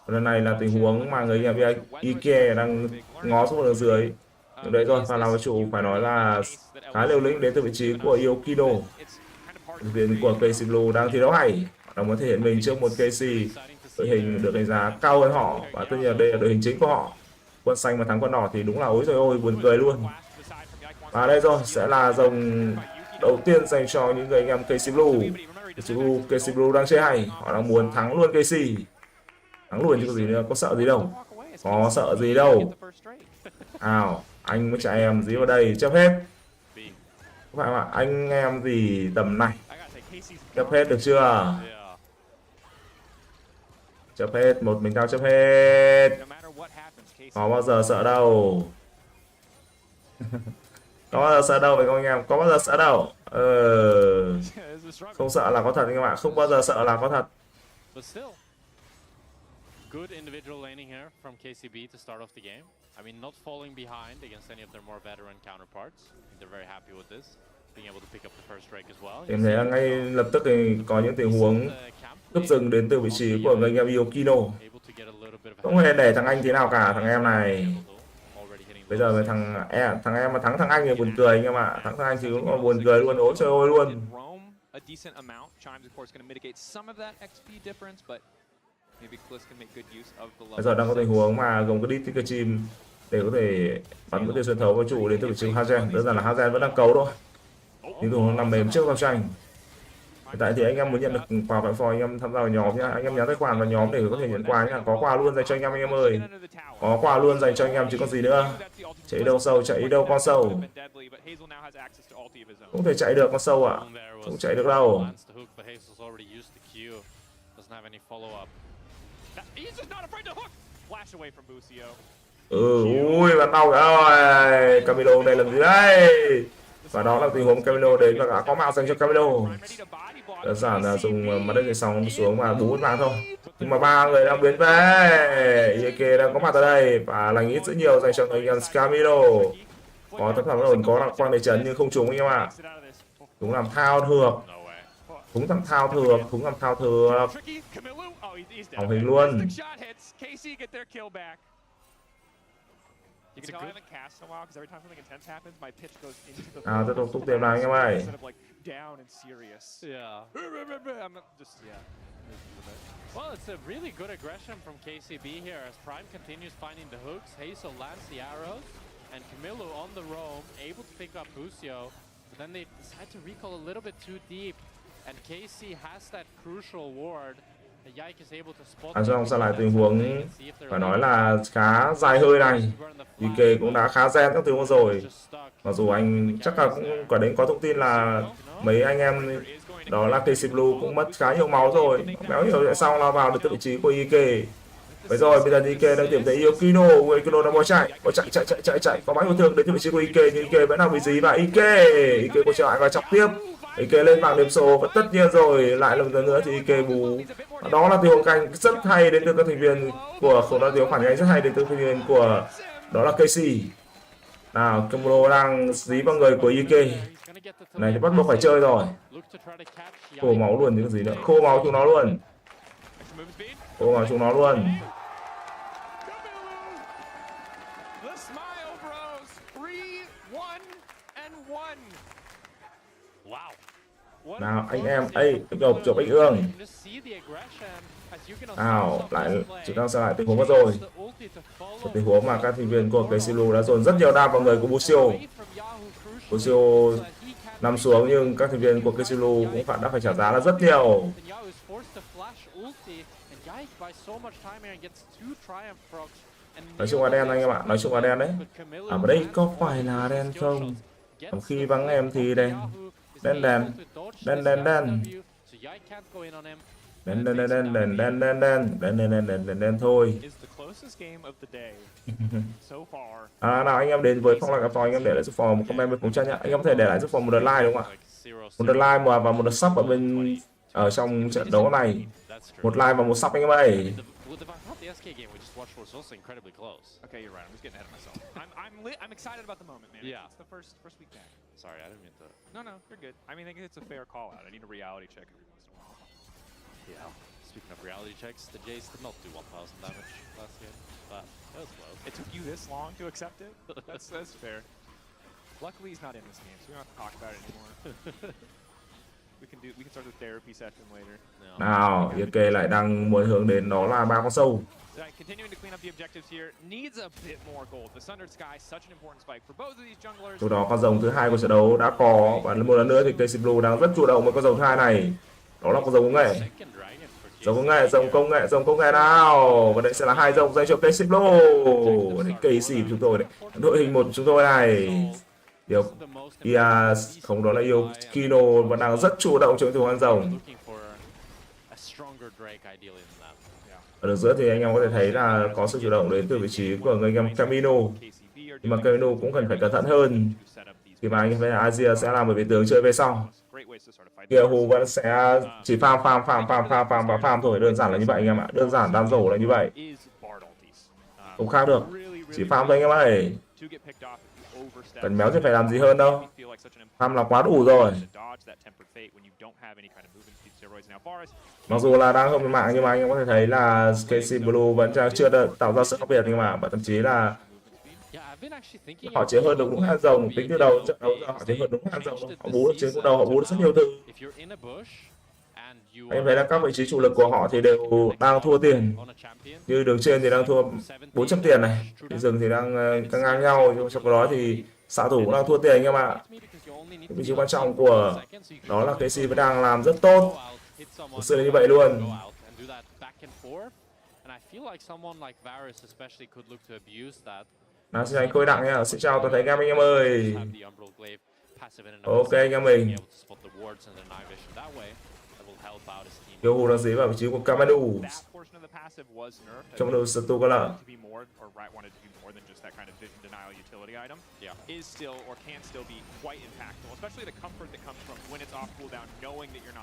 Lần này là tình huống mà người nhà Ike đang ngó xuống đường dưới. Nhưng đấy rồi, và làm chủ phải nói là khá liều lĩnh đến từ vị trí của Yokino. Đội viên của KC Blue đang thi đấu hay, đang muốn thể hiện mình trước một KC đội hình được đánh giá cao hơn họ, và tất nhiên đây là đội hình chính của họ. Quân xanh mà thắng quân đỏ thì đúng là ối rồi ôi, buồn cười luôn. Và đây rồi sẽ là dòng đầu tiên dành cho những người anh em KC Blue. KC Blue đang chơi hay, họ đang muốn thắng luôn KC. Thắng luôn chứ có gì nữa, có sợ gì đâu. Có sợ gì đâu. Nào, anh với trẻ em dí vào đây, chấp hết. Không phải mà anh em gì tầm này. Chấp hết được chưa? Chấp hết, một mình tao chấp hết. Có bao giờ sợ đâu. Có bao giờ sợ đâu phải không anh em? Có bao giờ sợ đâu. Không sợ là có thật anh em ạ. Không bao giờ sợ là có thật. Good individual laning here from KCB to start off the game. I mean, not falling behind against any of their more veteran counterparts. I think they're very happy with this, being able to pick up the first strike as well. Em thấy là ngay lập tức thì có những tình huống cướp rừng đến từ vị trí của người anh em Yokino. Không hề để thằng anh thế nào cả, thằng em này. Bây giờ thằng em mà thắng thằng anh thì buồn cười anh em ạ. Thắng thằng anh thì cũng còn buồn cười luôn, ối trời ơi luôn. Bây giờ đang có tình huống mà gồng cái đít cái chim để có thể bắn cái tiền xuyên thấu với chủ đến từ vị trí Hazen. Đơn giản là Hazen vẫn đang cấu thôi. Nhưng tình huống nằm mềm trước giao tranh. Hiện tại thì anh em muốn nhận được quà vạn phò anh em tham gia vào nhóm nhá. Anh em nhắn tài khoản vào nhóm để có thể nhận quà nhá. Có quà luôn dành cho anh em ơi. Có quà luôn dành cho anh em chứ còn gì nữa. Chạy đâu sâu, chạy đâu con sâu. Không thể chạy được con sâu ạ. Không chạy được đâu. Ui bạn tao rồi. Camilo này làm gì đây? Và đó là tình huống Camilo đến và đã có mạo dành cho Camilo. Đơn giản là dùng mặt đất dây sóng xuống và bú vàng thôi. Nhưng mà ba người đang biến về. Ike đang có mặt ở đây và lành ít rất nhiều dành cho người anh Camilo. Có tác phẩm ổn, có quang để chấn nhưng không trúng anh em ạ. Chúng làm thao thược. Chúng làm thao thược, chúng làm thao thược. Hỏng hình luôn. Tiếp tục túc tìm lại anh em ơi. Well, it's a really good aggression from KCB here as Prime continues finding the hooks. Hazel lands the arrows, and Camilo on the roam, able to pick up Busio. But then they decide to recall a little bit too deep, and KC has that crucial ward. Xong sẽ lại tình huống phải nói là khá dài hơi này. Ike cũng đã khá gen các tình huống rồi. Mặc dù anh chắc là cũng có đến có thông tin là mấy anh em đó là KC Blue cũng mất khá nhiều máu rồi. Béo hiểu tại sao lao vào được từ vị trí của Ike. Bây giờ Ike đang tìm thấy Yokino, Yokino đang bỏ chạy, chạy. Có bắn một thương đến từ vị trí của Ike nhưng Ike vẫn đang bị dí và Ike có trở lại và chọc tiếp. Ike lên bảng điểm số và tất nhiên rồi lại lần nữa thì Ike bù. Đó là tình huống canh rất hay đến từ các thành viên của không nói tiếng phản ánh rất hay đến từ thành viên của đó là KC. Nào Camilo đang dí vào người của Ike. Này thì bắt buộc phải chơi rồi. Khô máu luôn những gì nữa, khô máu chúng nó luôn. Khô máu chúng nó luôn. Nào anh em ấy tiếp tục chụp Bích Ương. Nào lại chúng ta sẽ lại tình huống vừa rồi. Một tình huống mà các thành viên của KC Blue đã dồn rất nhiều đam vào người của Busio. Busio nằm xuống nhưng các thành viên của KC Blue cũng đã phải trả giá là rất nhiều. Nói chung là đen anh em ạ, nói chung là đen đấy. Ở đây có phải là đen không? Khi vắng em thì đen. Đen thôi. Nào anh em đến với phong lạc phò, anh em để lại giúp phò một comment bên cùng chân nhá. Anh em có thể để lại giúp phò một đợt like đúng không ạ? Một đợt like và một đợt sub ở bên ở trong trận đấu này. Một like và một sub anh em ơi. the SK game we just watched was also incredibly close. Okay, you're right. I'm just getting ahead of myself. I'm excited about the moment, man. Yeah. It's the first week back. Sorry, I didn't mean to. No, you're good. I mean, I think it's a fair call out. I need a reality check every once in a while. Yeah. Speaking of reality checks, the Jace did not do 1,000 damage last game, but that was close. It took you this long to accept it? That's fair. Luckily, he's not in this game, so we don't have to talk about it anymore. We can start the therapy session later. Nào, EK lại đang muốn hướng đến đó là 3 con sâu. Continuing to clean up the objectives here needs a bit more gold. The Sundered Sky such an important spike for both of these junglers. Từ đó con rồng thứ hai của trận đấu đã có, và một lần nữa thì KC Blue đang rất chủ động với con rồng thứ hai này. Đó là con rồng công nghệ. Rồng công nghệ nào. Và đây sẽ là 2 rồng dành cho KC Blue. KC của chúng tôi này, đội hình 1 của chúng tôi này. Điều không, đó là yêu Kino vẫn đang rất chủ động trong thủ con rồng. Ở đường giữa thì anh em có thể thấy là có sự chủ động đến từ vị trí của người anh em Camino, nhưng mà Camino cũng cần phải cẩn thận hơn khi mà anh em thấy là Asia sẽ làm một vị tướng chơi về sau. Kia Hu vẫn sẽ chỉ farm thôi, đơn giản là như vậy anh em ạ, đơn giản đam rổ là như vậy, không khác được, chỉ farm thôi anh em ơi. Cần méo thì phải làm gì hơn đâu, farm là quá đủ rồi. Mặc dù là đang không mạng nhưng mà anh em có thể thấy là KC Blue vẫn chưa tạo ra sự khác biệt, nhưng mà thậm chí là họ chế hơn được đúng hạt rồng. Tính từ đầu trận đấu họ chế hơn đúng hạt rồng, họ bú được trên cuộc đầu, họ bú được rất nhiều thứ. Anh thấy là các vị trí chủ lực của họ thì đều đang thua tiền, như đường trên thì đang thua 400 tiền này, đi rừng thì đang căng ngang nhau, nhưng trong đó thì xạ thủ cũng đang thua tiền anh em ạ. Vị trí quan trọng của đó là KC vẫn đang làm rất tốt, thực sự là như vậy luôn. Nào, xin anh Khôi Đặng nha, xin chào toàn thể anh em ơi. Ok anh em mình. Kiêu Hu đang dí vào vị trí của Kamadu. Trong đầu Satu có lỡ.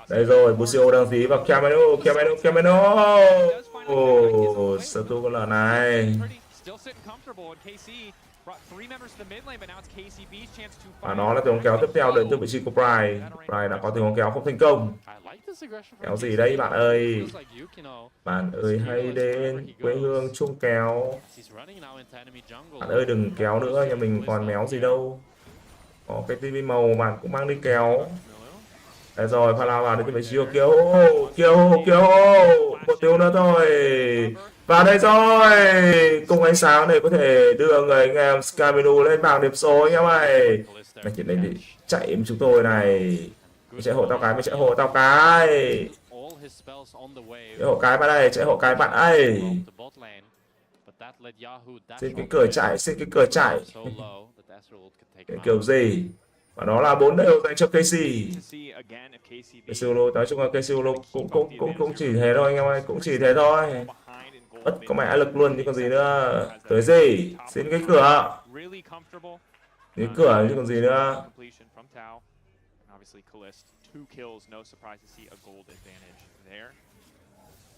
Đây rồi, Busio đang dí vào Kamadu. Satu có lỡ này. Và nó là tình huống kéo tiếp theo đến từ vị trí của Pride. Pride đã có tình huống kéo không thành công. Kéo gì đấy bạn ơi? Bạn ơi hãy đến quê hương chung kéo. Bạn ơi đừng kéo nữa, nhà mình còn méo gì đâu. Có cái tivi màu bạn cũng mang đi kéo. Đây rồi, pha lao vào đến từ vị trí của Kiêu Hu. Một tiêu nữa thôi. Và đây rồi, cùng ánh sáng để có thể đưa người anh em Scaminu lên bảng điểm số anh em ơi. Này chuyện này để chạy chúng tôi này. Mày chạy hộ tao cái, chạy hộ cái bạn ơi, chạy hộ cái bạn ơi. Xin cái cửa chạy. Cái kiểu gì? Và đó là 4 đều dành cho KC. Nói chung là KC cũng chỉ thế thôi anh em ơi, cũng chỉ thế thôi. Bất có mẹ lực luôn chứ còn gì nữa. Tới gì? Xin cái cửa. Cái cửa chứ còn gì nữa.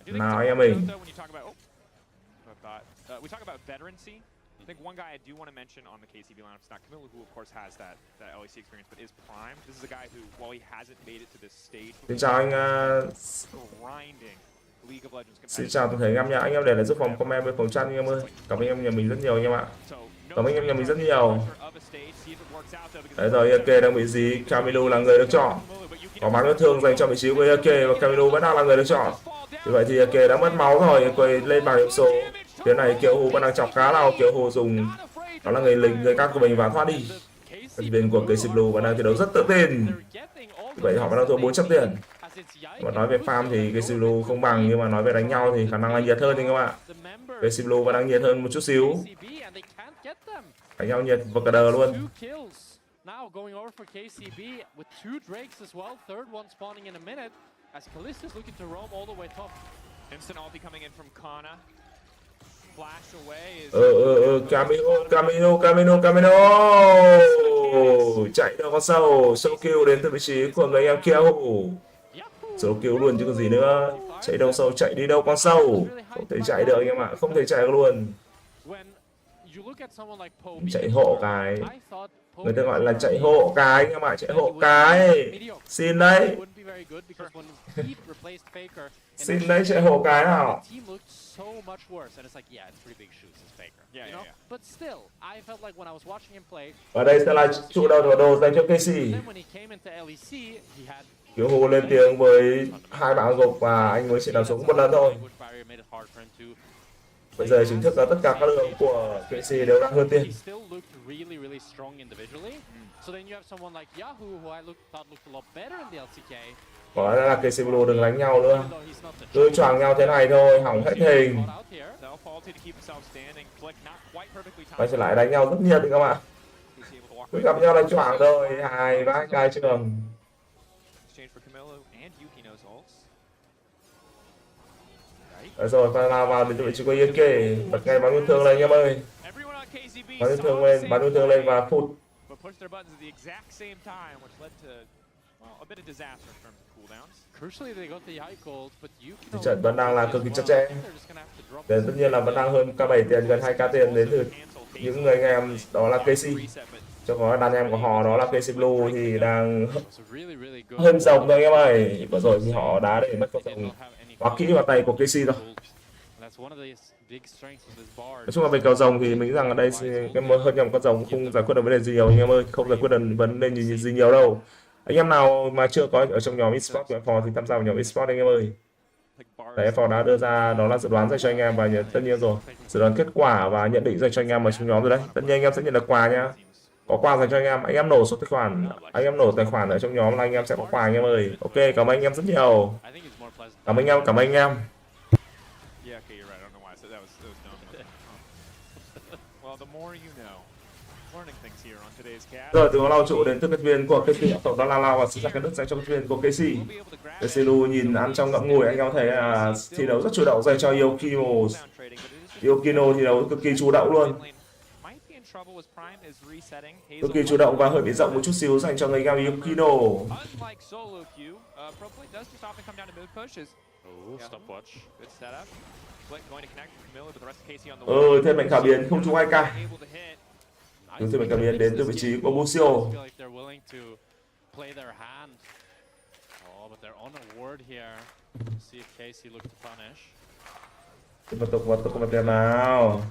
Nào anh em mình. I think one guy I do want to mention on the KCB lineup is not Camilla, who of course has that LEC experience, but is Prime. This is a guy who, while he hasn't made it to this stage, xin chào anh. Xin chào toàn thể anh em nha. Anh em để lại giúp phòng comment bên phòng chat anh em ơi. Cảm ơn anh em nhà mình rất nhiều anh em ạ. Cảm ơn anh em nhà mình rất nhiều. Đấy rồi, EK đang bị dí, Camilo là người được chọn. Có máu vết thương dành cho vị trí của EK và Camilo vẫn đang là người được chọn. Vì vậy thì EK đã mất máu rồi, EK lên bảng điểm số. Phía này Kiêu Hu vẫn đang chọc khá nào. Kiêu Hu dùng đó là người cắt của mình và thoát đi. Thành viên của KC Blue vẫn đang thi đấu rất tự tin. Vậy họ vẫn đang thua 400 tiền. Mà nói về farm thì KC Blue không bằng, nhưng mà nói về đánh nhau thì khả năng là nhiệt hơn anh các bạn. KC Blue vẫn đang nhiệt hơn một chút xíu. Đánh nhau nhiệt và cả đờ luôn. Now going over for KCB with 2 Drakes as well, third one spawning in a minute as Callista's looking to roam all the way top. Instant ulti coming in from Kana. Flash away is Camino. Chạy đâu con sâu kill đến từ vị trí của người em Kiêu. Solo kill luôn chứ còn gì nữa. Chạy đâu sâu, chạy đi đâu con sâu. Không thể chạy được anh em ạ, không thể chạy được luôn. Chạy hộ cái. Người ta gọi là chạy hộ cái anh em ạ, chạy hộ cái. Xin đấy. Xin đấy, chạy hộ cái nào. Và đây sẽ là trụ đầu của đồ dành cho Casey. Kiểu hù lên tiếng với hai bạn gục và anh mới chỉ đào xuống một lần thôi. Bây giờ chính thức là tất cả các đường của Casey đều đang hơn tiền. Có lẽ là Casey Blue đừng đánh nhau nữa. Cứ choàng nhau thế này thôi, hỏng hết hình. Quay trở lại đánh nhau rất nhiệt các bạn. Cứ gặp nhau là choàng thôi, hai vãi cai trường. Đấy rồi, phải vào đến vị trí của Yên Kể. Bật ngay bắn yêu thương lên anh em ơi. Bắn yêu thương lên, bắn yêu thương lên và phụt. Thì trận vẫn đang là cực kỳ chặt chẽ. Đến tất nhiên là vẫn đang hơn K7 tiền, gần 2k tiền đến từ những người anh em đó là Casey. Cho có đàn em của họ đó là Casey Blue thì đang hơn rồng thôi anh em ơi. Vừa rồi thì họ đá để mất con rồng quá kỹ vào tay của Casey rồi. Nói chung là về cầu rồng thì mình nghĩ rằng ở đây cái hơn nhầm con rồng không giải quyết được vấn đề gì nhiều anh em ơi, không giải quyết được vấn đề gì nhiều đâu. Anh em nào mà chưa có ở trong nhóm Esports của A Phò thì tham gia vào nhóm Esports anh em ơi. Đấy, A Phò đã đưa ra đó là dự đoán dành cho anh em và tất nhiên rồi, dự đoán kết quả và nhận định dành cho anh em ở trong nhóm rồi đấy. Tất nhiên anh em sẽ nhận được quà nha. Có quà dành cho anh em nổ số tài khoản, anh em nổ tài khoản ở trong nhóm là anh em sẽ có quà anh em ơi. Ok, cảm ơn anh em rất nhiều. Cảm ơn anh em. Rồi từ lao trụ đến tư kết viên của Casey, tổng đó là lao và sự ra cái nước dành cho kết viên của Casey. Casey Lu nhìn ăn trong ngậm ngùi, anh em thấy là thi đấu rất chủ động dành cho Yokino. Yokino thi đấu cực kỳ chủ động luôn. Cực kỳ chủ động và hơi bị rộng một chút xíu dành cho người game Yokino. Thêm mệnh khả biến không trúng 2k. Thêm mệnh khả biến đến từ vị trí của Busio. Tiếp tục vào tiền nào.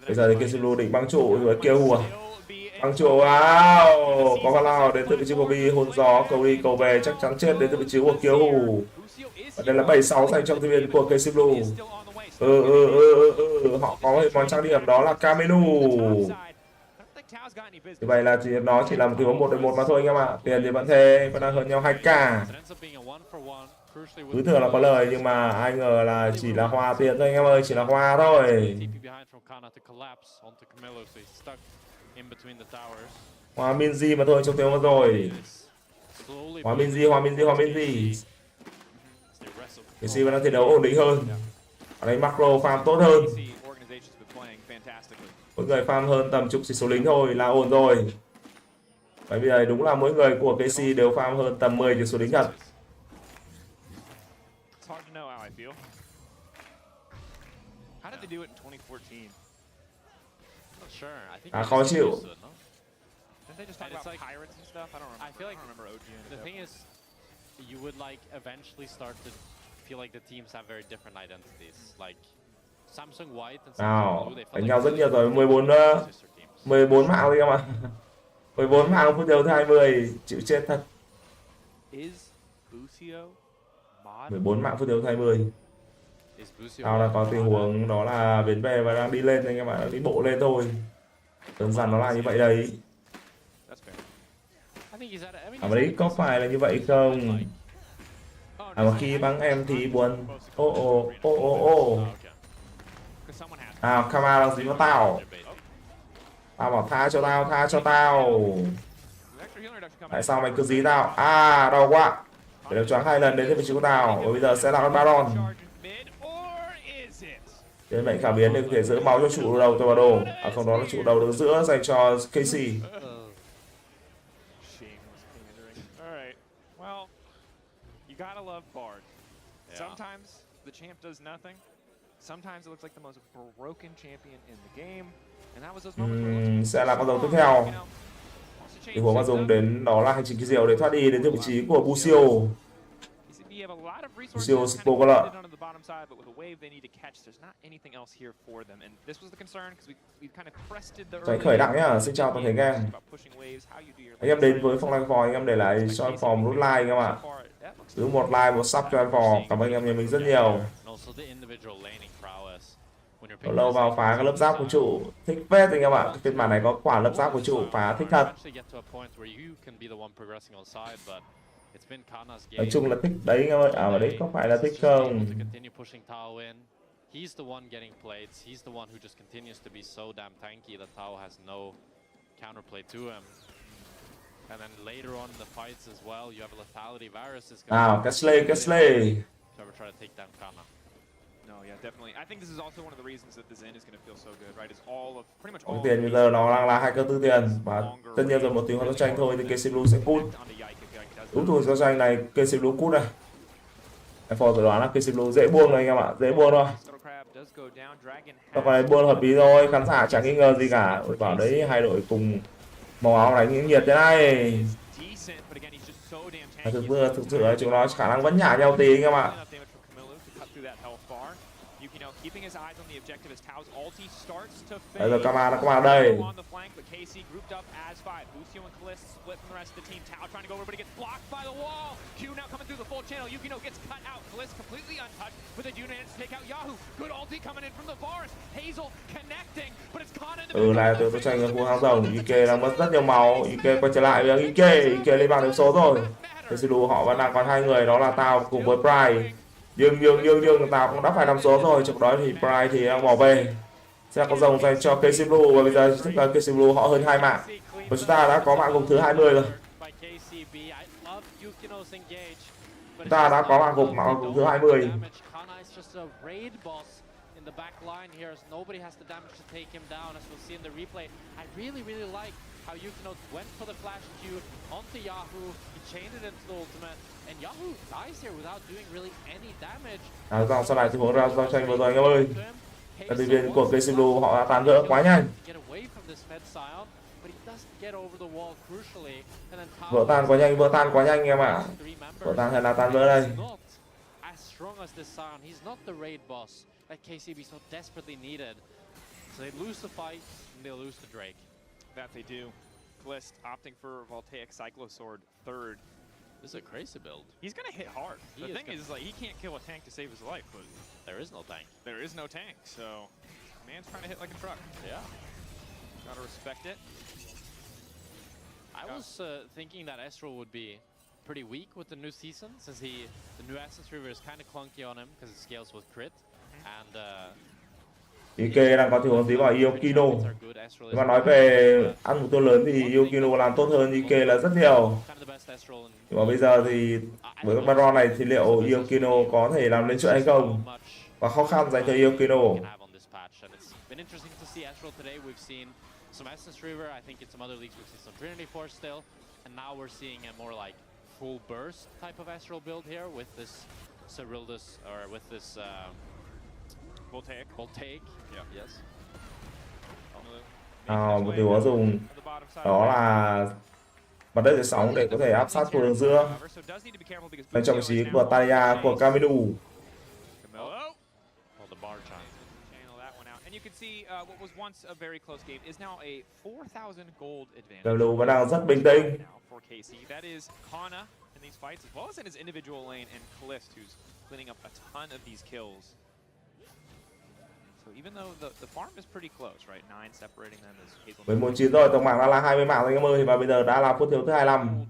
Bây giờ thì Casey Blue định băng trụ rồi kêu hùa. Băng trụ wow. Có con lao đến từ vị trí của Vi, hôn gió cầu đi cầu về chắc chắn chết đến từ vị trí của Kiêu Hù. Và đây là 76 dành cho thành viên của Casey Blue. Họ có một món trang điểm đó là Kamenu. Như vậy là nó chỉ là một tình huống 1-1 mà thôi anh em ạ. Tiền thì vẫn thế, vẫn đang hơn nhau 2k. Cứ tưởng là có lời nhưng mà ai ngờ là chỉ là hoa tiền thôi anh em ơi, chỉ là hoa thôi. Hoa Minzy mà thôi trong tiếng vừa rồi. Hoa Minzy. Casey vẫn đang thi đấu ổn định hơn. Ở đây macro farm tốt hơn. Mỗi người farm hơn tầm chục số lính thôi là ổn rồi. Bởi vì đây đúng là mỗi người của Casey đều farm hơn tầm 10 số lính thật. Khó chịu. They just talk about pirates and stuff. I feel like the thing is, you would like eventually start to feel like the teams have very different identities. Like Samsung White and Samsung Blue, they feel đánh nhau rất nhiều rồi, 14 mạng đi em ạ. 14 mạng phút đầu thứ 20, chịu chết thật. 14 mạng phút đầu thứ 20. Tao là có tình huống đó là bến về và đang đi lên anh em ạ, đi bộ lên thôi. Đơn giản nó là như vậy đấy. Mà đấy có phải là như vậy không? Mà khi bắn em thì buồn. Kama đang dính vào tao. Tao bảo tha cho tao. Tại sao mày cứ dí tao? Đau quá. Để được choáng 2 lần đến vị trí của tao. Và bây giờ sẽ là con Baron. Đến mệnh cảm biến để có thể giữ máu cho trụ đầu cho vào đồ. À không, đó là trụ đầu đứng giữa dành cho Casey. Alright, well, you gotta love Bard. Sometimes the champ does nothing. Sometimes it looks like the most broken champion in the game. And that was those moments Sẽ là con rồng tiếp theo. Tình huống mà dùng đến đó là hành trình kỳ diệu để thoát đi đến từ vị trí của Busio. Busio Spogaler. Tránh khởi đặng nhá, xin chào toàn thể anh em. Anh em đến với phòng live phò, anh em để lại cho anh phò một nút like anh em ạ. Cứ một like, một sub cho anh phò. Cảm ơn anh em nhà mình rất nhiều. Lâu vào phá cái lớp giáp của trụ, thích phết anh em ạ. Cái phiên bản này có quả lớp giáp của trụ phá thích thật. Nói chung là thích đấy anh em ơi. À mà đấy có phải là thích không? He's the one getting plates. He's the one who just continues to be so damn tanky that Tao has no counterplay to him. And then later on in the fights as well, you have a lethality virus. Kesley. Whoever try to take down Kana. No, yeah, definitely. I think this is also one of the reasons that the Zen is going to feel so good, right? Is all of pretty much all. Tiền bây giờ nó đang là 2 cơ tư tiền và tất nhiên rồi một tiếng giao tranh thôi thì KC Blue sẽ cút. Đúng rồi, giao tranh này KC Blue cút này. Em phò dự đoán là KC Blue dễ buông rồi anh em ạ, dễ buông thôi. Còn này buông hợp lý thôi, khán giả chẳng nghi ngờ gì cả. Bảo đấy hai đội cùng màu áo đánh những nhiệt thế này. Thực sự là chúng nó khả năng vẫn nhả nhau tí anh em ạ. Bây giờ Kama nó có vào đây. Này tôi tranh ở khu hang rồng. IK đang mất rất nhiều máu. IK quay trở lại với IK lên bằng điểm số rồi. Tesilu họ vẫn đang còn 2 người, đó là Tao cùng với Pride. Nhưng Tao cũng đã phải nằm số rồi. Trong đó thì Pride thì đang bỏ về. Sẽ có rồng dành cho KC Blue và bây giờ tức là KC Blue họ hơn 2 mạng. Và chúng ta đã có mạng gục thứ 20 rồi. Chúng ta đã có mạng gục thứ 20. In the back line here, as nobody has the damage to take him down, as we'll see in the replay. I really like how Yukino went for the flash Q onto Yahoo, he chained it into the ultimate, and Yahoo dies here without doing really any damage. Dòng sau này thì hướng ra giao tranh vừa rồi anh em ơi. Các đội viên của KC Blue họ đã tàn vỡ quá nhanh. Vỡ tan quá nhanh em ạ. Vỡ tan hay là tan vỡ đây. That KCB so desperately needed. So they lose the fight and they'll lose the Drake. That they do. Glist opting for Voltaic Cyclosword third. This is a crazy build. He's gonna hit hard. The thing is like he can't kill a tank to save his life, but there is no tank. There is no tank, so man's trying to hit like a truck. Yeah. Gotta respect it. I was thinking that Estro would be pretty weak with the new season, since the new Essence River is kind of clunky on him because it scales with crit. And IK đang có tình huống tí vào Iokino. Nếu mà nói về ăn mục tiêu lớn thì Iokino làm tốt hơn IK là rất nhiều. Nhưng mà bây giờ thì với cái baron này thì liệu Iokino có thể làm lên chuyện hay không? Và khó khăn dành cho Iokino. Voltaic. Yeah. Yes. Một điều có dùng đó là bật đất dưới sóng để có thể áp sát của đường giữa. Bên trong vị trí của Talia của Camino. Camino vẫn đang rất bình tĩnh. Với 19 rồi, tổng mạng đã là 20 mạng anh em ơi, và bây giờ đã là phút thiếu thứ 25.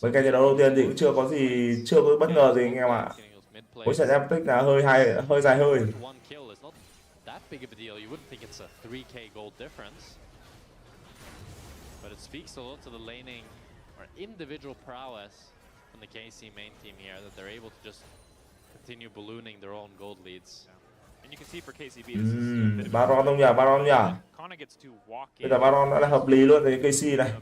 Với cái trận đấu đầu tiên thì cũng chưa có bất ngờ gì anh em ạ. Với trận em tích là hơi dài hơi. Continue ballooning their own gold leads. Baron không nhỉ? Baron nhỉ? Bây giờ Baron đã là hợp lý luôn với KC này.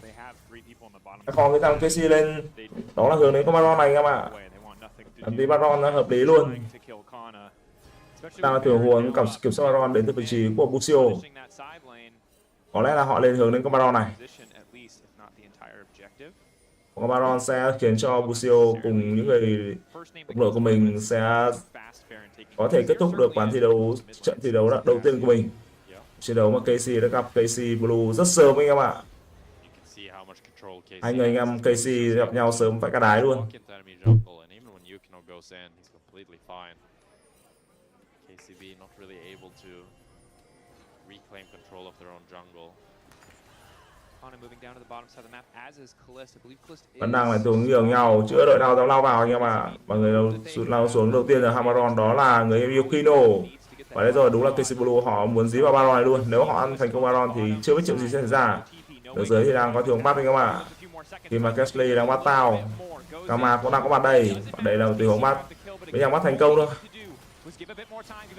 Phò cái thằng KC lên, đó là hướng đến con Baron này các bạn. Làm tí Baron nó hợp lý luôn. Đang là tình huống kiểm soát Baron đến từ vị trí của Busio. Có lẽ là họ lên hướng đến con Baron này. Con Baron sẽ khiến cho Busio cùng những người đồng đội của mình sẽ có thể kết thúc được ván thi đấu, trận thi đấu đầu tiên của mình. Chiến đấu mà KC đã gặp KC Blue rất sớm anh em ạ. Hai người anh em KC gặp nhau sớm phải cả đái luôn. Vẫn đang là hướng nhường nhau, chưa đợi nào lao vào anh em ạ. Và người lao xuống đầu tiên là Hamaron, đó là người em Yukino. Và đấy rồi, đúng là KC Blue họ muốn dí vào Baron này luôn. Nếu họ ăn thành công Baron thì chưa biết chuyện gì sẽ xảy ra. Ở dưới thì đang có thiếu bắt anh em ạ. Khi mà Kesley đang bắt tao, Kama cũng đang có mặt đây. Và đây là một tình huống bắt. Bây giờ bắt thành công thôi.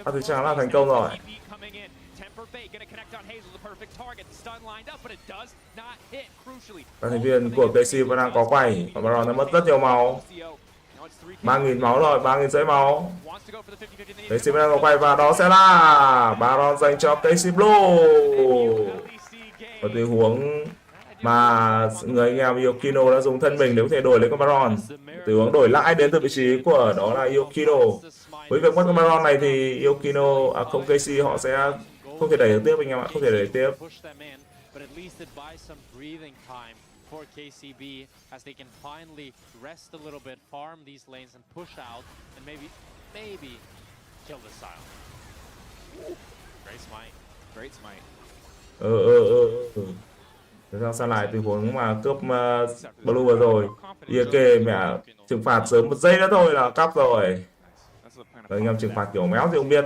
Bắt thì chắc là thành công rồi. Các thành viên của KC vẫn đang có quay. Và Baron đã mất rất nhiều máu. 3.000 máu rồi, 3.500 máu. KC vẫn đang có quay và đó sẽ là Baron dành cho KC Blue. Một tình huống mà người anh em Yukino đã dùng thân mình để có thể đổi lấy con Baron. Tình huống đổi lại đến từ vị trí của đó là Yukino. Với việc mất con Baron này thì Yukino, không KC họ sẽ không thể đẩy được tiếp anh em ạ, không thể đẩy tiếp. For KCB as they can finally rest a little bit, farm these lanes and push out and maybe kill the Sile. Great smite. Great smite. Sao lại tình huống mà cướp Blue vừa rồi. Iake mẹ trừng phạt sớm 1 giây nữa thôi là cắp rồi. Anh em trừng phạt kiểu méo thì không biết.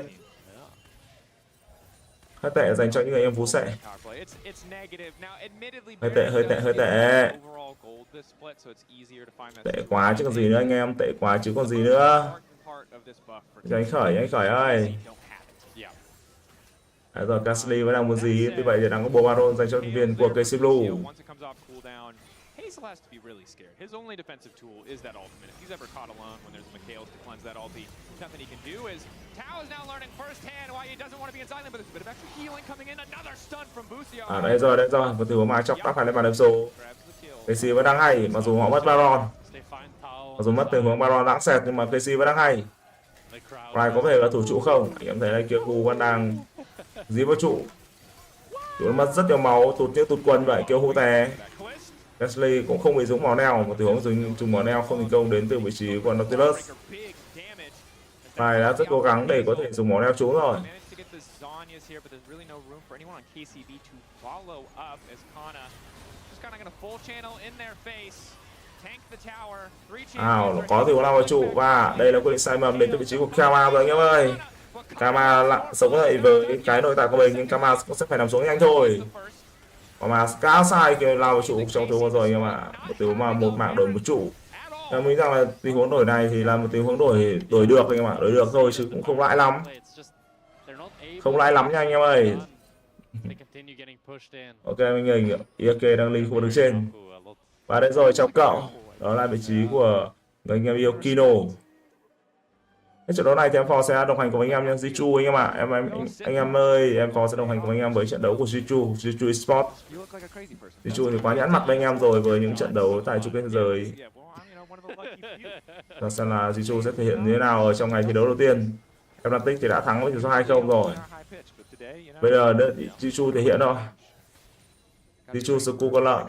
Hơi tệ dành cho những người em vú sệ. Hơi tệ. Tệ quá chứ còn gì nữa anh em, tệ quá chứ còn gì nữa. Anh khởi ơi. Đấy rồi, Cassidy vẫn đang muốn gì, tuy vậy thì đang có bộ Baron dành cho thành viên của KC Blue. Hazel has to be really scared. His only defensive tool is that ultimate. If he's ever caught alone when there's a Mikhails to cleanse that ulti, nothing he can do. Is Tao is now learning firsthand why he doesn't want to be in silent, but there's a bit of extra healing coming in. Another stun from Busio. Đấy rồi, một tình huống mà chọc tóc phải lên bàn đếm số. KC vẫn đang hay, mặc dù họ mất Baron. Mặc dù mất tình huống Baron lãng xẹt nhưng mà KC vẫn đang hay. Này có thể là thủ trụ không? Anh em thấy đây kia Hu vẫn đang dí vào trụ. Trụ mất rất nhiều máu, tụt như tụt quần vậy, kêu Hu tè. Kesley cũng không bị dũng máu neo, một tình huống dùng máu neo không thành công đến từ vị trí của Nautilus. Này đã rất cố gắng để có thể dùng máu neo trúng rồi. Có thì có lao vào trụ và đây là quyết định sai mầm đến từ vị trí của Kama rồi anh em ơi. Kama sống dậy với cái nội tại của mình nhưng Kama cũng sẽ phải nằm xuống nhanh thôi. Mà cá sai kêu lao vào trụ trong tình huống rồi nhưng mà một tình huống mà một mạng đổi một trụ. Em nghĩ rằng là tình huống đổi này thì là một tình huống đổi được anh em ạ, đổi được thôi chứ cũng không lãi lắm. Không lãi lắm nha anh em ơi. Ok mình nhìn Iake đang lên khu vực trên. Và đây rồi trong cậu, đó là vị trí của người anh em Yukino. Cái trận đấu này thì em Phò sẽ đồng hành cùng anh em nha, Jichu anh em ạ. Anh em ơi, em Phò sẽ đồng hành cùng anh em với trận đấu của Jichu Esports. Jichu thì quá nhãn mặt với anh em rồi với những trận đấu tại chung kết thế giới. Và xem là Jichu sẽ thể hiện như thế nào ở trong ngày thi đấu đầu tiên. Em Atlantic thì đã thắng với tỷ số 2-0 rồi. Bây giờ Jichu thể hiện thôi. Jichu sự cu con lợn.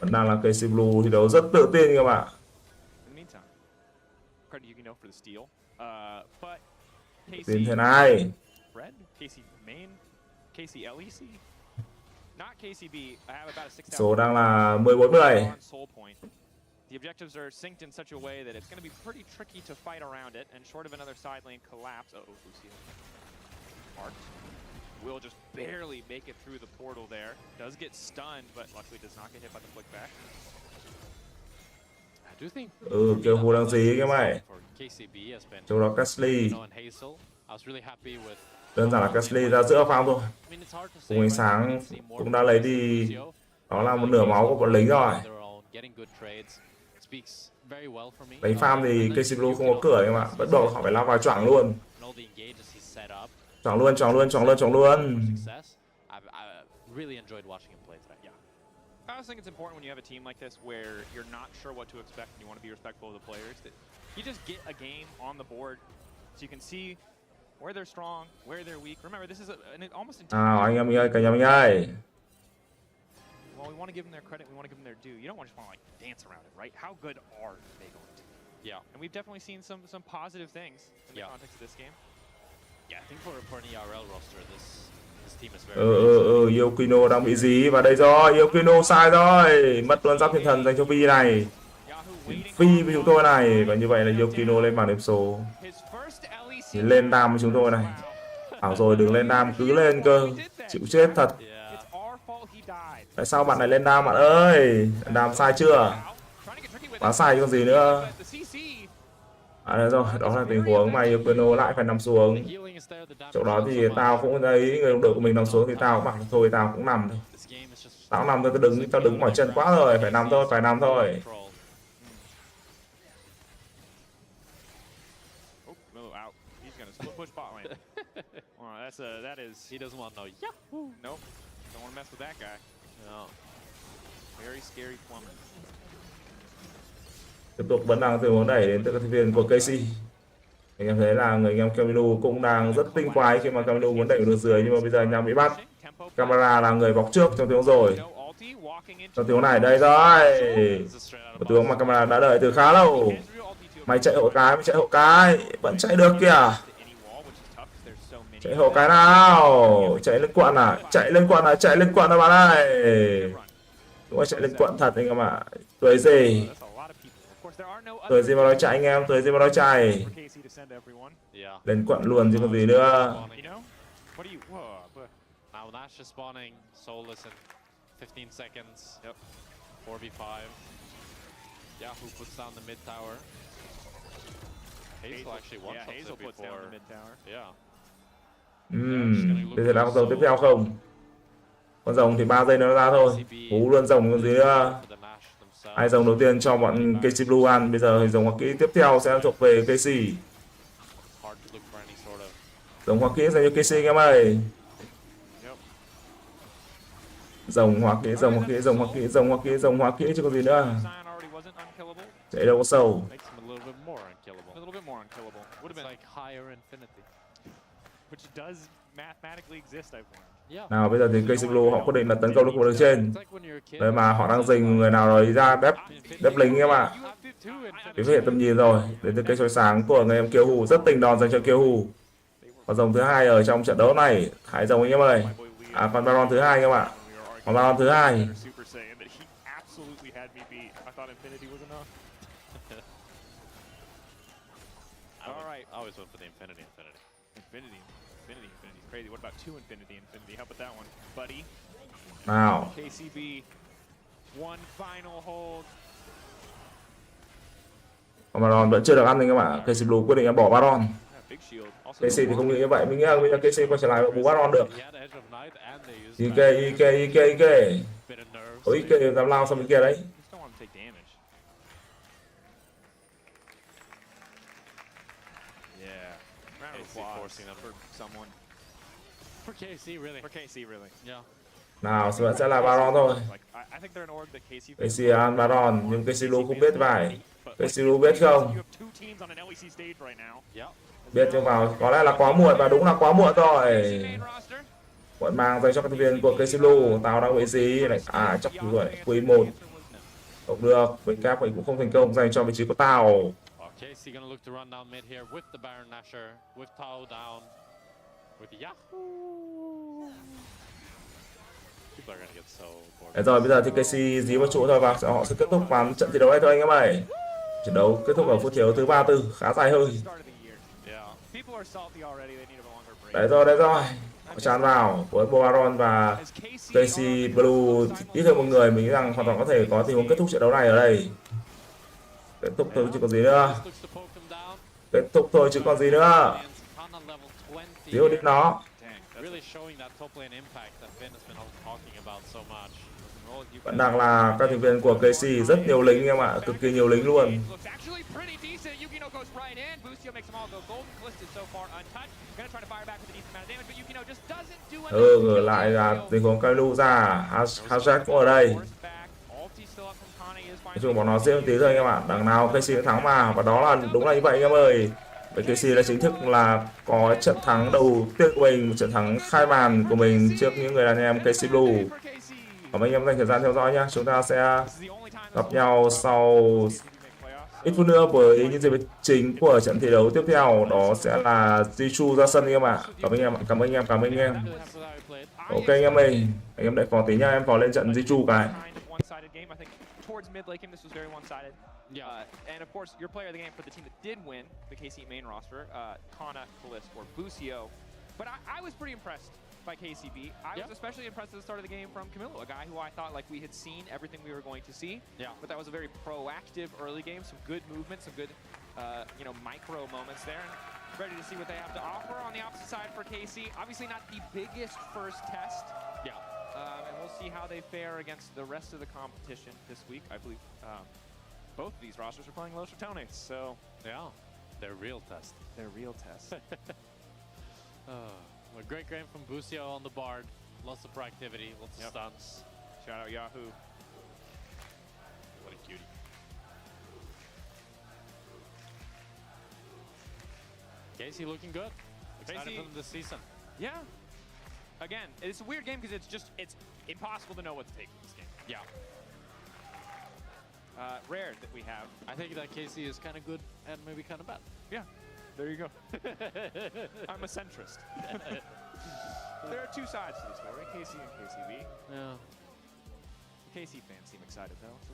Vẫn đang là KC Blue thi đấu rất tự tin các bạn. Tin thế này. Số đang là 14-10. The objectives are synced in such a way that it's going to be pretty tricky to fight around it, and short of another side lane collapse. Lucio. Marked. will just barely make it through the portal there. Does get stunned, but luckily does not get hit by the flick back. I do think kêu hù đang gì cái mày. KCB has been Trong đó Casly. Hazel. I was really happy with Đơn giản là Casly ra giữa farm thôi. Cùng ánh sáng cũng đã lấy đi. Đó là một nửa máu của bọn lính rồi. Đánh farm thì KC Blue không có cửa em ạ. Bắt buộc họ phải lao vào choảng luôn. Choảng luôn, choảng luôn, choảng luôn, choảng luôn. Really enjoyed watching him play today. Yeah. I also think it's important when you have a team like this where you're not sure what to expect and you want to be respectful of the players, that you just get a game on the board so you can see where they're strong, where they're weak. Remember, this is an almost entire... anh em ơi, cả nhà mình ơi. Well, we want to give them their credit, we want to give them their due. You don't just want to like dance around it, right? How good are they going to? Yeah. And we've definitely seen some positive things in the context of this game. Yeah, I think for an ERL roster, this team is very Yokino đang bị dí và đây rồi, Yokino sai rồi, mất luôn giáp thiên thần dành cho Vi này. Phi với chúng tôi này, và như vậy là Yokino lên bảng điểm số. Lên đam với chúng tôi này. Bảo rồi đừng lên đam, cứ lên cơ, chịu chết thật. Tại sao bạn lại lên đam bạn ơi? Đam sai chưa? Quá sai còn gì nữa. À đấy rồi, đó là tình huống mà Yokino lại phải nằm xuống. Chỗ đó thì tao cũng thấy người đồng đội của mình nằm xuống thì tao cũng bảo thôi tao cũng nằm thôi. Tao nằm thôi, tao đứng mỏi chân quá rồi, phải nằm thôi, phải nằm thôi. He doesn't want no Yahoo. Nope. Don't want to mess with that guy. No. Very scary plumber. Tiếp tục vẫn đang tình huống đẩy đến từ các thành viên của KC. Anh em thấy là người anh em Camilo cũng đang rất tinh quái khi mà Camilo muốn đẩy được dưới, nhưng mà bây giờ anh em bị bắt. Camera là người bọc trước trong tiếng rồi. Trong tiếng này đây rồi. Một tiếng mà Camera đã đợi từ khá lâu. Mày chạy hộ cái, mày chạy hộ cái, vẫn chạy được kìa. Chạy hộ cái nào, chạy lên quận à, chạy lên quận à, chạy lên quận à bạn ơi. Đúng rồi, chạy lên quận thật anh em ạ. Tuổi gì? Tuổi gì mà nói chạy anh em, tuổi gì mà nói chạy. Lên quận luôn chứ còn gì nữa. Now Nash is spawning soulless in 15 seconds. Yep. 4v5. Yahoo puts down the mid tower. Hazel actually one shots it puts down before. the mid tower. Yeah. Bây giờ đang có dòng tiếp theo không? Con rồng thì 3 giây nữa ra thôi. Hú luôn rồng còn gì nữa. Hai rồng đầu tiên cho bọn KC Blue ăn. Bây giờ rồng hoa kỹ tiếp theo sẽ thuộc về KC. Rồng hoa kỹ dành cho KC anh em ơi. Rồng hoa kỹ, rồng hoa kỹ, rồng hoa kỹ, rồng hoa kỹ, rồng hoa kỹ chứ còn gì nữa. Chạy đâu có sâu. Nào bây giờ thì KC Blue họ quyết định là tấn công được đường trên. Đấy mà họ đang dình người nào đó ra đép lính em ạ. Cái hệ tầm nhìn rồi. Đến từ cây soi sáng của người em Kiêu Hù, rất tình đòn dành cho Kiêu Hù. Và dòng thứ hai ở trong trận đấu này, hai dòng anh em ơi. À còn Baron thứ hai các bạn. Còn Baron thứ hai. I always went for the Infinity. Crazy. What about two Infinity? How about that one, buddy? Nào. KCB, one final hold. Còn Baron vẫn chưa được ăn thì các bạn. KC Blue quyết định bỏ Baron. KC thì không nghĩ như vậy. Mình nghĩ là bây giờ KC quay trở lại bú Baron được. IK. Có IK dám lao sang bên kia đấy. Nào sẽ là Baron thôi. KC ăn Baron nhưng KC Blue không biết phải. KC Blue biết không? Biết nhưng vào có lẽ là quá muộn, và đúng là quá muộn rồi. Muộn mang dành cho các thành viên của KC Blue. Tao đang bị gì này? À chắc rồi. Queen 1 không được. Với cap cũng không thành công dành cho vị trí của tao. KC gonna look to run down mid here with the Baron Nashor, with Tao down, with Yahoo. People are gonna get so bored. Đấy rồi bây giờ thì KC dí vào trụ thôi và họ sẽ kết thúc ván trận thi đấu này thôi anh em ơi. Trận đấu kết thúc ở phút thi đấu thứ 34, khá dài hơi. Đấy rồi. tràn vào với Bobaron và Casey Blue ít hơn một người. Mình nghĩ rằng hoàn toàn có thể có tình huống kết thúc trận đấu này ở đây. Kết thúc thôi chứ còn gì nữa. Kết thúc thôi chứ còn gì nữa. Tiêu đi nó. Vẫn đang là các thành viên của Casey rất nhiều lính em ạ, cực kỳ nhiều lính luôn. Ngược lại là tình huống Kailu ra, Hazard cũng ở đây. Nói chung bọn nó dễ một tí thôi anh em ạ. Đằng nào Casey thắng mà, và đó là đúng là như vậy anh em ơi. Vậy Casey đã chính thức là có trận thắng đầu tiên của mình, một trận thắng khai màn của mình trước những người đàn em Casey Blue. Cảm ơn anh em dành thời gian theo dõi nhé. Chúng ta sẽ gặp nhau sau ít phút nữa với những diễn biến chính của trận thi đấu tiếp theo. Đó sẽ là Jiu ra sân anh em ạ. Cảm ơn anh em. Ok anh em ơi, anh em đợi phò tí nha, em phò lên trận Jiu cái. Towards mid late game, this was very one-sided. And of course, your player of the game for the team that did win, the KC main roster, Kana, Kalist, or Busio. But I was pretty impressed by KCB. I was especially impressed at the start of the game from Camilo, a guy who I thought like we had seen everything we were going to see. But that was a very proactive early game, some good movement, some good, micro moments there. And ready to see what they have to offer on the opposite side for KC. Obviously not the biggest first test. And we'll see how they fare against the rest of the competition this week. I believe both of these rosters are playing Los Ratones, so... Yeah, their real test. Their real test. A great game from Busio on the Bard. Lots of proactivity, lots of stunts. Shout out Yahoo. What a cutie. Casey looking good. Excited for them this season. Yeah. Again, it's a weird game because it's impossible to know what to take from this game. Rare that we have. I think that Casey is kind of good and maybe kind of bad. Yeah, there you go. I'm a centrist. There are two sides to the story, KC and KCB. Yeah. The KC fans seem excited though, so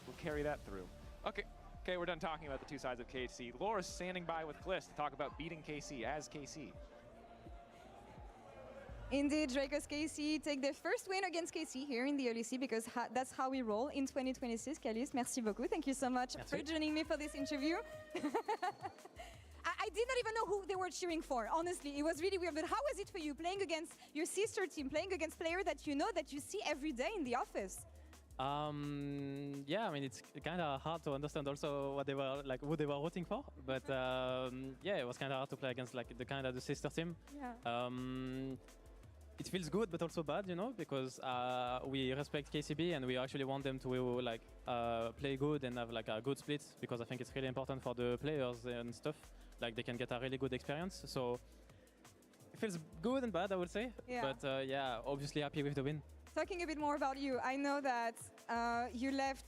we'll carry that through. Okay, we're done talking about the two sides of KC. Laura's standing by with Kliss to talk about beating KC as KC. Indeed, Dracos KC take their first win against KC here in the LEC because that's how we roll in 2026. Kalis, merci beaucoup. Thank you so much for joining me for this interview. I did not even know who they were cheering for, honestly. It was really weird, but how was it for you playing against your sister team, playing against players that you know, that you see every day in the office? Yeah, I mean, it's kind of hard to understand also what they were like, who they were rooting for. But yeah, it was kind of hard to play against like the sister team. Yeah. It feels good, but also bad, because we respect KCB and we actually want them to like play good and have like a good split, because I think it's really important for the players and stuff. Like they can get a really good experience. So it feels good and bad, I would say. Yeah. But yeah, obviously happy with the win. Talking a bit more about you, I know that you left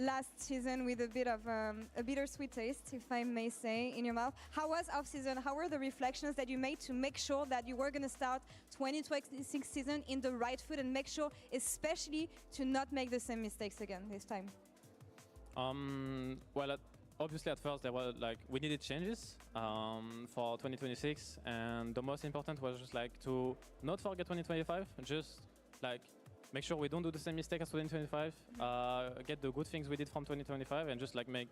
last season with a bit of a bittersweet taste, if I may say, in your mouth. How was off-season? How were the reflections that you made to make sure that you were going to start 2026 season in the right foot and make sure, especially, to not make the same mistakes again this time? Well, obviously at first there were like we needed changes for 2026, and the most important was just like to not forget 2025, just like make sure we don't do the same mistake as 2025, get the good things we did from 2025, and just like make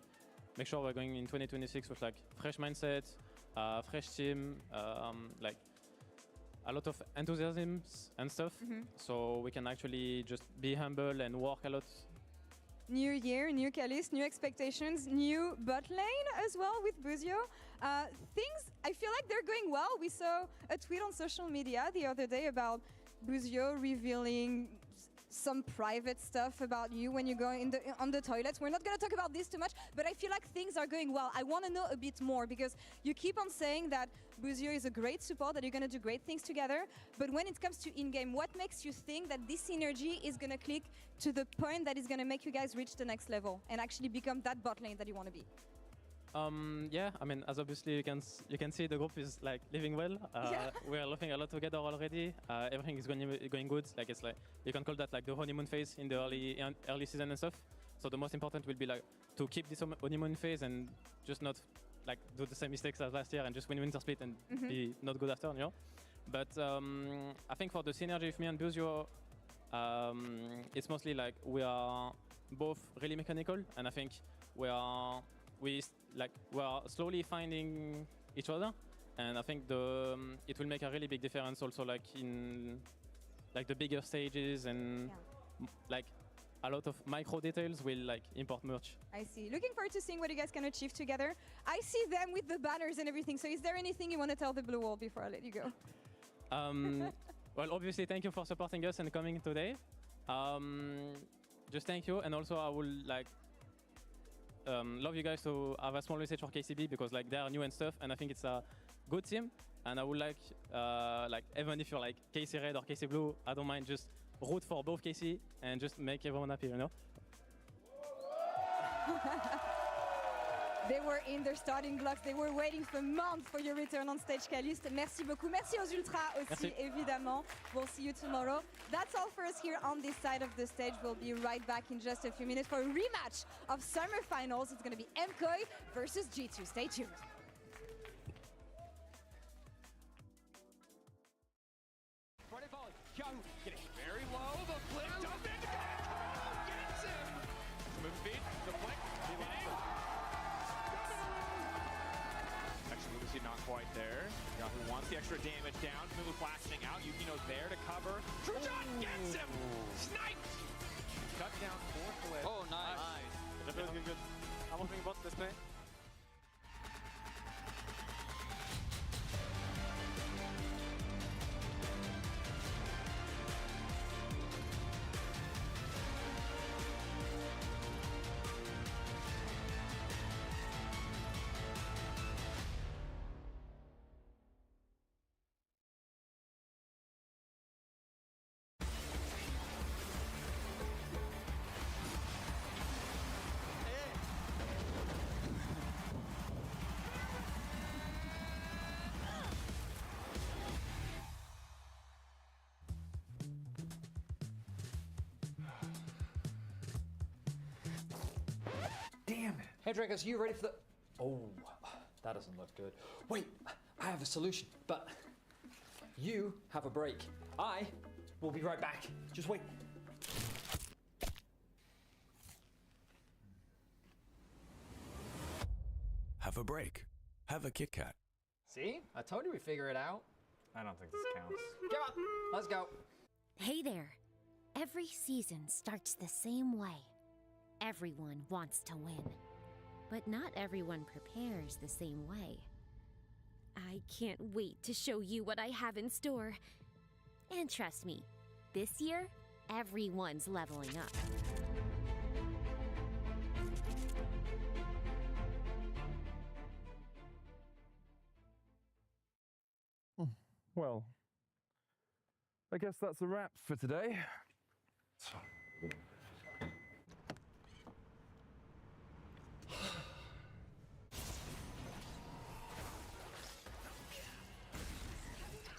sure we're going in 2026 with like fresh mindset, fresh team, like a lot of enthusiasm and stuff, so we can actually just be humble and work a lot. New year, new Kalis, new expectations, new bot lane as well with Busio. Things, I feel like they're going well. We saw a tweet on social media the other day about Busio revealing some private stuff about you when you go on the toilets. We're not going to talk about this too much, but I feel like things are going well. I want to know a bit more, because you keep on saying that Busio is a great support, that you're going to do great things together. But when it comes to in-game, what makes you think that this synergy is going to click to the point that is going to make you guys reach the next level and actually become that bot lane that you want to be? Yeah, I mean, as obviously you can see, the group is like living well. We are laughing a lot together already. Everything is going good. Like it's like you can call that like the honeymoon phase in the early season and stuff. So the most important will be like to keep this honeymoon phase and just not like do the same mistakes as last year and just win winter split and be not good after, But I think for the synergy with me and Buzio, it's mostly like we are both really mechanical, and I think we are slowly finding each other, and I think it will make a really big difference also like in like the bigger stages and like a lot of micro details will like import merch. I see. Looking forward to seeing what you guys can achieve together. I see them with the banners and everything. So is there anything you want to tell the Blue Wall before I let you go? Well, obviously, thank you for supporting us and coming today. Just thank you, and also I would like love you guys to have a small message for KCB because like they are new and stuff, and I think it's a good team. And I would like even if you're like KC Red or KC Blue, I don't mind, just root for both KC and just make everyone happy, you know. They were in their starting blocks. They were waiting for months for your return on stage, Caliste. Merci beaucoup. Merci aux Ultras aussi, évidemment. We'll see you tomorrow. That's all for us here on this side of the stage. We'll be right back in just a few minutes for a rematch of summer finals. It's going to be MKOI versus G2. Stay tuned. Young getting very low. The flick dump in. Gets him. Move feet. The flick. Actually, Lucy not quite there. Yahoo wants the extra damage down. Smooth flashing out. Yukino's there to cover. Trujan gets him. Sniped. Cut down for flip. Oh, nice. That was good. I'm moving bot this play. Damn it. Hey, Dragos, you ready for the... Oh, that doesn't look good. Wait, I have a solution, but you have a break. I will be right back. Just wait. Have a break. Have a Kit Kat. See? I told you we'd figure it out. I don't think this counts. Come on, let's go. Hey there. Every season starts the same way. Everyone wants to win, but not everyone prepares the same way. I can't wait to show you what I have in store. And trust me, this year, everyone's leveling up. Well, I guess that's a wrap for today.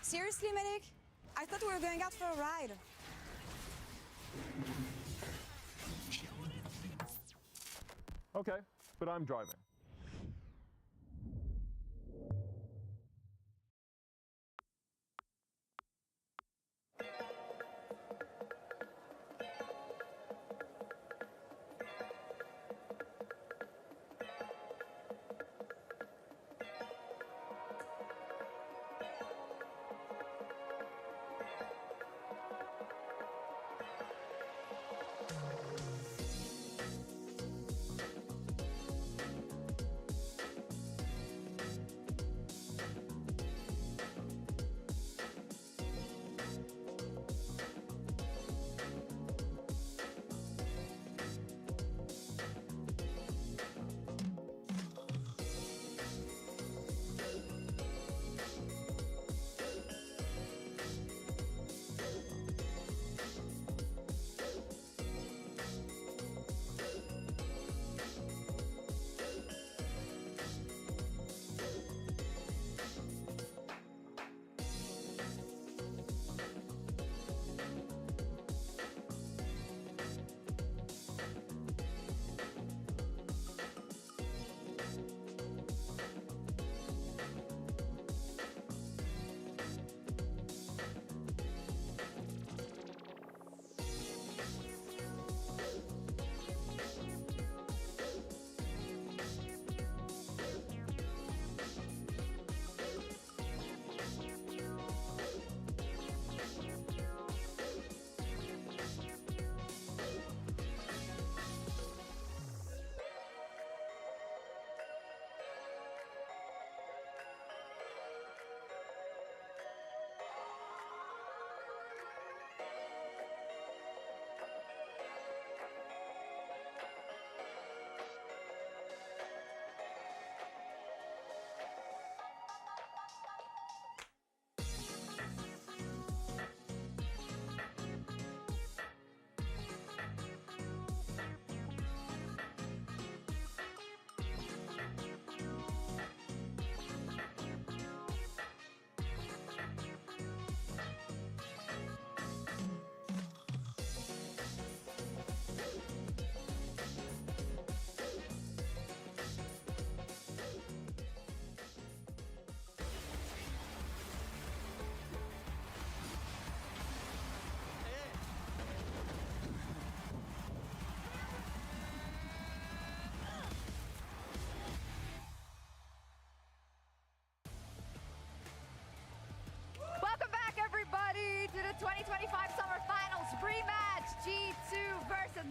Seriously, Medic? I thought we were going out for a ride. Okay, but I'm driving.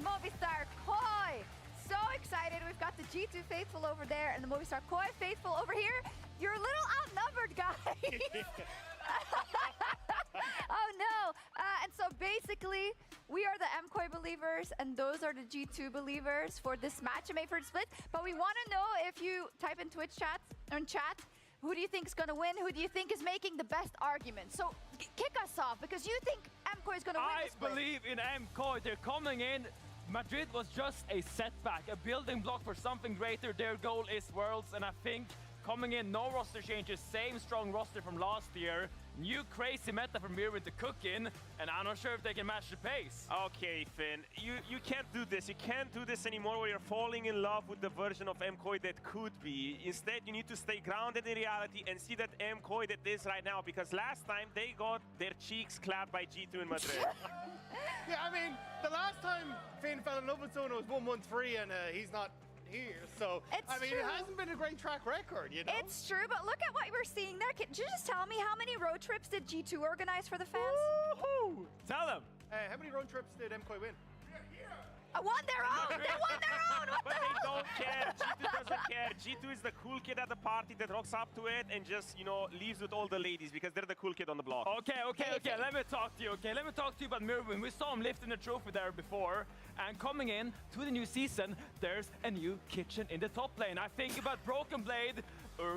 Movistar Koi. So excited. We've got the G2 faithful over there and the Movistar Koi faithful over here. You're a little outnumbered, guys. Oh no. And so basically, we are the MKoi believers and those are the G2 believers for this match made for the split. But we want to know, if you type in Twitch chat, who do you think is going to win? Who do you think is making the best argument? So kick us off, because you think MKoi is going to win this split. I believe in MKoi. They're coming in. Madrid was just a setback, a building block for something greater. Their goal is Worlds, and I think coming in, no roster changes, same strong roster from last year. New crazy meta from Mirwin to cook in, and I'm not sure if they can match the pace. Okay, Finn, you can't do this. You can't do this anymore where you're falling in love with the version of MKoi that could be. Instead, you need to stay grounded in reality and see that MKoi that is right now, because last time they got their cheeks clapped by G2 in Madrid. Yeah, I mean, the last time Finn fell in love with someone, it was 1 month free, and he's not here, so I mean, it hasn't been a great track record, you know? It's true, but look at what we're seeing there. Could you just tell me how many road trips did G2 organize for the fans? Woohoo! Tell them. How many road trips did MKoi win? Won their own! They won their own! What But the they hell? don't care. G2 doesn't care. G2 is the cool kid at the party that rocks up to it and just, you know, leaves with all the ladies because they're the cool kid on the block. Okay, let me talk to you, Let me talk to you about Mirwin. We saw him lifting the trophy there before, and coming in to the new season, there's a new kitchen in the top lane. I think about Broken Blade,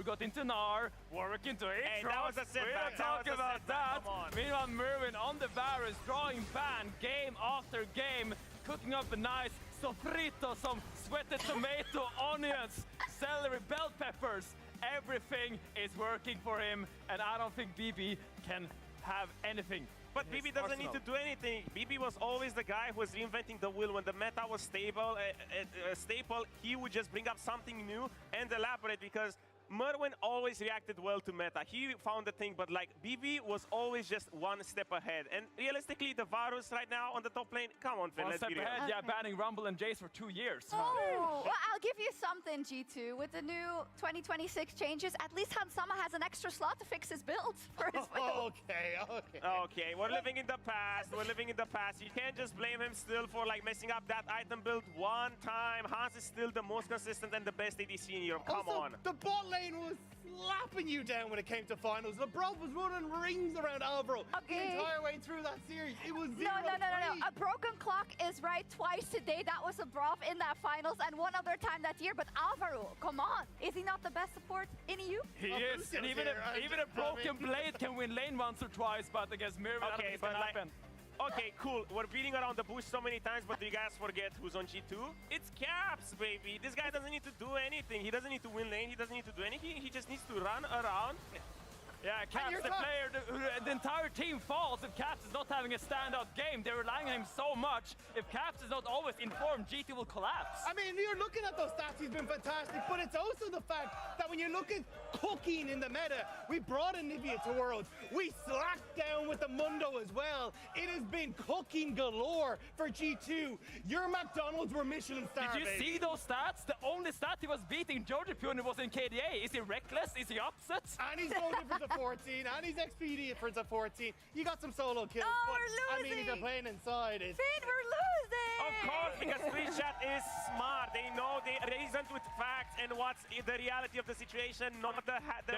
got into Nar, Warwick into Aatrox. Hey, that was a setback. We don't talk about that. Come on. Meanwhile, Mirwin on the Varus, drawing ban game after game, cooking up a nice sofrito, some sweated tomato, onions, celery, bell peppers. Everything is working for him, and I don't think BB can have anything. But BB doesn't need to do anything. BB was always the guy who was reinventing the wheel. When the meta was stable, he would just bring up something new and elaborate, because Merwin always reacted well to meta. He found the thing, but like BB was always just one step ahead. And realistically, the Varus right now on the top lane, come on, Finn, One let's step be real. ahead, yeah, banning Rumble and Jace for 2 years. Oh, well, I'll give you something, G2. With the new 2026 changes, at least Hansama has an extra slot to fix his build for his build. Okay, we're living in the past. We're living in the past. You can't just blame him still for like messing up that item build one time. Hans is still the most consistent and the best ADC in Europe. Come on. The bot lane was slapping you down when it came to finals. LeBron was running rings around Alvaro the entire way through that series. It was 0-3. No. A broken clock is right twice today. That was a Brav in that finals and one other time that year. But Alvaro, come on. Is he not the best support in EU? He is, and even a broken blade can win lane once or twice, but against Mirwin, I don't think it's gonna happen. Okay, cool. We're beating around the bush so many times, but do you guys forget who's on G2? It's Caps, baby. This guy doesn't need to do anything. He doesn't need to win lane. He doesn't need to do anything. He just needs to run around. Yeah, Caps, the player, the entire team falls if Caps is not having a standout game. They're relying on him so much. If Caps is not always informed, GT will collapse. I mean, you're looking at those stats, he's been fantastic, but it's also the fact that when you look at cooking in the meta, we brought Anivia to Worlds. We slacked down with the Mundo as well. It has been cooking galore for G2. Your McDonald's were Michelin star, Did you see those stats? The only stat he was beating Georgia Pune was in KDA. Is he reckless? Is he upset? And he's going for the 14, and he's XP'd for the 14. You got some solo kills, but I mean, if you're playing inside, it's... Finn, we're losing! Of course, because Twitch chat is smart. They know, they reason with facts and what's the reality of the situation, not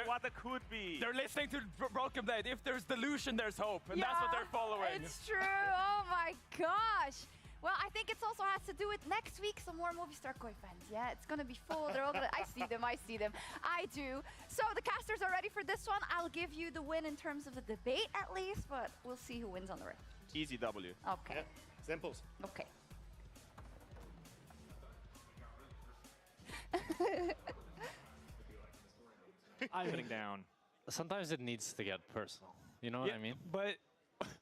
what it could be. They're listening to Broken Blade. If there's delusion, there's hope, and that's what they're following. It's true. Oh my gosh. Well, I think it also has to do with next week, some more Movistar Koi fans. Yeah, it's going to be full. They're all gonna, I see them. I do. So the casters are ready for this one. I'll give you the win in terms of the debate at least, but we'll see who wins on the rest. Easy W. Okay. Yeah, simples. Okay. I'm putting down. Sometimes it needs to get personal. You know what I mean? But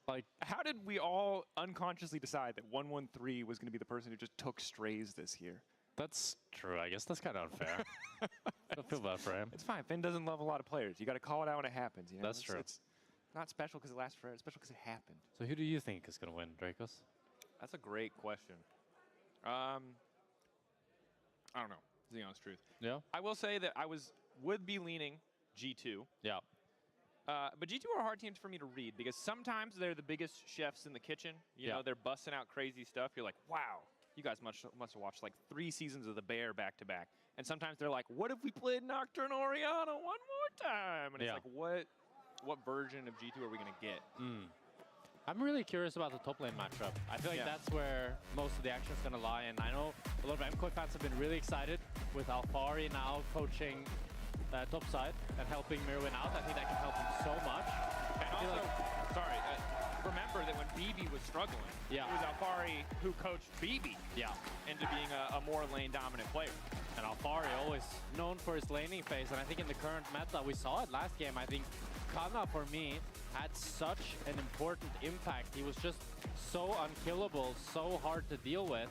like, how did we all unconsciously decide that 113 was going to be the person who just took strays this year? That's true. I guess that's kind of unfair. I don't feel bad for him. It's fine. Finn doesn't love a lot of players. You got to call it out when it happens. You know? That's true. It's not special because it lasts forever. It's special because it happened. So who do you think is going to win, Dracos? That's a great question. I don't know, is the honest truth. Yeah. I will say that I would be leaning G2. Yeah. But G2 are hard teams for me to read because sometimes they're the biggest chefs in the kitchen. You know, they're busting out crazy stuff. You're like, wow. you guys must have watched like 3 seasons of The Bear back to back. And sometimes they're like, what if we played Nocturne Oriana one more time? And it's like, what version of G2 are we going to get? I'm really curious about the top lane matchup. I feel like that's where most of the action is going to lie. And I know a lot of MKOI fans have been really excited with Alphari now coaching top side and helping Mirwin out. I think that can help him so much. And also, remember that when BB was struggling, it was Alphari who coached BB into being a more lane dominant player. And Alphari always known for his laning phase, and I think in the current meta, we saw it last game, I think Kana, for me, had such an important impact. He was just so unkillable, so hard to deal with,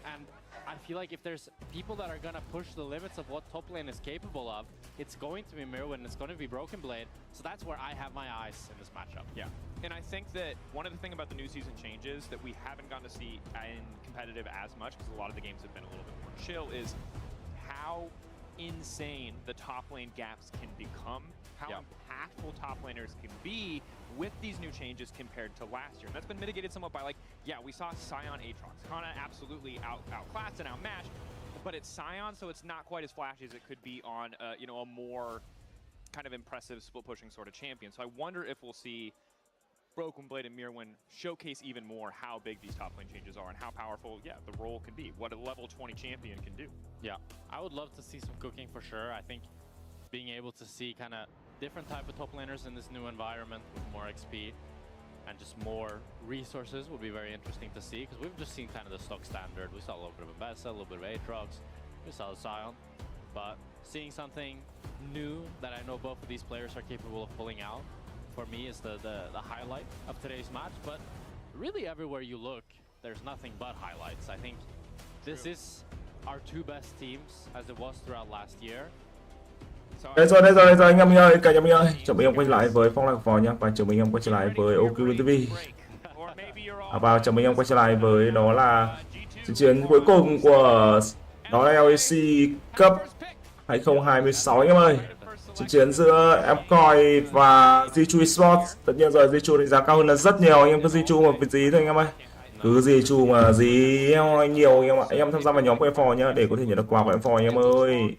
and I feel like if there's people that are going to push the limits of what top lane is capable of, it's going to be Mirwin, it's going to be Broken Blade, so that's where I have my eyes in this matchup. Yeah, and I think that one of the things about the new season changes that we haven't gotten to see in competitive as much, because a lot of the games have been a little bit more chill, is how insane the top lane gaps can become, how impactful top laners can be with these new changes compared to last year. And that's been mitigated somewhat by, like, we saw Sion Aatrox. Kana absolutely outclassed and outmatched, but it's Sion, so it's not quite as flashy as it could be on, a more kind of impressive split-pushing sort of champion. So I wonder if we'll see Broken Blade and Mirwin showcase even more how big these top lane changes are and how powerful, the role can be, what a level 20 champion can do. Yeah, I would love to see some cooking for sure. I think being able to see kind of different type of top laners in this new environment with more XP and just more resources would be very interesting to see, because we've just seen kind of the stock standard. We saw a little bit of Mbessa, a little bit of Aatrox, we saw Sion, but seeing something new that I know both of these players are capable of pulling out, for me is the highlight of today's match. But really everywhere you look, there's nothing but highlights. I think this is our 2 best teams as it was throughout last year. Đây rồi anh em ơi, cả nhà mình ơi, chào mừng em quay lại với Phong Lạc Phò nhá, và chào mừng em quay trở lại với OkwinTV. Và chào mừng em quay trở lại với đó là trận chiến cuối cùng của đó là LEC Cup 2026 anh em ơi. Trận chiến giữa MKOI và G2 Esports. Tất nhiên rồi, G2 đánh giá cao hơn là rất nhiều, anh em cứ G2 mà vị trí thôi anh em ơi. Cứ G2 mà nhiều anh em ạ. Anh em tham gia vào nhóm của Phò nhá để có thể nhận được quà của Phò anh em ơi.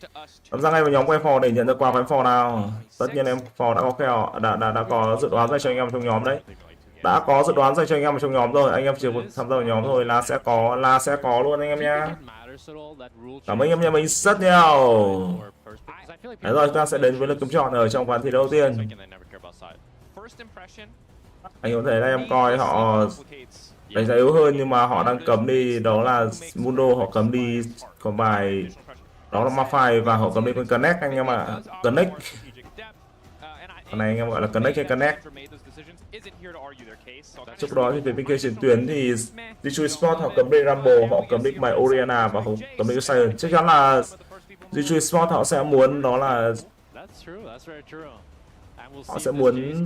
Tham gia ngay vào nhóm của Phò để nhận được quà của Phò nào. Tất nhiên Phò đã có kèo, đã có dự đoán dành cho anh em trong nhóm đấy. Đã có dự đoán dành cho anh em trong nhóm rồi, anh em chỉ tham gia vào nhóm thôi là sẽ có luôn anh em nhá. Cảm ơn anh em nhà mình rất nhiều. Đấy rồi, chúng ta sẽ đến với lượt cấm chọn ở trong ván thi đấu đầu tiên. Anh có thể là em coi họ đánh giá yếu hơn nhưng mà họ đang cấm đi, đó là Mundo, họ cấm đi con bài đó là Mafai và họ cấm đi con Connect anh em ạ. Connect. Con này anh em gọi là Connect hay Connect. Trước đó thì về bên kia chiến tuyến thì G2 Esports họ cấm đi Rumble, họ cấm đi bài Oriana và họ cấm đi Sion. Chắc chắn là G2 Esports họ sẽ muốn đó là họ sẽ muốn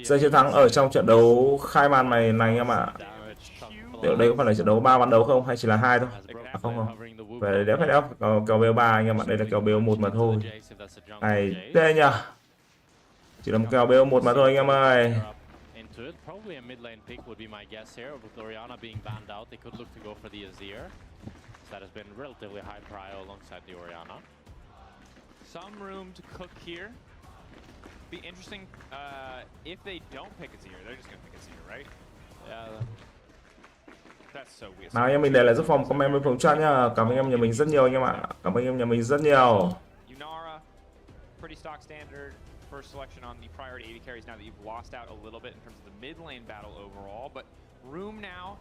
giành chiến thắng ở trong trận đấu khai màn này anh em ạ. Liệu đây có phải là trận đấu 3 ván đấu không hay chỉ là 2 thôi? Không. Về đéo phải đéo kèo BL3 anh em ạ, đây là kèo BL1 mà thôi. Này tê nhỉ. Chỉ là một kèo BL1 mà thôi anh em ơi. That has been relatively high prio alongside the Oriana. Some room to cook here. Be interesting if they don't pick a Azir, they're just gonna pick a Azir, right? Yeah. That's so weird. Nào anh em mình để lại giúp phòng comment với phòng chat nhá. Cảm ơn em nhà mình rất nhiều anh em ạ. Cảm ơn em nhà mình rất nhiều. Yunara, pretty stock standard first selection on the priority AD carries now that you've lost out a little bit in terms of the mid lane battle overall, but room now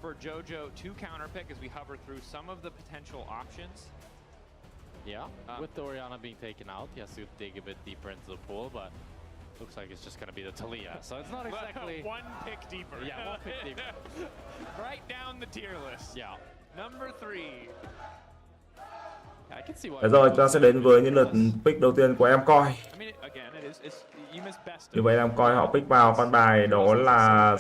for Jojo to counterpick as we hover through some of the potential options. Yeah, with the Oriana being taken out, he has to dig a bit deeper into the pool, but looks like it's just going to be the Talia. So it's not exactly... one pick deeper. Yeah, one pick deeper. Right down the tier list. Yeah. Number 3. I can see why. Đấy rồi, chúng ta sẽ đến với những lượt pick đầu tiên của em coi. Như vậy em coi họ pick vào con bài đó là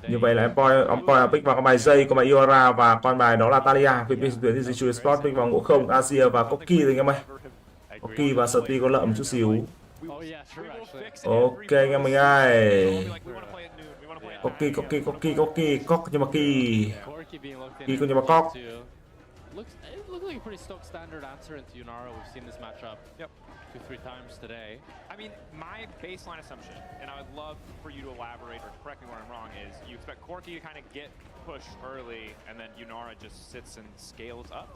như vậy là em coi pick vào con bài Jay, con bài Iora và con bài đó là Talia. Vì tuyến thì G2 Esports pick vào Ngộ Không, Asia và Koki rồi anh em ơi. Koki và Sty có lợi một chút xíu. Oh yeah, true actually. Ok anh em mình ơi. Cóc nhưng mà kỳ con nhưng mà cóc. Looks like a pretty stock standard answer into Yunara. We've seen this matchup 2-3 times today. I mean, my baseline assumption, and I would love for you to elaborate or correct me where I'm wrong, is you expect Corki to kind of get pushed early, and then Yunara just sits and scales up.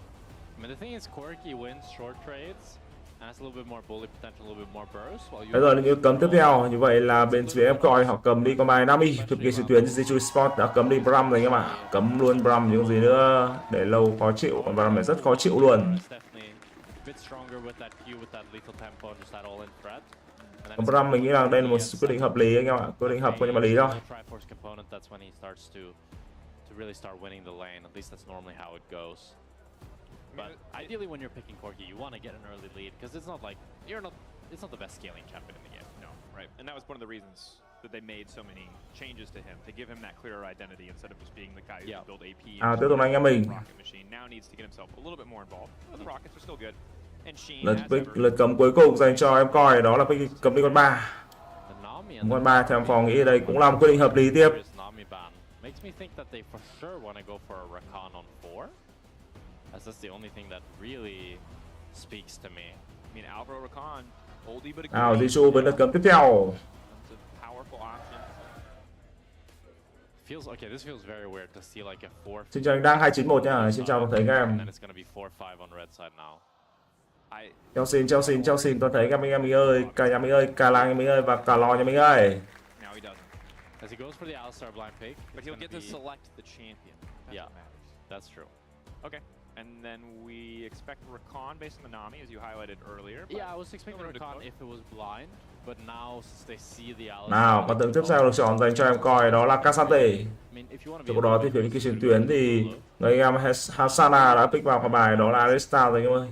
I mean, the thing is, Corki wins short trades, and has a little bit more bully potential, a little bit more burst. Bây giờ là những cấm tiếp theo, như vậy là bên phía em coi họ cầm đi con bài Nami, thực kỳ tuyến Esports Sport đã cấm đi Bram rồi anh em ạ, cấm luôn Bram những gì nữa, để lâu khó chịu, còn Bram này rất khó chịu luôn. Còn Bram mình nghĩ rằng đây là một quyết định hợp lý anh em ạ, quyết định hợp nhưng mà lý thôi. But ideally, when you're picking Corki, you want to get an early lead because it's not like it's not the best scaling champion in the game. No, right, and that was one of the reasons that they made so many changes to him to give him that clearer identity instead of just being the guy who can build AP. Tiếp tục anh em mình. Rocket machine now needs to get himself a little bit more involved. But the Rockets are still good. And Sheen Lượt cấm cuối cùng dành cho em coi đó là cấm đi con 3. Con 3 theo em Phò nghĩ đây cũng là một quyết định hợp lý tiếp. Makes me think that they for sure want to go for a Rakan on 4. As that's the only thing that really speaks to me. I mean, Alvaro Rakan, oldie but a Nào, Zichu với lượt cấm tiếp theo. Feels okay. This feels very weird to see like a 4. Xin chào anh Đăng 291 nha. Xin chào toàn thể các em. It's gonna be 4-5 on red side now. Chelsea toàn thể các anh em mình ơi, cả nhà mình ơi, cả làng nhà mình ơi và cả lò nhà mình ơi. Now he doesn't. As he goes for the Alistar blind pick, but he'll get to select the champion. Yeah, that's true. Okay. And then we expect Rakan based on the Nami, as you highlighted earlier. Yeah, I was expecting Rakan if it was blind, but now since they see the Alistar. Nào, con tướng tiếp theo được chọn dành cho em coi đó là Casante. Từ đó thì phía trên tuyến thì người em Hasana đã pick vào bài đó là Aristar rồi anh em ơi.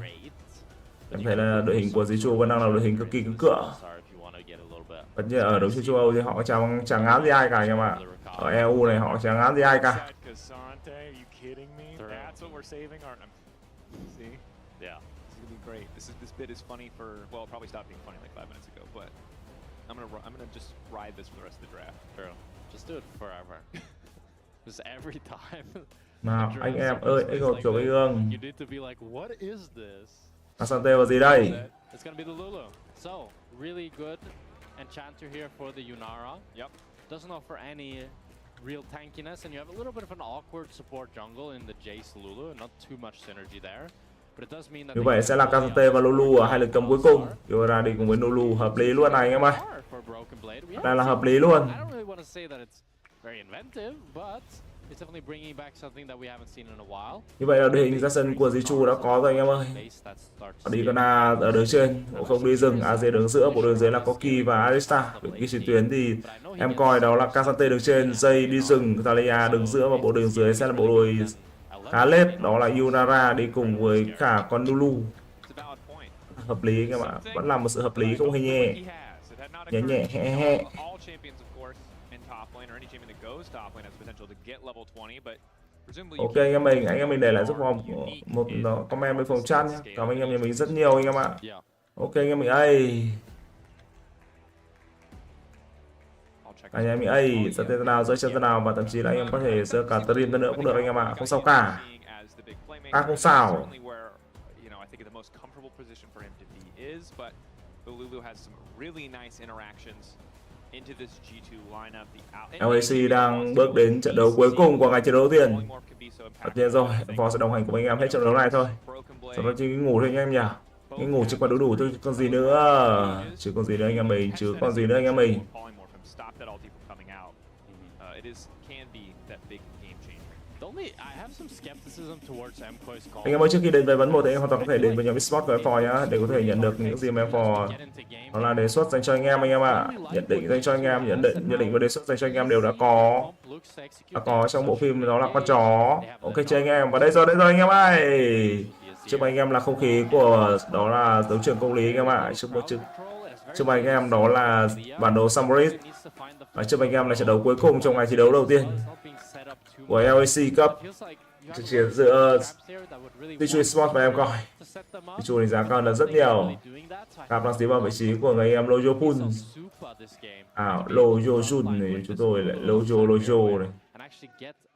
Em thấy là đội hình của Zichu vẫn đang là đội hình cực kỳ cứng cựa. Tất nhiên ở đấu trường châu Âu thì họ chẳng ngán gì ai cả anh em ạ. Ở EU này họ chẳng ngán gì ai cả. That's what we're saving our. See? Yeah. This is gonna be great. This bit is funny for. Well, it'll probably stop being funny like 5 minutes ago, but I'm gonna just ride this for the rest of the draft. True. Just do it forever. Just every time. Nào anh em ơi, anh hột kiểu ương. You need to be like, what is this? Asante vào gì đây? It's gonna be the Lulu. So really good enchanter here for the Yunara. Yep. Doesn't offer any real tankiness, and you have a little bit of an awkward support jungle in the Jace Lulu, not too much synergy there. But it does mean that như vậy sẽ là Casante và Lulu ở hai lượt cấm cuối cùng. Yura đi cùng với Lulu hợp lý luôn này anh em ơi. Đây là hợp lý luôn. I don't really want to say that it's very inventive, but it's definitely bringing back something that we haven't seen in a while. Như vậy là đội hình ra sân của Zichu đã có rồi anh em ơi. Đi con A ở đường trên, không đi rừng, AZ đường giữa, bộ đường dưới là Corki và Arista. Vị trí tuyến thì em coi đó là Casante đường trên, Jay đi rừng, Thalia đường giữa và bộ đường dưới sẽ là bộ đôi khá lết, đó là Yunara đi cùng với cả con Lulu. Hợp lý anh em ạ, vẫn là một sự hợp lý không hề nhẹ. Nhẹ he. Ok anh em mình để lại giúp phòng một comment bên phòng chat nhé. Cảm ơn anh em nhà mình rất nhiều anh em ạ. Ok anh em mình ơi. Anh em mình ơi, giờ tên nào rơi chân tên nào và thậm chí là anh em có thể sơ cả stream nữa cũng được anh em ạ, không sao cả. Không sao. LEC đang bước đến trận đấu cuối cùng của ngày trận đấu đầu tiên. Tất nhiên rồi, Phò sẽ đồng hành cùng anh em hết trận đấu này thôi. Sau đó chỉ ngủ thôi anh em nhỉ. Cái ngủ chỉ còn đủ thôi, còn gì nữa. Chứ còn gì nữa anh em mình, chứ còn gì nữa anh em mình. Anh em ơi, trước khi đến với vấn 1 thì anh em hoàn toàn có thể đến với nhóm Esports của Phò nhá, để có thể nhận được những gì mà Phò đó là đề xuất dành cho anh em ạ. Nhận định dành cho anh em, nhận định và đề xuất dành cho anh em đều đã có trong bộ phim đó là con chó. Ok chưa anh em, và đây rồi anh em ơi. Trước anh em là không khí của đó là đấu trường công lý anh em ạ. Trước anh em đó là bản đồ Summerit. Và trước anh em là trận đấu cuối cùng trong ngày thi đấu đầu tiên của LEC Cup. Chỉ giữa Esports và em coi. Chu đánh giá cao là rất nhiều. Cáp đang tiến vào vị trí của người em Lojo Pun. Lojo Jun này, chúng tôi lại Lojo này.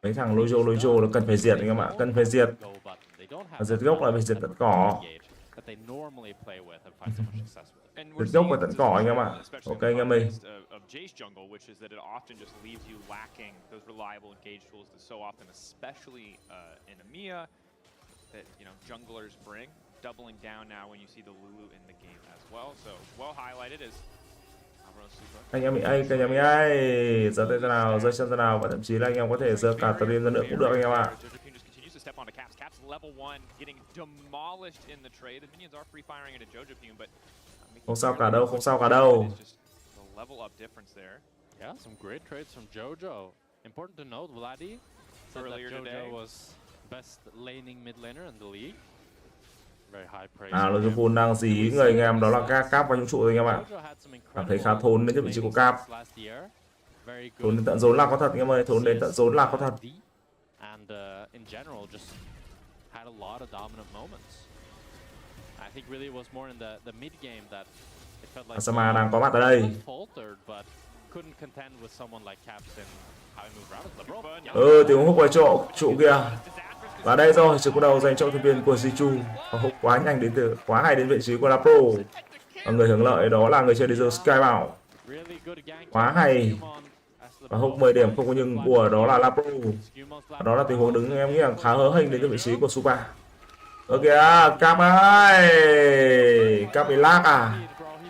Mấy thằng Lojo là cần phải diệt anh em ạ, cần phải diệt. Diệt gốc là phải diệt tận cỏ. Diệt gốc và tận cỏ anh em ạ. Ok anh em mình. Jace jungle, which is that it often just leaves you lacking those reliable engage tools that so often, especially in EMEA, that junglers bring. Doubling down now when you see the Lulu in the game as well. So well highlighted is anh em mình ai giơ tay ra nào, giơ chân ra nào, và thậm chí là anh em có thể giơ cả tầm ra nữa cũng được anh em ạ. Không sao cả đâu, không sao cả đâu. Level up difference there. Yeah, some great trades from Jojo. Important to note, Vladi said that Jojo was best laning mid laner in the league. Very high praise. Liverpool đang dí người anh em, đó là Cáp vào những trụ anh em ạ. Cảm thấy khá thốn đến vị trí của Cáp. Thốn đến tận rốn là có thật anh em ơi, thốn đến tận rốn là có thật. And in general just had a lot of dominant moments. I think really was more in the mid game that Asama đang có mặt ở đây. Tiếng hút vào trụ kia. Và đây rồi, sự cú đầu dành cho thành viên của Jichu. Hút quá nhanh đến quá hay đến vị trí của Lapro. Và người hưởng lợi đó là người chơi Desert Sky bảo. Quá hay. Và hút 10 điểm không có nhưng của đó là Lapro. Đó là tình huống đứng em nghĩ là khá hớ hênh đến vị trí của Supa. Ok, Cáp ơi. Cáp bị lag à.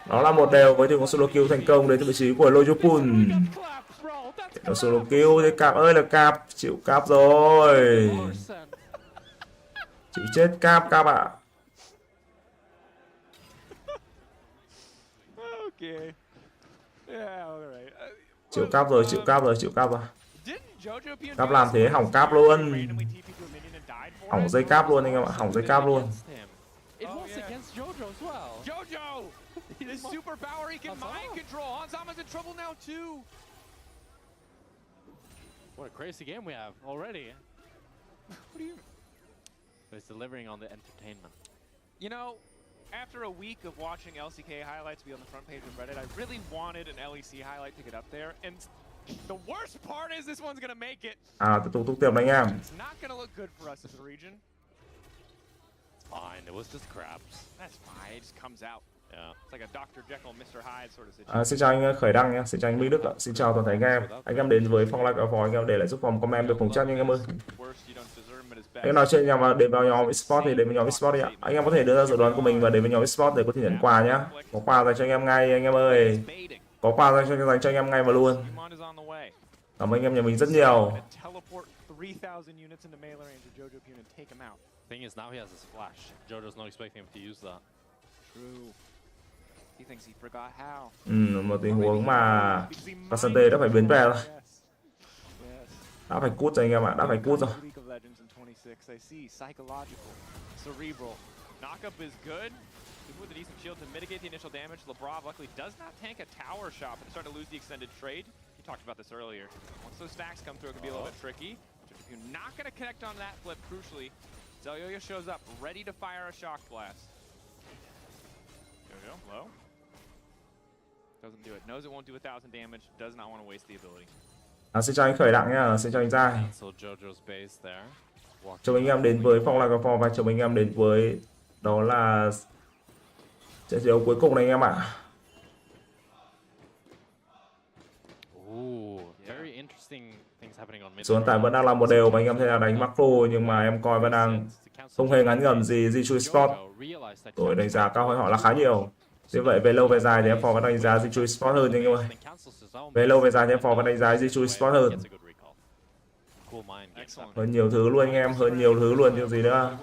Đó là một đều với tình huống solo kill thành công đến từ vị trí của Lojopun. Solo kill thì Cáp ơi là Cáp, chịu Cáp rồi. Chịu chết Cáp ạ. Chịu Cáp rồi. Cáp làm thế hỏng Cáp luôn. Hỏng dây Cáp luôn anh em ạ, hỏng dây Cáp luôn. His superpower, he can mind control. Hanzama's in trouble now too. What a crazy game we have already. What do you? It's delivering on the entertainment. You know, after a week of watching LCK highlights be on the front page of Reddit, I really wanted an LEC highlight to get up there, and the worst part is this one's gonna make it. Tục tiếp anh em. It's not gonna look good for us as a region. It's fine. It was just crabs. That's fine. It just comes out. Yeah. It's like a Dr. Jekyll, Mr. Hyde sort of situation. Xin chào anh Khởi Đăng nhé, xin chào anh Minh Đức ạ, xin chào toàn thể anh em. Anh em đến với Phong Like A Phò, anh em để lại giúp phòng comment được cùng chat nha anh em ơi. Anh em nào chơi nhà mà đến vào nhóm Esports thì đến với nhóm Esports đi ạ. Anh em có thể đưa ra dự đoán của mình và đến với nhóm Esports để có thể nhận quà nhá. Có quà dành cho anh em ngay anh em ơi. Có quà dành cho anh em ngay mà luôn. Cảm ơn anh em nhà mình rất nhiều. Thing is now he has a splash. Jojo's not expecting him to use that. True. He thinks he forgot how. Một tình huống mà Casante đã phải biến về rồi. Đã phải cút rồi anh em ạ, đã phải cút rồi. Knockup is good. Even with a decent shield to mitigate the initial damage, Labrov luckily does not tank a tower shot, but starting to lose the extended trade. He talked about this earlier. Once those stacks come through, it can be a little bit tricky. If you're not going to connect on that flip, crucially, Zelyoyo shows up, ready to fire a shock blast. Jojo, low. Doesn't do it. Knows it won't do 1,000 damage. Does not want to waste the ability. Xin chào anh Khởi Đặng nha, xin chào anh Giai. Chào anh em đến với Phong Like A Phò và chào anh em đến với đó là trận đấu cuối cùng này anh em ạ. Số hiện tại vẫn đang là một đều và anh em thấy là đánh macro nhưng mà em coi vẫn đang không hề ngắn ngẩm gì Jiu Esports. Tôi đánh giá cao hơn họ là khá nhiều. Vì vậy về lâu về dài thì em Phò vẫn đánh giá Jiu Esports hơn anh em ơi. Về lâu về dài thì em Phò vẫn đánh giá Jiu Esports hơn. Hơn nhiều thứ luôn anh em, hơn nhiều thứ luôn chứ gì nữa.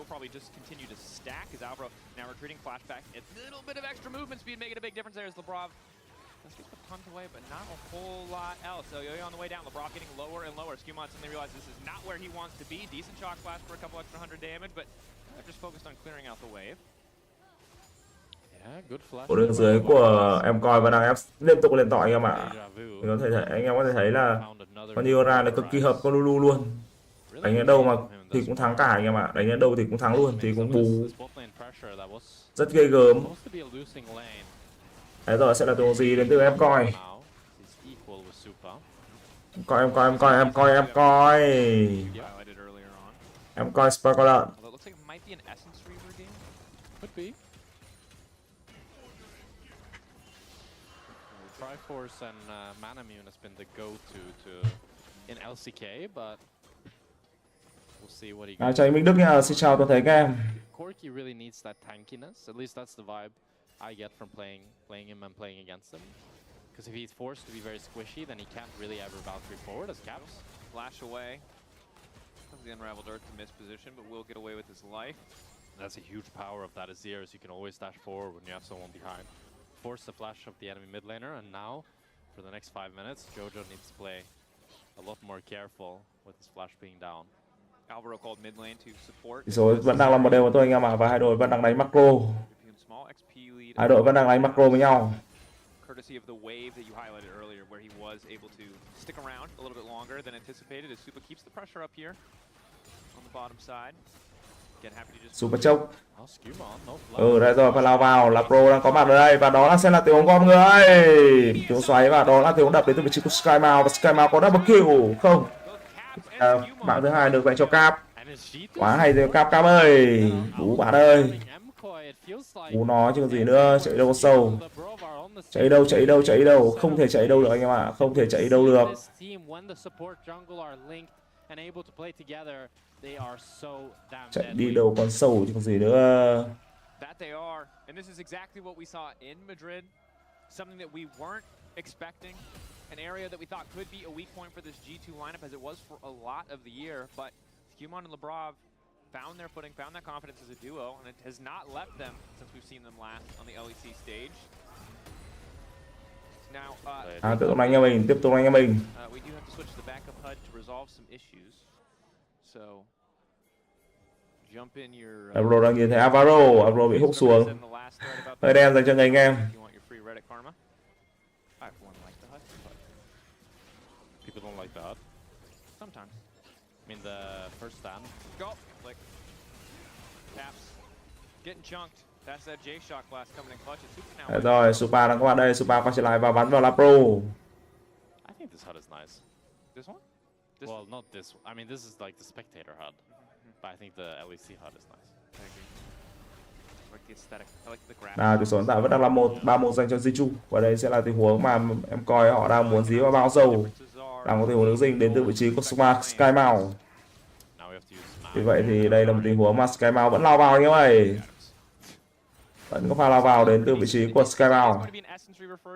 Let's get the punt away, but not a whole lot else. So Yo-Yo on the way down, LeBron getting lower and lower. Skewmon suddenly realizes this is not where he wants to be. Decent shock blast for a couple extra 100 damage, but they're just focused on clearing out the wave. Ở đường dưới của em coi và đang ép liên tục lên tỏi anh em ạ. Anh em có thể thấy là con Iora là cực kỳ hợp con Lulu luôn. Đánh đến đâu mà thì cũng thắng cả anh em ạ. Đánh đến đâu thì cũng thắng luôn, thì cũng bù. pressure that was rất ghê gớm. supposed to be a losing lane. Đấy rồi sẽ là tình huống gì đến từ em coi. Now he's equal with Supa. Em coi. Em coi Sparkle. Although it looks like it might be an Essence Reaver game. Could be. Triforce and Manamune has been the go-to in LCK, but we'll see what he gets. Chào anh Minh Đức nha, xin chào toàn thể các em. Corki really needs that tankiness. At least that's the vibe I get from playing him and playing against him. Because if he's forced to be very squishy, then he can't really ever Valkyrie forward as Caps. Flash away. The Unraveled Earth to miss position, but will get away with his life. That's a huge power of that Azir, is you can always dash forward when you have someone behind. Force the flash of the enemy mid laner, and now, for the next 5 minutes, Jojo needs to play a lot more careful with his flash being down. Alvaro called mid lane to support. Rồi vẫn đang là một đều của tôi anh em ạ, và hai đội vẫn đang đánh macro. Hai đội vẫn đang đánh macro với nhau. Courtesy of the wave that you highlighted earlier, where he was able to stick around a little bit longer than anticipated, as Supa keeps the pressure up here on the bottom side. Again, happy to just Super chốc. Đây rồi, phải lao vào, là pro đang có mặt ở đây, và đó là sẽ là tiếng ống con người. Tiếng xoáy, và đó là tiếng đập đến từ vị trí của Skymount, và Skymount có double kill không? Mạng thứ hai được dành cho Cap. Quá hay rồi Cap ơi. Bú bạn ơi. Bú nó chứ còn gì nữa, chạy đâu sâu. Chạy đâu, không thể chạy đâu được anh em ạ, không thể chạy đâu được. Chạy đi đâu con sâu chứ còn gì nữa. That they are, and this is exactly what we saw in Madrid. Something that we weren't expecting, an area that we thought could be a weak point for this G2 lineup, as it was for a lot of the year. But Human and Labrov found their footing, found that confidence as a duo, and it has not left them since we've seen them last on the LEC stage. Now, tiếp tục anh em mình, we do have to switch to the backup HUD to resolve some issues. So, jump in your. Avro đang nhìn thấy Avro bị hút xuống. Hơi đen dành cho người anh em. People don't like that. Sometimes. I mean, the first stand. Go, like Caps getting chunked. That's that J-Shock blast coming in clutch. It's Super now. Rồi, Supa đang có mặt đây, Supa quay trở lại và bắn vào Lapro. I think this HUD is nice. This one? Well, not this. I mean, this is like the spectator HUD, but I think the LEC HUD is nice. I agree. Like the aesthetic. I like the graphics. Nào, tỷ số hiện tại vẫn đang là 3-1 dành cho Zichu. Và đây sẽ là tình huống mà em coi họ đang muốn dí vào bao dầu. Đang có tình huống đứng dinh đến từ vị trí của Skymount. Vì vậy thì đây là một tình huống mà Skymount vẫn lao vào anh em ơi. Vẫn có pha lao vào đến từ vị trí của Skymount.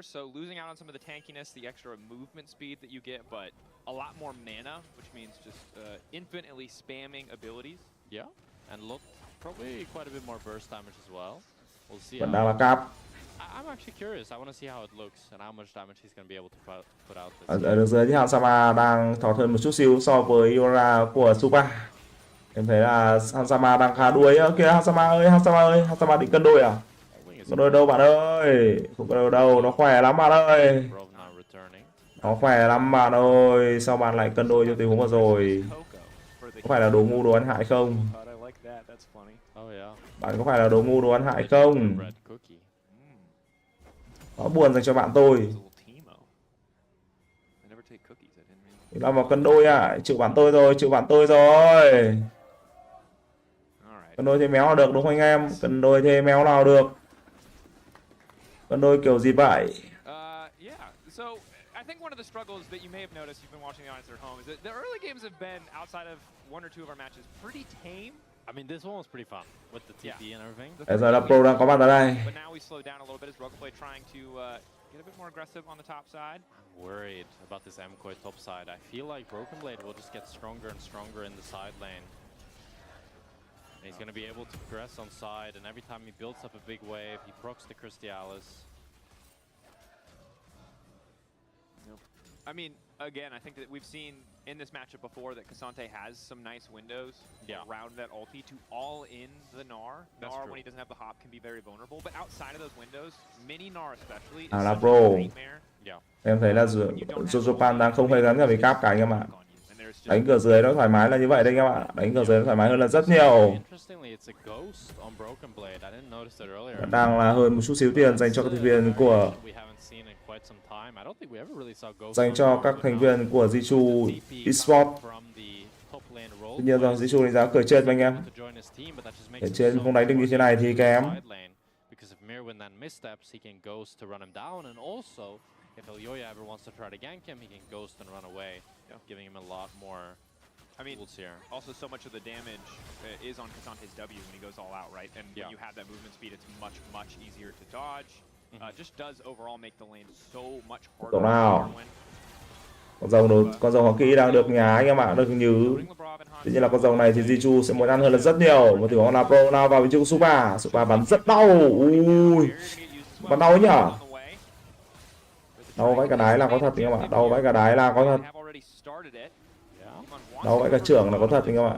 So losing out on some of the tankiness, the extra movement speed that you get, but a lot more mana, which means just infinitely spamming abilities. Yeah, and look, probably quite a bit more burst damage as well. We'll see. Vẫn đang là Cap. I'm actually curious. I want to see how it looks and how much damage he's going to be able to put out. Ở đường dưới thì Hansama đang thọt hơn một chút xíu so với Iora của Supa. Em thấy là Hansama đang khá đuối. Kìa Hansama ơi, Hansama định cân đôi à? Cân đôi đâu bạn ơi? Không cân đôi đâu, nó khỏe lắm bạn ơi. Nó khỏe lắm bạn ơi. Sao bạn lại cân đôi cho tình huống vừa rồi? Có phải là đồ ngu đồ ăn hại không? Bạn có phải là đồ ngu đồ ăn hại không? Có buồn dành cho bạn tôi. Làm vào cân đôi à? Chịu bạn tôi rồi. Cân đôi thế méo nào được đúng không anh em? Cân đôi thế méo nào được? Cân đôi kiểu gì vậy? Yeah. So I think one of the struggles that you may have noticed, you've been watching the audience at home, is that the early games have been, outside of one or two of our matches, pretty tame. I mean, this one was pretty fun with the TP and everything. Bây giờ là Pro đang có mặt ở đây. But now we slow down a little bit as Rogueplay trying to get a bit more aggressive on the top side. I'm worried about this MKOI top side. I feel like Broken Blade will just get stronger and stronger in the side lane. And he's going to be able to progress on side, and every time he builds up a big wave, he procs the Crystallis. I mean, again, I think that we've seen in this matchup before that K'Sante has some nice windows around that ulti to all in the Gnar. Gnar, when he doesn't have the hop, can be very vulnerable. But outside of those windows, mini Gnar especially is such a nightmare. Em thấy là Jojopan đang không hề gắn cả với Cap cả anh em ạ. Đánh cửa dưới nó thoải mái là như vậy đấy các bạn. Đánh cửa dưới nó thoải mái hơn là rất nhiều. Vẫn đang là hơn một chút xíu tiền dành cho các thành viên của Jiu Esports. Tuy nhiên rồi Jiu đánh giá cởi trên anh em. Ở trên không đánh được như thế này thì kém. If Elyoya ever wants to try to gank him, he can ghost and run away, giving him a lot more tools here. Also so much of the damage is on Kasante's W when he goes all out, right? And when you have that movement speed, it's much easier to dodge. Just does overall make the lane so much harder. Tổng nào. Con rồng Hoàng Kỹ đang được nhá anh em ạ, được nhứ. Tuy nhiên là con rồng này thì Jiu sẽ muốn ăn hơn là rất nhiều. Một tiểu con là pro nào vào vị trí của Supa. Supa bắn rất đau. Ui. Bắn đau ấy nhở. Đau vãi cả đái là có thật anh em ạ. Đau vãi cả đái là có thật. Đau vãi cả trưởng là có thật anh em ạ.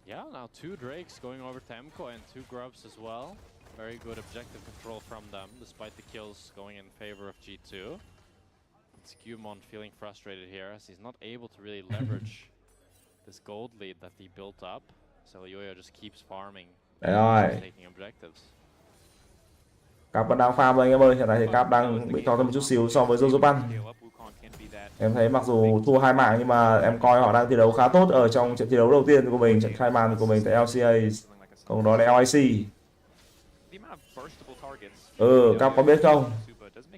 Yeah, now 2 Drakes going over to Emco and 2 Grubs as well. Very good objective control from them, despite the kills going in favor of G2. It's Gumon feeling frustrated here as he's not able to really leverage this gold lead that he built up. So Elyoya just keeps farming, taking objectives. Cap vẫn đang farm rồi anh em ơi. Hiện tại thì Cap đang bị to hơn một chút xíu so với Jojoban. Em thấy mặc dù thua 2 mạng nhưng mà em coi họ đang thi đấu khá tốt ở trong trận thi đấu đầu tiên của mình, trận khai màn của mình tại LCA. Còn đó là LIC. Cap có biết không?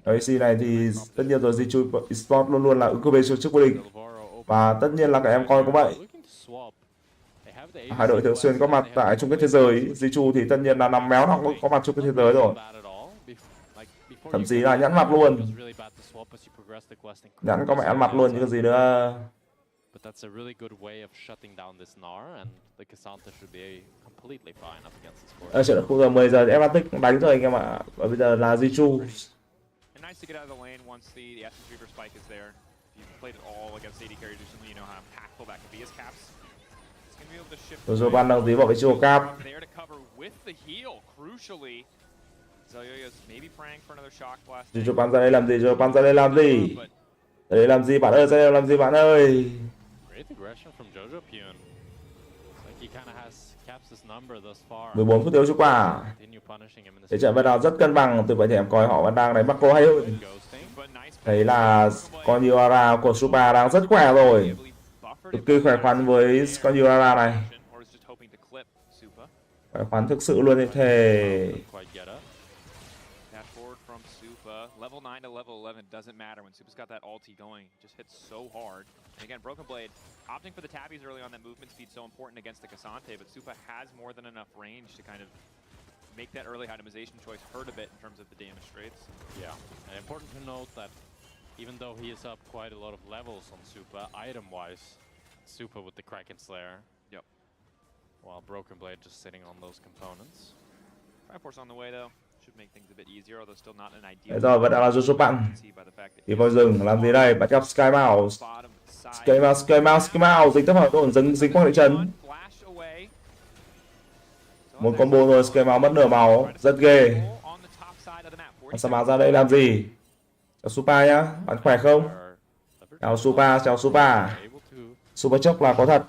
LIC này thì tất nhiên rồi Jiu Esports luôn luôn là ứng cử viên cho chức vô địch. Và tất nhiên là cả em coi cũng vậy. Hai đội thường xuyên có mặt tại chung kết thế giới. Jiu thì tất nhiên là nằm méo nó có mặt chung kết thế giới rồi. Thậm chí là nhẵn mặt luôn. Nhẵn có mẹ ăn mặt luôn chứ cái gì nữa. Ở trận khu giờ 10 giờ em tích đánh rồi anh em ạ. Và bây giờ là Jiu. Rồi ban đầu tí vào vị trí của Cap. Jiu bắn ra đây làm gì? Jiu bắn ra đây làm gì? Ra đây làm gì bạn ơi? Ra đây làm gì bạn ơi? 14 phút thiếu cho quả. Thế trận bắt đầu rất cân bằng, từ vậy thì em coi họ vẫn đang đánh macro hay hơn. Thấy là con Yuara của Supa đang rất khỏe rồi. Cực kỳ khỏe khoắn với con Yuara này. Khỏe khoắn thực sự luôn như thế. Level 9 to level 11 doesn't matter when Supa's got that ulti going. Just hits so hard. And again, Broken Blade opting for the tabbies early on. That movement speed so important against the Kasante, but Supa has more than enough range to kind of make that early itemization choice hurt a bit in terms of the damage rates. Yeah, and important to note that even though he is up quite a lot of levels on Supa, item-wise, Supa with the Kraken Slayer. Yep. While Broken Blade just sitting on those components. Fire Force on the way though. Rồi vẫn đang là Jojo bạn. Đi vào rừng làm gì đây? Bắt gặp Sky Mouse. Sky Mouse dính tấp vào đồn dính quang đại trấn. Một combo rồi Sky Mouse mất nửa máu, rất ghê. Sao ra đây làm gì? Chào Supa nhá, bạn khỏe không? Chào Supa. Supa chốc là có thật.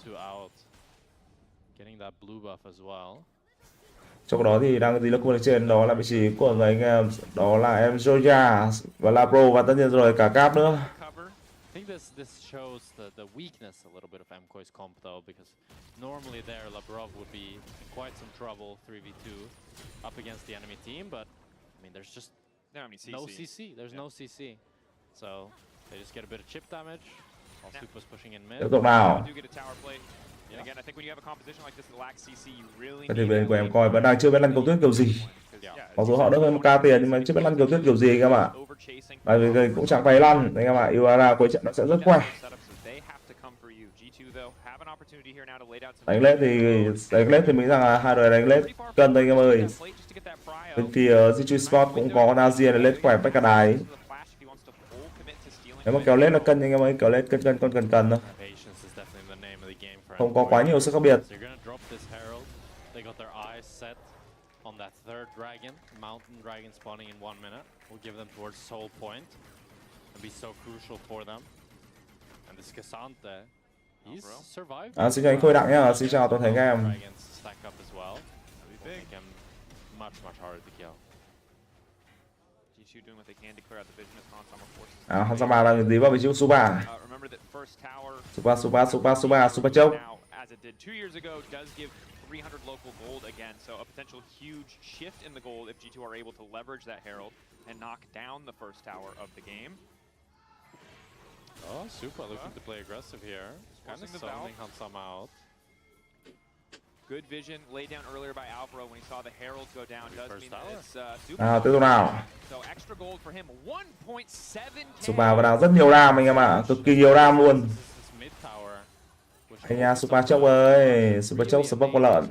Trong đó thì đang gì là khu trên đó là vị trí của người anh em, đó là em Joya và Labro và tất nhiên rồi cả Cap nữa. I think this shows the weakness a little bit of Emco's comp though, because normally there Labrov would be in quite some trouble 3v2 up against the enemy team, but I mean there's just no CC. There's no CC, so they just get a bit of chip damage while Supa's pushing in mid. Tiếp tục nào. Các thành viên của em coi vẫn đang chưa biết lăn cầu tuyết kiểu gì. Mặc dù họ đỡ hơn 1k tiền nhưng mà chưa biết lăn cầu tuyết kiểu gì các bạn. Bởi vì cũng chẳng phải lăn, anh em ạ. Iwara cuối trận nó sẽ rất khỏe. Đánh lết thì mình rằng là hai đội đánh lết cân anh em ơi. Bên phía Jiu Esports cũng có Nazir là lết khỏe với cả đài. Nếu mà kéo lết là cân anh em ơi, kéo lết cân thôi. Không có quá nhiều sự khác biệt. On that third dragon, mountain dragon spawning in 1 minute, will give them towards soul point. be so crucial for them. And this Cassante, he's survived. Xin chào anh Khôi Đặng nhá, xin chào toàn thể anh em. Stack up as well. Make him much harder to kill. G2 doing what they can to clear out the vision as Hansama forces. Hansama đang dí vào vị trí của Suba. Remember that first tower. Suba chốc. Now, as it did 2 years ago, does give 300 local gold again, so a potential huge shift in the gold if G2 are able to leverage that Herald and knock down the first tower of the game. Oh, Super looking to play aggressive here. Kind of zoning Hansama out. Good vision laid down earlier by Alvaro when he saw the Herald go down. Does mean that it's Super. Tiếp tục nào. So extra gold for him. 1.7k. Super vẫn đang rất nhiều ram anh em ạ, cực kỳ nhiều ram luôn. Anh nha, Super chốc ơi, Super chốc support con lợn.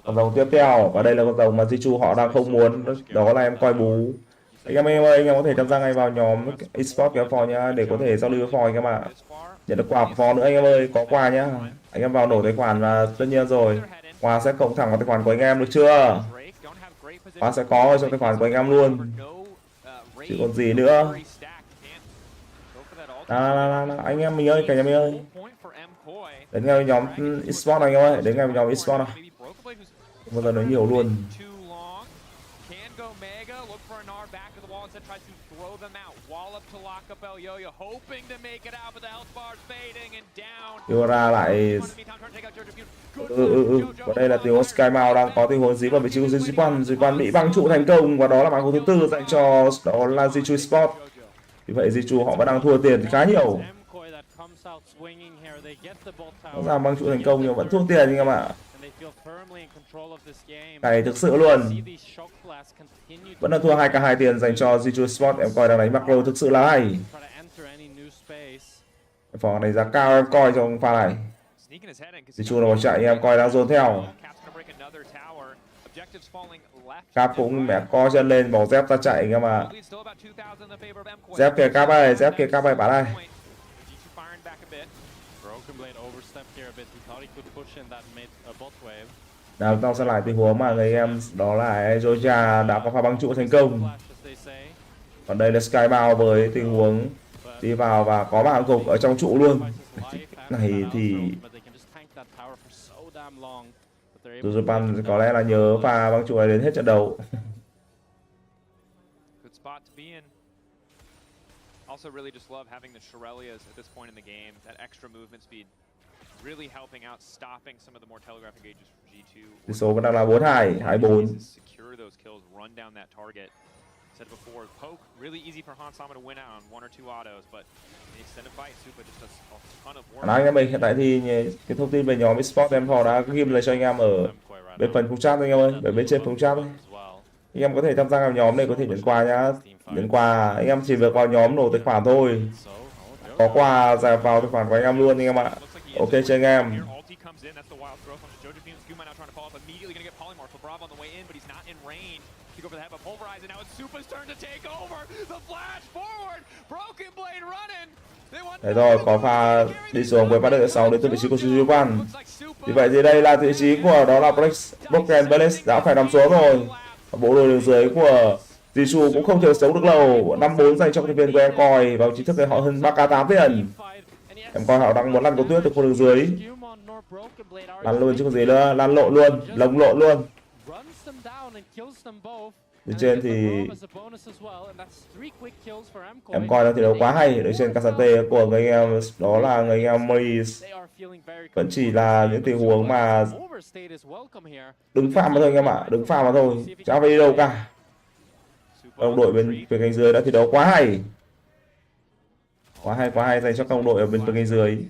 Con rồng tiếp theo, và đây là con rồng mà G2 họ đang không muốn, đó là em coi bú. Anh em ơi, anh em có thể tham gia ngay vào nhóm Esports LMHT nhá, để có thể giao lưu với Phò anh em ạ. Nhận được quà Phò nữa anh em ơi, có quà nhá. Anh em vào nổ tài khoản và tất nhiên rồi, quà sẽ cộng thẳng vào tài khoản của anh em được chưa? Quà sẽ có trong tài khoản của anh em luôn, chứ còn gì nữa. Anh em mình ơi, cả nhà mình ơi, đến ngay nhóm Esports này anh em ơi, đến ngay nhóm Esports này. Bây giờ nói nhiều luôn. Yura lại và đây là tình huống Sky Mao đang có tình huống dí vào vị trí của G1 bị băng trụ thành công, và đó là bàn gol thứ tư dành cho đó là G2 Sport. Vì vậy G2 họ vẫn đang thua tiền khá nhiều. Rõ ràng băng trụ thành công nhưng vẫn thua tiền anh em ạ. Này thực sự luôn, vẫn là thua 2k2 tiền dành cho G2 Sport. Em coi đang đánh macro thực sự là hay. Phò đánh giá cao em coi trong pha này. G2 là bỏ chạy, em coi đang dồn theo. Cap cũng mẹ co chân lên, bỏ dép ra chạy anh em ạ. Dép kìa Cap ơi, dép kìa Cap ơi, bán đây. Nào tao sẽ lại tình huống mà người em đó là Georgia đã có pha băng trụ thành công. Còn đây là Skybound với tình huống đi vào và có bàn gục ở trong trụ luôn. Này thì Japan có lẽ là nhớ pha băng trụ này đến hết trận đấu. Also really just love having the Shirelias at this point in the game, that extra movement speed really helping out stopping some of the more telegraph engages from G2. Tỷ số vẫn đang là 4-2, 2-4. Secure those kills, run down that target. Said before, poke really easy for Hansama to win out on 1 or 2 autos, but in the extended fight, Super just does a ton of work. Anh em mình hiện tại thì cái thông tin về nhóm Esports LMHT đã ghi lại cho anh em ở bên phần khung chat anh em ơi, ở bên trên khung chat ấy. Anh em có thể tham gia vào nhóm này, có thể nhận quà nhá. Nhận quà, anh em chỉ việc vào nhóm nổ tài khoản thôi. Có quà giải vào tài khoản của anh em luôn anh em ạ. Ok cho anh em. Đấy rồi, có pha đi xuống với phát đội 6 đến từ vị trí của Suzuki. Vì vậy thì đây là vị trí của đó là Broken Balance đã phải nằm xuống rồi. Bộ đôi đường dưới của G2 cũng không thể sống được lâu. 5-4 dành cho thành viên của em coi vào chính thức để họ hơn 3k8 tiền. Em coi họ đang muốn lăn cầu tuyết từ khu đường dưới. Lăn luôn chứ có gì nữa, lăn lộn luôn, lồng lộn luôn. Bên trên thì em coi là thi đấu quá hay. Ở trên Cassante của người em đó là người em Movistar vẫn chỉ là những tình huống mà đứng phạm mà thôi anh em ạ, đứng phạm mà thôi, chẳng phải đi đâu cả. Đồng đội bên phía cánh dưới đã thi đấu quá hay, quá hay dành cho đồng đội ở bên phía cánh dưới.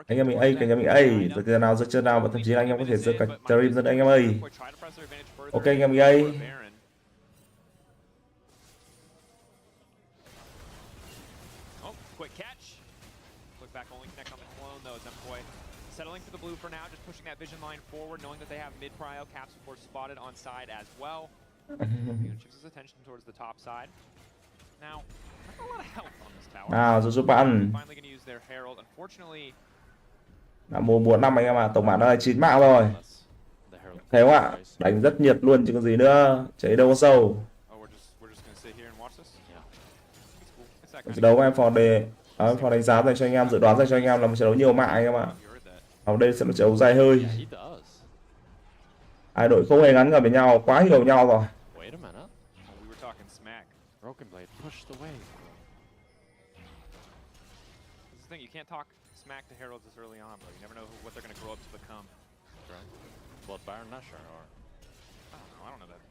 Anh em mình A, cả nhà mình A, rồi từ nào giật chân nào và thậm chí là anh em có thể giật cả Dream dân anh em ơi. Ok anh em mình A. Settling for the blue for now, just pushing that vision line forward, knowing that they have mid-prio. Caps, of course, spotted on side as well. Shifts his attention towards the top side. Now, Nào giúp bạn. Là mùa 4 anh em ạ, tổng bản đó là 9 mạng rồi. Thấy không ạ? Đánh rất nhiệt luôn chứ còn gì nữa. Cháy đâu có sâu. Trận đấu em Phò đề em Phò đánh giá dành cho anh em, dự đoán dành cho anh em là một trận đấu nhiều mạng anh em ạ. Ở đây sẽ là trận đấu dài hơi. Hai đội không hề ngắn ngẩm với nhau, quá hiểu nhau rồi.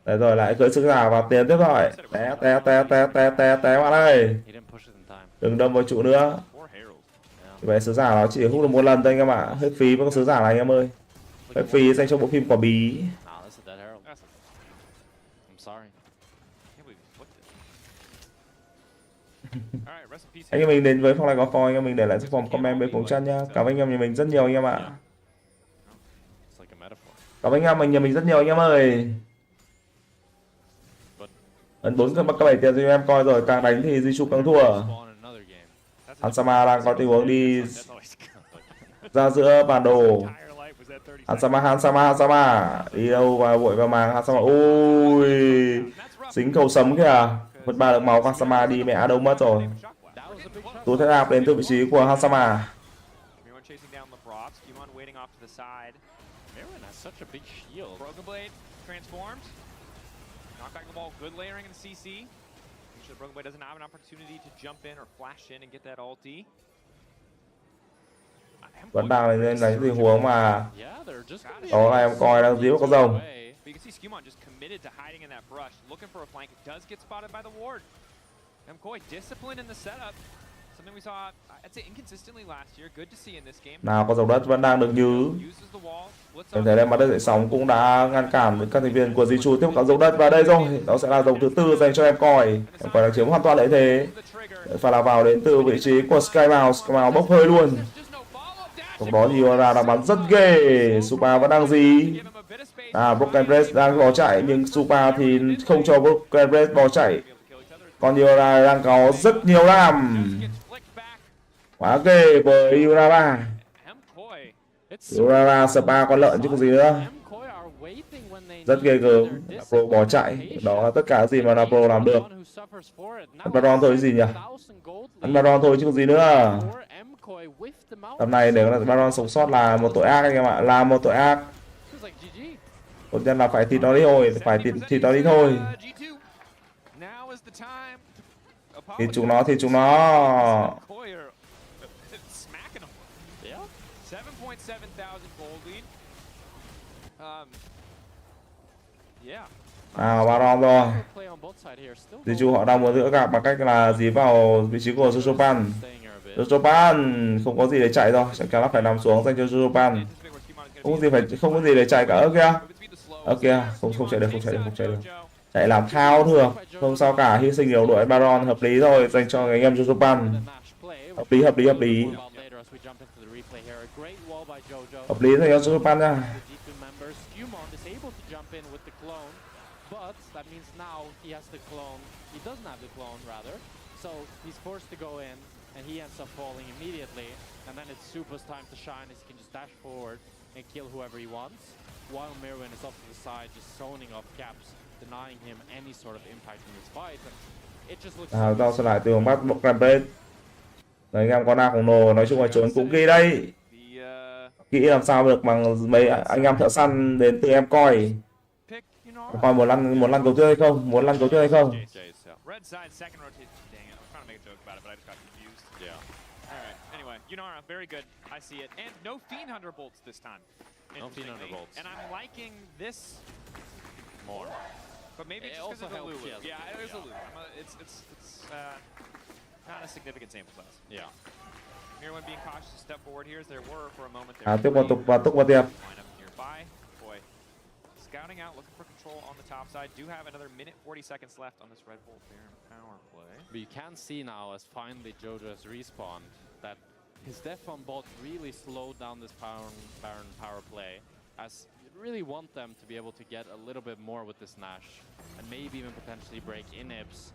Đấy rồi lại cưỡi sức giả vào tiền tiếp rồi. Té bạn ơi. Đừng đâm vào trụ nữa. Vậy sứ giả nó chỉ hút được một lần thôi anh em ạ. Hết phí với con sứ giả này anh em ơi. Hết phí dành cho bộ phim quả bí. Anh em mình đến với phòng này có Phò, anh em mình để lại cho phòng comment bên phòng chân nhá. Cảm ơn anh em nhà mình rất nhiều anh em ạ. Cảm ơn anh em mình nhà mình rất nhiều anh em ơi. Ấn 4 các bảy tiền cho em coi rồi, càng đánh thì Di Chu càng thua. Hansama đang có tình huống đi ra giữa bản đồ. Hansama đi đâu và vội vào màng. Hansama ui dính cầu sấm kìa, mất 3 lượng máu. Hansama đi mẹ đâu mất rồi. Tú thế đạp đến từ vị trí của Hansama. Good layering in CC. The Broken Blade doesn't have an opportunity to jump in or flash in and get that ulti. Vẫn đang lên đánh tình huống mà đó là em coi đang díu có rồng. Nào con rồng đất vẫn đang được như. Em thấy đây mặt đất dậy sóng cũng đã ngăn cản các thành viên của Di Chu tiếp cận rồng đất vào đây rồi. Đó sẽ là rồng thứ tư dành cho em coi. Em coi đang chiếm hoàn toàn lợi thế. Phải là vào đến từ vị trí của Skymouse bốc hơi luôn. Trong đó thì là đang bắn rất ghê. Supa vẫn đang gì. Broken Blade đang bỏ chạy nhưng Supa thì không cho Broken Blade bỏ chạy. Còn Yura đang có rất nhiều đam. Quá ghê với Yura. Yura Spa con lợn chứ không gì nữa. Rất ghê gớm. Pro bỏ chạy. Đó là tất cả gì mà Pro làm được. Ăn Baron thôi gì nhỉ? Ăn Baron thôi chứ không gì nữa. Tầm này để Baron sống sót là một tội ác anh em ạ. Là một tội ác. Tốt nhất là phải thịt nó đi thôi. Phải thịt nó đi thôi. Thịt chúng nó, thịt chúng nó. Baron rồi. Di Chu họ đang muốn giữa gạp bằng cách là dí vào vị trí của Jojopan. Jojopan không có gì để chạy rồi, chắc chắn là phải nằm xuống dành cho Jojopan. Không có gì để chạy cả. Kìa, không chạy được. Chạy làm thao được, không sao cả, hy sinh nhiều đội Baron hợp lý rồi dành cho anh em Jojopan. Hợp lý dành cho Jojopan nha. That means now he has the clone. He doesn't have the clone, rather. So he's forced to go in, and he ends up falling immediately. And then it's Supa's time to shine, as he can just dash forward and kill whoever he wants, while Mirwin is off to the side, just zoning off caps, denying him any sort of impact in this fight. And it just looks. Tao sẽ lại từ bắt một campaign. Đấy, anh em con nào khổng lồ, nói chung là trốn cũng kỹ đấy. Kỹ làm sao được bằng mấy anh em thợ săn đến từ em coi. Coi muốn lăn cầu tuyết hay không? Yunara, very good. I see it. And no Fiend Hunter bolts this time. No Fiend Hunter bolts. And I'm liking this more. But maybe just because of the Lulu. Yeah, it is a Lulu. It's not a significant sample size. Yeah. Mirwin being cautious to step forward here as there were for a moment there. Tiếp tục tiếp. Boy, scouting out, looking for control on the top side. Do have another minute 40 seconds left on this Red Bull Baron power play. But you can see now, as finally Jojo has respawned, that his death on bot really slowed down this Baron power play, as you really want them to be able to get a little bit more with this Nash, and maybe even potentially break inhibs.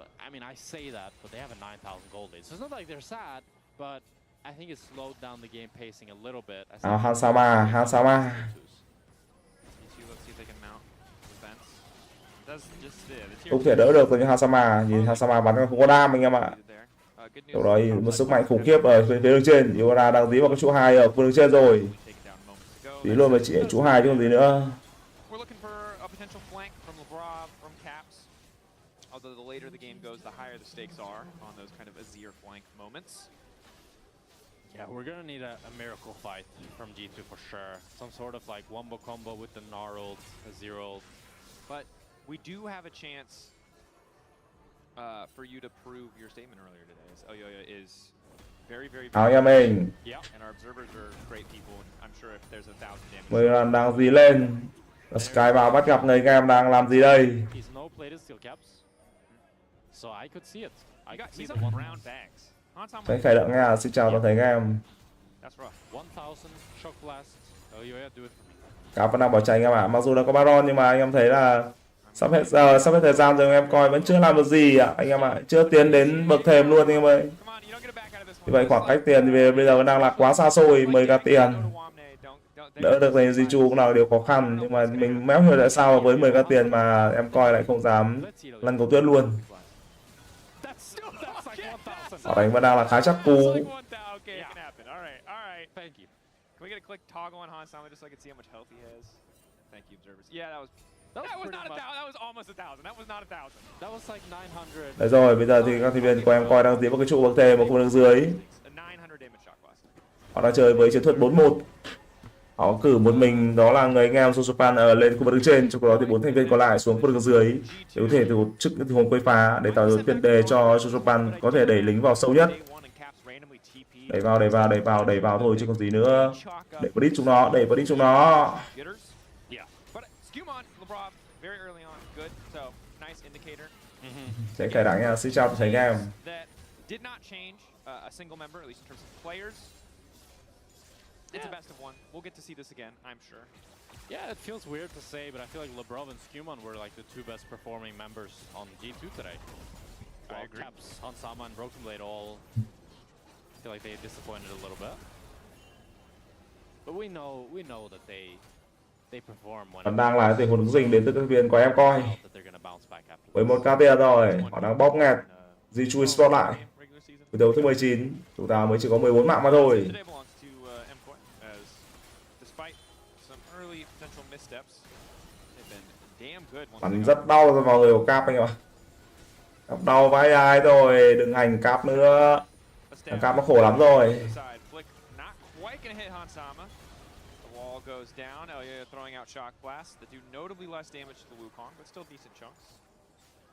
but I mean, I say that, but they have a 9,000 gold lead. So it's not like they're sad, but I think it slowed down the game pacing a little bit. Hansama. Let's see if they can mount defense. That's just it. Không thể đỡ được với Hansama. Nhìn Hansama bắn không có đam anh em ạ. Điều đó một sức mạnh khủng khiếp ở phía đường trên. Iora đang dí vào cái chỗ 2 ở phía đường trên rồi. Dí luôn với chị chỗ 2 chứ còn gì nữa. Although the later the game goes, the higher the stakes are on those kind of Azir flank moments. Yeah, we're gonna need a miracle fight from G2 for sure. Some sort of like wombo combo with the Gnar ult, Azir ult. But we do have a chance for you to prove your statement earlier today. Oyoya is very, very mình. Yeah, and our observers are great people. And I'm sure if there's 1,000 damage. Mười lần đang dí lên. Sky vào bắt gặp người em đang làm gì đây? He's no plated steel caps. So I could see it. I got these are brown bags. Thấy khởi động nha, xin chào toàn thể anh em. That's rough. 1,000 shock blast. Oyoya, do it for me. Cá vẫn đang bỏ chạy anh em ạ. Mặc dù đã có Baron nhưng mà anh em thấy là sắp hết thời gian rồi, anh em coi vẫn chưa làm được gì ạ anh em ạ. Chưa tiến đến bậc thềm luôn anh em ơi. Như vậy khoảng cách tiền thì bây giờ vẫn đang là quá xa xôi, 10k tiền. Đỡ được này Di Chu cũng là điều khó khăn, nhưng mà mình méo hiểu tại sao với 10k tiền mà em coi lại không dám lăn cầu tuyết luôn. Họ đánh vẫn đang là khá chắc cú. Can we get a click toggle on Hansama just so I can see how much health he has? Thank you, observers. Yeah, that was not 1,000. That was almost 1,000. That was not 1,000. That was like 900. Đấy rồi, bây giờ thì các thành viên của em coi đang tiến vào cái trụ bậc thềm một khu vực dưới. Họ đang chơi với chiến thuật 4-1. Họ cử một mình đó là người anh em Sosopan ở lên khu vực trên, trong đó thì 4 thành viên còn lại xuống khu vực dưới để có thể tổ chức tình huống quấy phá để tạo điều kiện để cho Sosopan có thể đẩy lính vào sâu nhất. Đẩy vào thôi chứ còn gì nữa. Đẩy vào đít chúng nó. Sẽ cài đẳng nha, xin chào thầy anh em. It's a best of one. We'll get to see this again, I'm sure. Yeah, it feels weird to say, but I feel like Lebrov and Skumon were like the two best performing members on G2 today. I agree. Caps, Hansama and Broken Blade all feel like they disappointed a little bit. But we know that they perform when Vẫn đang là tình huống đứng dình đến từ các viên của em coi. Với 1k tiền rồi, họ đang bóp nghẹt G2 Esports lại. Từ đấu thứ 19, chúng ta mới chỉ có 14 mạng mà thôi. Bắn rất đau vào người của Cap anh em ạ. Cap đau vai ai rồi, đừng hành Cap nữa. Cap nó khổ lắm rồi.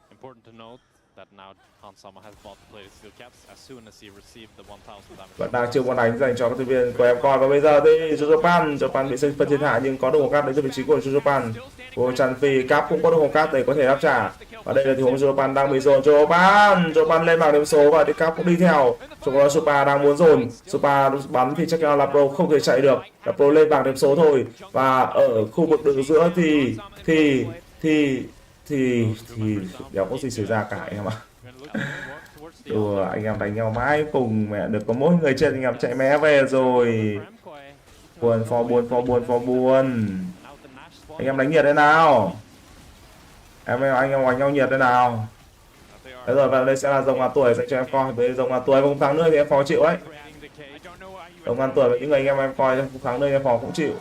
Important to note that now Hansama has bought the plated steel caps as soon as he received the 1,000 damage. Vẫn đang chưa muốn đánh dành cho các thành viên của em coi, và bây giờ thì Jojopan bị phân thiên hạ nhưng có được một cát đến từ vị trí của Jojopan. Của Trần Phi Cap cũng có được một cát để có thể đáp trả. Và đây là tình huống Jojopan đang bị dồn. Jojopan lên bảng điểm số và Cap cũng đi theo. Trong đó Supa đang muốn dồn. Supa bắn thì chắc là Pro không thể chạy được. Là Pro lên bảng điểm số thôi. Và ở khu vực đường giữa thì đéo có gì xảy ra cả anh em ạ. Anh em đánh nhau mãi cùng mẹ được có mỗi người trên anh em chạy mé về rồi. Buồn. Anh em đánh nhiệt thế nào? Anh em đánh nhau nhiệt thế nào? Thế rồi và đây sẽ là dòng ngàn tuổi dành cho em coi. Với dòng ngàn tuổi không thắng nữa thì em Phò chịu đấy. Dòng ngàn tuổi với những người anh em coi không thắng nữa thì em Phò cũng chịu.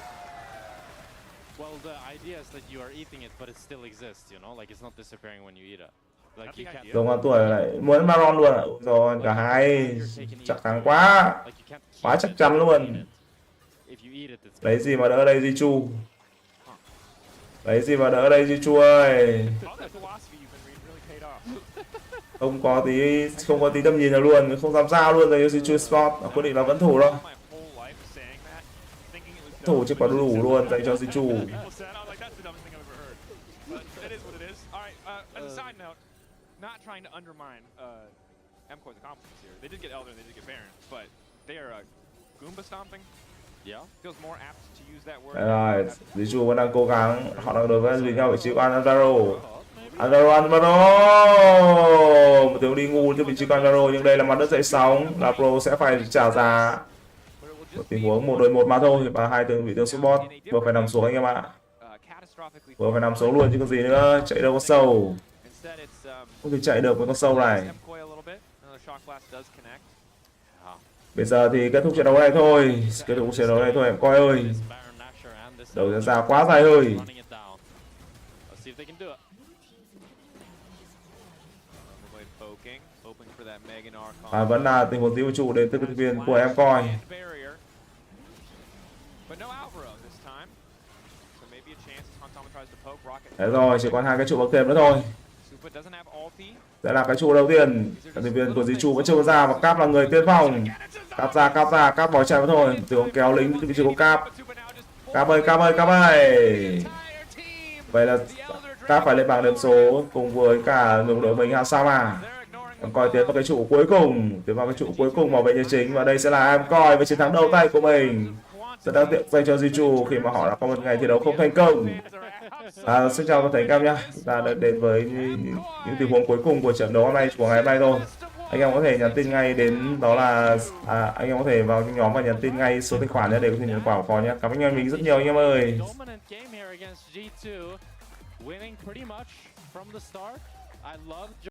Dòng ngàn tuổi lại muốn Baron luôn ạ. Rồi cả hai chắc thắng quá chắc chắn luôn. Lấy gì mà đỡ đây Di Chu. Ơi. Không có tí tầm nhìn nào luôn, không dám giao luôn rồi Di Chu Sport. Quyết định là vẫn thủ thôi. Thủ chứ còn đủ luôn dành cho Di Chu. Not trying to undermine MCOY's accomplishments here. They did get Elder and they did get Baron, but they are Goomba stomping. Yeah. Feels more apt to use that word. Rồi, Di Chu vẫn đang cố gắng, họ đang đối với nhau vị trí của Anazaro. Alvaro, một tiếng đi ngu cho vị trí của Alvaro, nhưng đây là mặt đất dậy sóng, là Pro sẽ phải trả giá. Một tình huống 1 đối 1 mà thôi, và hai vị tướng support vừa phải nằm xuống anh em ạ. Vừa phải nằm xuống luôn chứ còn gì nữa, chạy đâu có sâu. Không thể chạy được với con sâu này. Bây giờ thì kết thúc trận đấu này thôi, kết thúc trận đấu này thôi em coi ơi. Đầu diễn ra quá dài hơi. Và vẫn là tình huống tiêu trụ đến từ đội viên của em coi. Đấy rồi, chỉ còn 2 cái trụ bậc thêm nữa thôi. Sẽ là cái trụ đầu tiên. Các thành viên của dì trụ vẫn chưa ra và Cáp là người tiên phong. Cáp ra, Cáp bỏ chạy vào thôi. Tưởng kéo lính từ vị trí của Cáp. Cáp ơi. Vậy là Cáp phải lên bảng điểm số cùng với cả đồng đội mình sao mà. Em coi tiến vào cái trụ cuối cùng, bảo vệ nhà chính, và đây sẽ là em coi với chiến thắng đầu tay của mình. Rất đáng tiếc dành cho dì trụ khi mà họ đã có một ngày thi đấu không thành công. Xin chào toàn thể các em nhé. Chúng ta đã đến với những tình huống cuối cùng của trận đấu ngày hôm nay thôi. Anh em có thể nhắn tin ngay đến, đó là anh em có thể vào nhóm và nhắn tin ngay số tài khoản để có thể nhận quà của Phò nhé. Cảm ơn anh em mình rất nhiều anh em ơi.